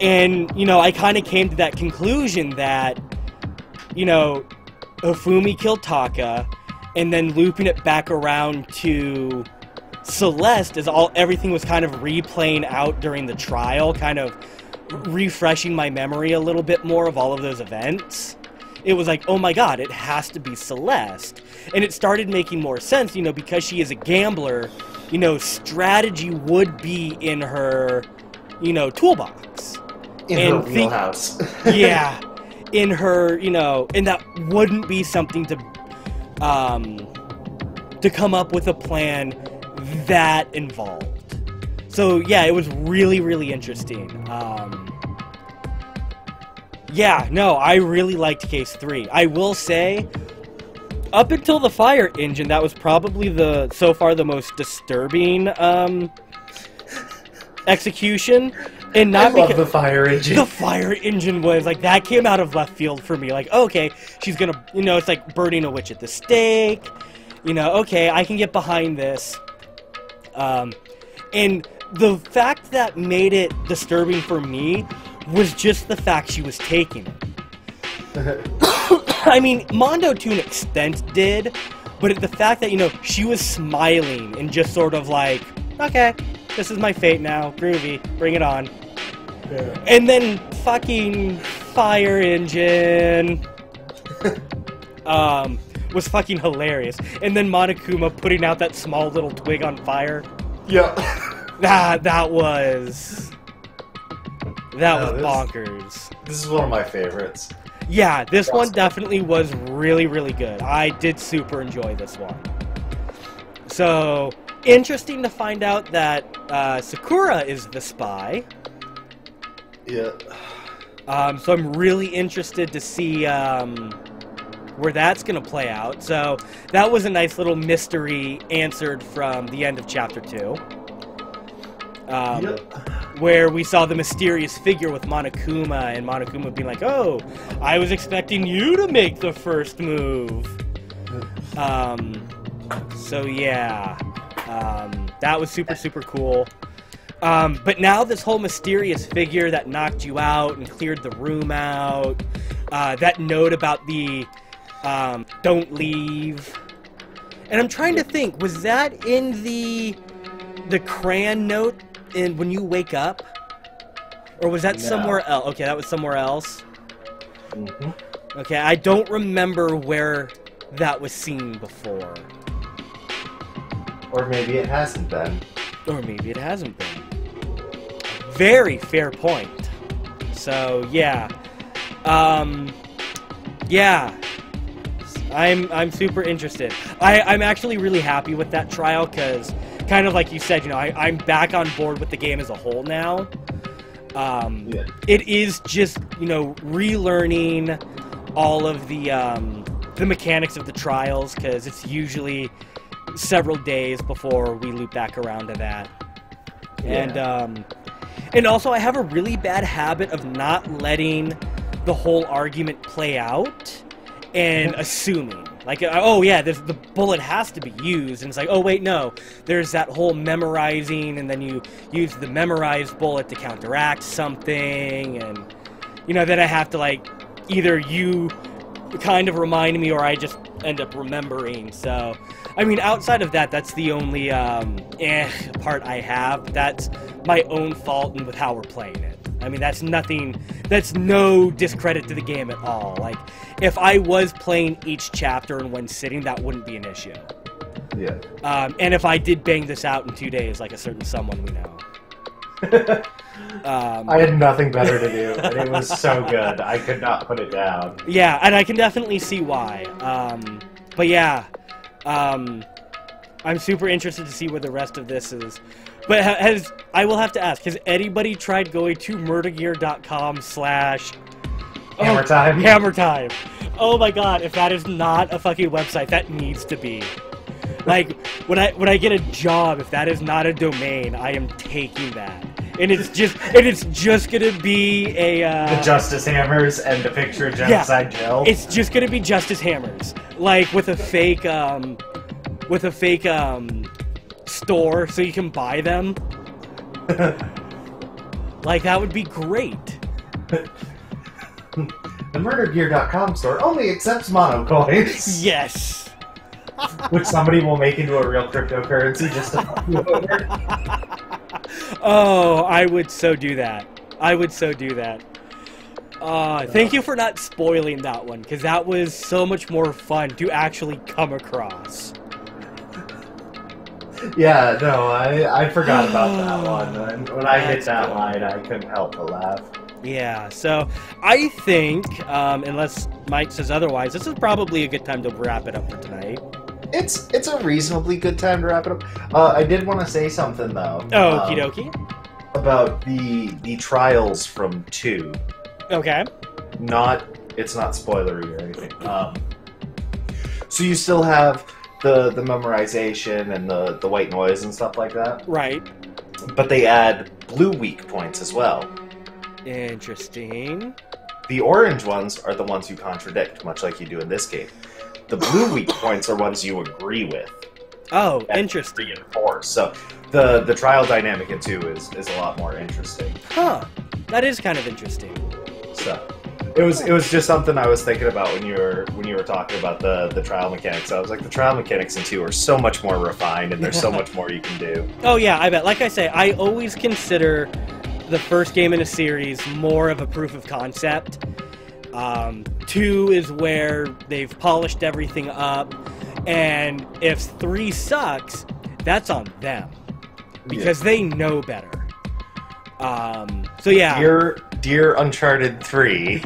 And, you know, I kind of came to that conclusion that, you know, Hifumi killed Taka, and then looping it back around to Celeste as everything was kind of replaying out during the trial, kind of refreshing my memory a little bit more of all of those events. It was like, oh my god, it has to be Celeste. And it started making more sense, you know, because she is a gambler, you know, strategy would be in her, you know, toolbox. In her wheelhouse. Yeah. In her, you know, and that wouldn't be something to come up with a plan that involved. So, yeah, it was really, really interesting. Yeah, no, I really liked Case 3. I will say, up until the fire engine, that was probably so far the most disturbing, execution. And not I love the fire engine. The fire engine was, like, that came out of left field for me. Like, okay, she's gonna, you know, it's like burning a witch at the stake. You know, okay, I can get behind this. And the fact that made it disturbing for me was just the fact she was taking it. I mean, Mondo to an extent did, but the fact that, you know, she was smiling and just sort of like, okay, this is my fate now, groovy, bring it on. Yeah. And then fucking Fire Engine was fucking hilarious. And then Monokuma putting out that small little twig on fire. Yeah. That was bonkers. This is one of my favorites. Yeah, this one definitely was really, really good. I did super enjoy this one. So, interesting to find out that Sakura is the spy. Yeah. So I'm really interested to see where that's going to play out. So that was a nice little mystery answered from the end of Chapter 2. Where we saw the mysterious figure with Monokuma, and Monokuma being like, oh, I was expecting you to make the first move. So yeah, that was super, super cool. But now this whole mysterious figure that knocked you out and cleared the room out, that note about the don't leave. And I'm trying to think, was that in the crayon note in when you wake up? Or was that somewhere else? Okay, that was somewhere else. Mm-hmm. Okay, I don't remember where that was seen before. Or maybe it hasn't been. Or maybe it hasn't been. Very fair point. So, yeah. Yeah. I'm super interested. I'm actually really happy with that trial, because kind of like you said, you know, I'm back on board with the game as a whole now. It is just, you know, relearning all of the mechanics of the trials, because it's usually several days before we loop back around to that. Yeah. And also I have a really bad habit of not letting the whole argument play out and assuming. Like, oh yeah, the bullet has to be used, and it's like, oh wait, no. There's that whole memorizing, and then you use the memorized bullet to counteract something, and, you know, then I have to, like, either you kind of remind me or I just end up remembering, so... I mean, outside of that, that's the only, part I have. That's my own fault and with how we're playing it. I mean, that's nothing, that's no discredit to the game at all. Like, if I was playing each chapter in one sitting, that wouldn't be an issue. Yeah. And if I did bang this out in 2 days, like a certain someone we know. I had nothing better to do, and it was so good. I could not put it down. Yeah, and I can definitely see why. But yeah, I'm super interested to see where the rest of this is. But I will have to ask, has anybody tried going to murdergear.com/ Hammer Time? Hammer Time. Oh my god, if that is not a fucking website, that needs to be. Like, when I get a job, if that is not a domain, I am taking that. And it's just gonna be a the Justice Hammers and the picture of Genocide Jill. It's just gonna be Justice Hammers. Like with a fake store so you can buy them. Like, that would be great. The murdergear.com store only accepts mono coins. Yes. Which somebody will make into a real cryptocurrency just to fuck you over. Oh, I would so do that. I would so do that. Thank you for not spoiling that one, because that was so much more fun to actually come across. Yeah, no, I forgot about that one. When I hit that line, I couldn't help but laugh. Yeah, so I think, unless Mike says otherwise, this is probably a good time to wrap it up for tonight. It's a reasonably good time to wrap it up. I did want to say something, though. Oh, okie dokie. About the trials from 2. Okay. It's not spoilery or anything. So you still have the memorization and the white noise and stuff like that. Right. But they add blue weak points as well. Interesting. The orange ones are the ones you contradict, much like you do in this game. The blue weak points are ones you agree with. Oh, interesting. 3 and 4. So the trial dynamic in 2 is a lot more interesting. Huh. That is kind of interesting. So it was just something I was thinking about when you were talking about the trial mechanics. I was like, the trial mechanics in 2 are so much more refined, and there's so much more you can do. Oh yeah, I bet. Like I say, I always consider the first game in a series more of a proof of concept. 2 is where they've polished everything up, and if 3 sucks, that's on them because they know better. So yeah. Dear Uncharted 3.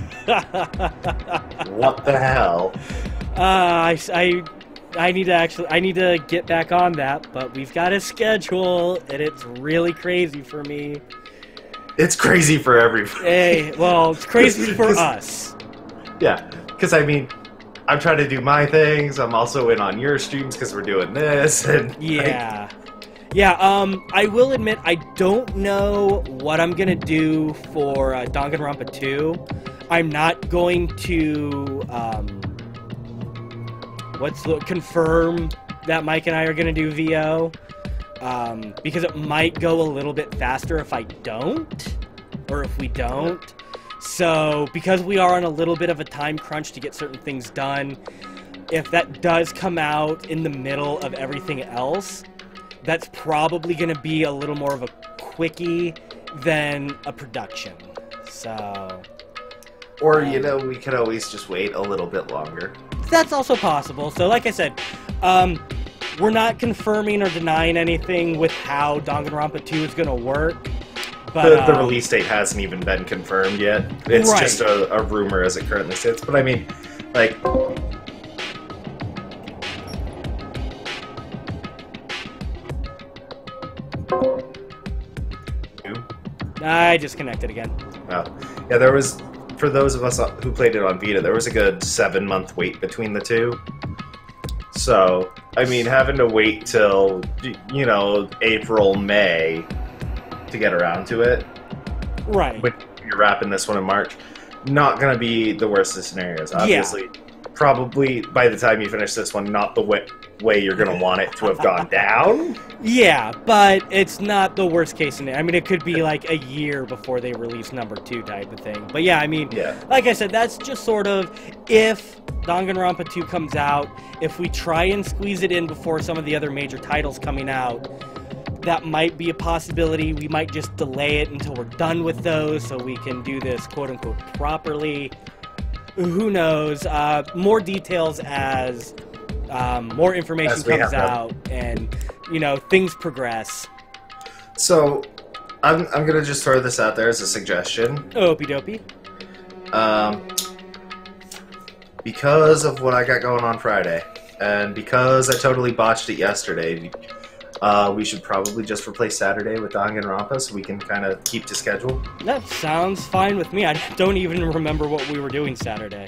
What the hell? I need to get back on that, but we've got a schedule, and it's really crazy for me. It's crazy for everybody. Hey, well, it's crazy for us. Yeah, because I mean, I'm trying to do my things. I'm also in on your streams because we're doing this, and yeah. Yeah, I will admit I don't know what I'm gonna do for Danganronpa 2. I'm not going to confirm that Mike and I are gonna do VO, because it might go a little bit faster if I don't, or if we don't. So, because we are on a little bit of a time crunch to get certain things done, if that does come out in the middle of everything else, that's probably going to be a little more of a quickie than a production. So... Or, you know, we could always just wait a little bit longer. That's also possible. So, like I said, we're not confirming or denying anything with how Danganronpa 2 is going to work. But, the release date hasn't even been confirmed yet. It's right. just a rumor as it currently sits. But, I mean, like... I disconnected again. Oh. Yeah, there was, for those of us who played it on Vita, there was a good 7-month wait between the two. So, I mean, having to wait till, you know, April, May to get around to it. Right. When you're wrapping this one in March, not going to be the worst of scenarios. Obviously, probably by the time you finish this one, not the way you're going to want it to have gone down. Yeah, but it's not the worst case scenario. I mean, it could be like a year before they release number 2 type of thing. But yeah, I mean, like I said, that's just sort of if Danganronpa 2 comes out, if we try and squeeze it in before some of the other major titles coming out, that might be a possibility. We might just delay it until we're done with those so we can do this quote-unquote properly. Who knows? More details as more information comes out and, you know, things progress. So, I'm gonna just throw this out there as a suggestion. Opie dopey. Because of what I got going on Friday, and because I totally botched it yesterday, we should probably just replace Saturday with Danganronpa so we can kind of keep to schedule. That sounds fine with me. I don't even remember what we were doing Saturday.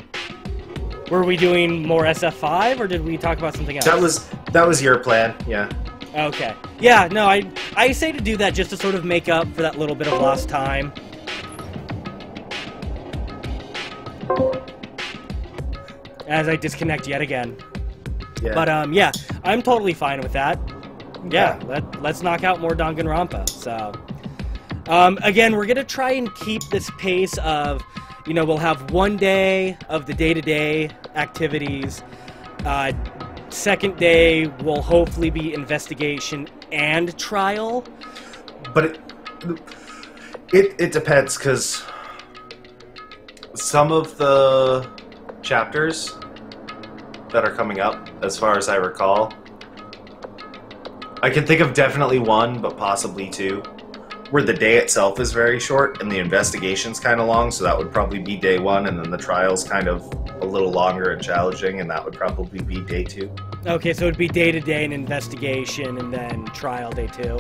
Were we doing more SF5, or did we talk about something else? That was your plan, yeah. Okay. Yeah, no, I say to do that just to sort of make up for that little bit of lost time. As I disconnect yet again. Yeah. But, yeah, I'm totally fine with that. Yeah, let's knock out more Danganronpa. So, again, we're going to try and keep this pace of, you know, we'll have one day of the day-to-day activities. Second day will hopefully be investigation and trial. But it depends, because some of the chapters that are coming up, as far as I recall, I can think of definitely one, but possibly two, where the day itself is very short and the investigation's kind of long, so that would probably be day 1, and then the trial's kind of a little longer and challenging, and that would probably be day 2. Okay, so it'd be day-to-day and investigation, and then trial day 2.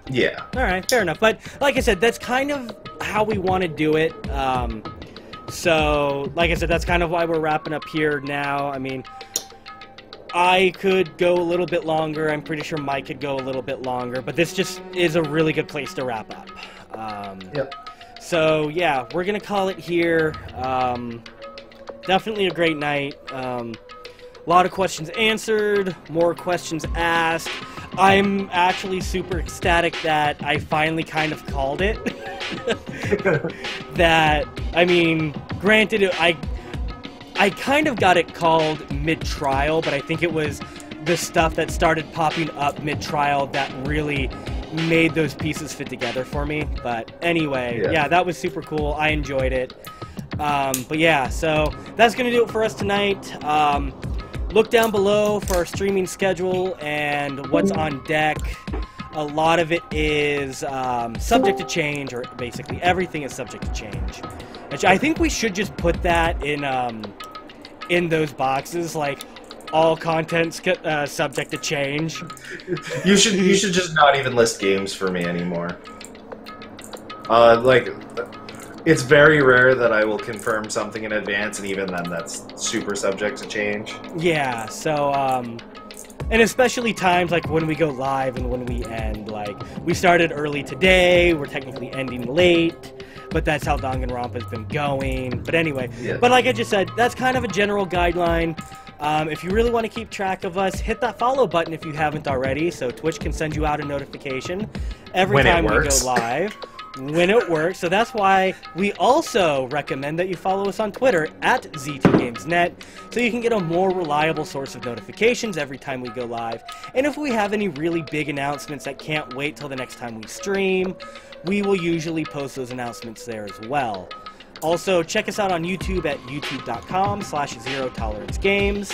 Yeah. Alright, fair enough. But, like I said, that's kind of how we want to do it. So, like I said, that's kind of why we're wrapping up here now. I mean, I could go a little bit longer. I'm pretty sure Mike could go a little bit longer. But this just is a really good place to wrap up. Yep. So, yeah, we're going to call it here. Definitely a great night. A lot of questions answered, more questions asked. I'm actually super ecstatic that I finally kind of called it. That, I mean, granted, I kind of got it called mid-trial, but I think it was the stuff that started popping up mid-trial that really made those pieces fit together for me. But anyway, yeah, that was super cool. I enjoyed it. But yeah, so that's going to do it for us tonight. Look down below for our streaming schedule and what's on deck. A lot of it is subject to change, or basically everything is subject to change. Which I think we should just put that in those boxes, like all content's subject to change. You should just not even list games for me anymore. Like, it's very rare that I will confirm something in advance, and even then, that's super subject to change. Yeah, so, and especially times like when we go live and when we end. Like, we started early today, we're technically ending late, but that's how Danganronpa has been going. But anyway, but like I just said, that's kind of a general guideline. If you really want to keep track of us, hit that follow button if you haven't already, so Twitch can send you out a notification every time we go live. When it works. So that's why we also recommend that you follow us on Twitter at Z2GamesNet, so you can get a more reliable source of notifications every time we go live. And if we have any really big announcements that can't wait till the next time we stream, we will usually post those announcements there as well. Also, check us out on YouTube at youtube.com/ZeroToleranceGames,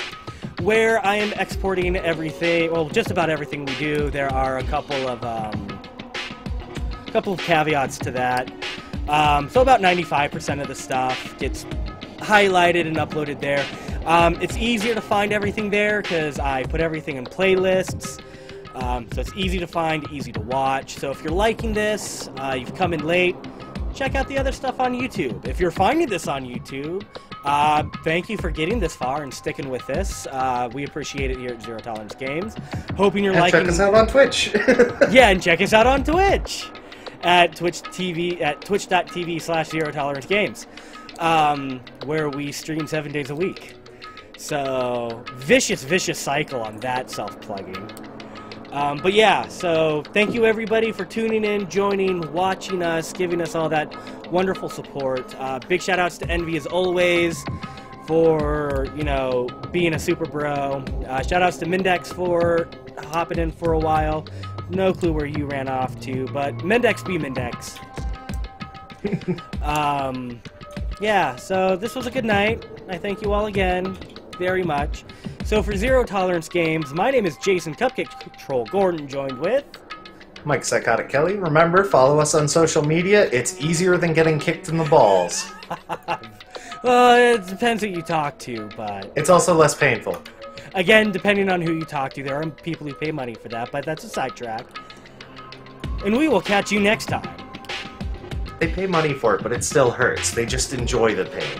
where I am exporting everything, well, just about everything we do. There are a couple of caveats to that. So about 95% of the stuff gets highlighted and uploaded there. It's easier to find everything there because I put everything in playlists. So it's easy to find, easy to watch. So if you're liking this, you've come in late, check out the other stuff on YouTube. If you're finding this on YouTube, thank you for getting this far and sticking with this. We appreciate it here at Zero Tolerance Games. Hoping you're liking. Check us out on Twitch. Yeah, and check us out on Twitch at twitch.tv/ZeroToleranceGames, where we stream 7 days a week. So vicious cycle on that self-plugging. But yeah, so thank you everybody for tuning in, joining, watching us, giving us all that wonderful support. Big shout outs to Envy as always for, you know, being a super bro. Shout outs to Mindex for hopping in for a while. No clue where you ran off to, but Mindex be Mindex. Yeah, so this was a good night. I thank you all again very much. So for Zero Tolerance Games, my name is Jason Cupcake Troll Gordon, joined with Mike Psychotic Kelly. Remember, follow us on social media. It's easier than getting kicked in the balls. Well, it depends who you talk to, but it's also less painful. Again, depending on who you talk to, there are people who pay money for that, but that's a sidetrack. And we will catch you next time. They pay money for it, but it still hurts. They just enjoy the pain.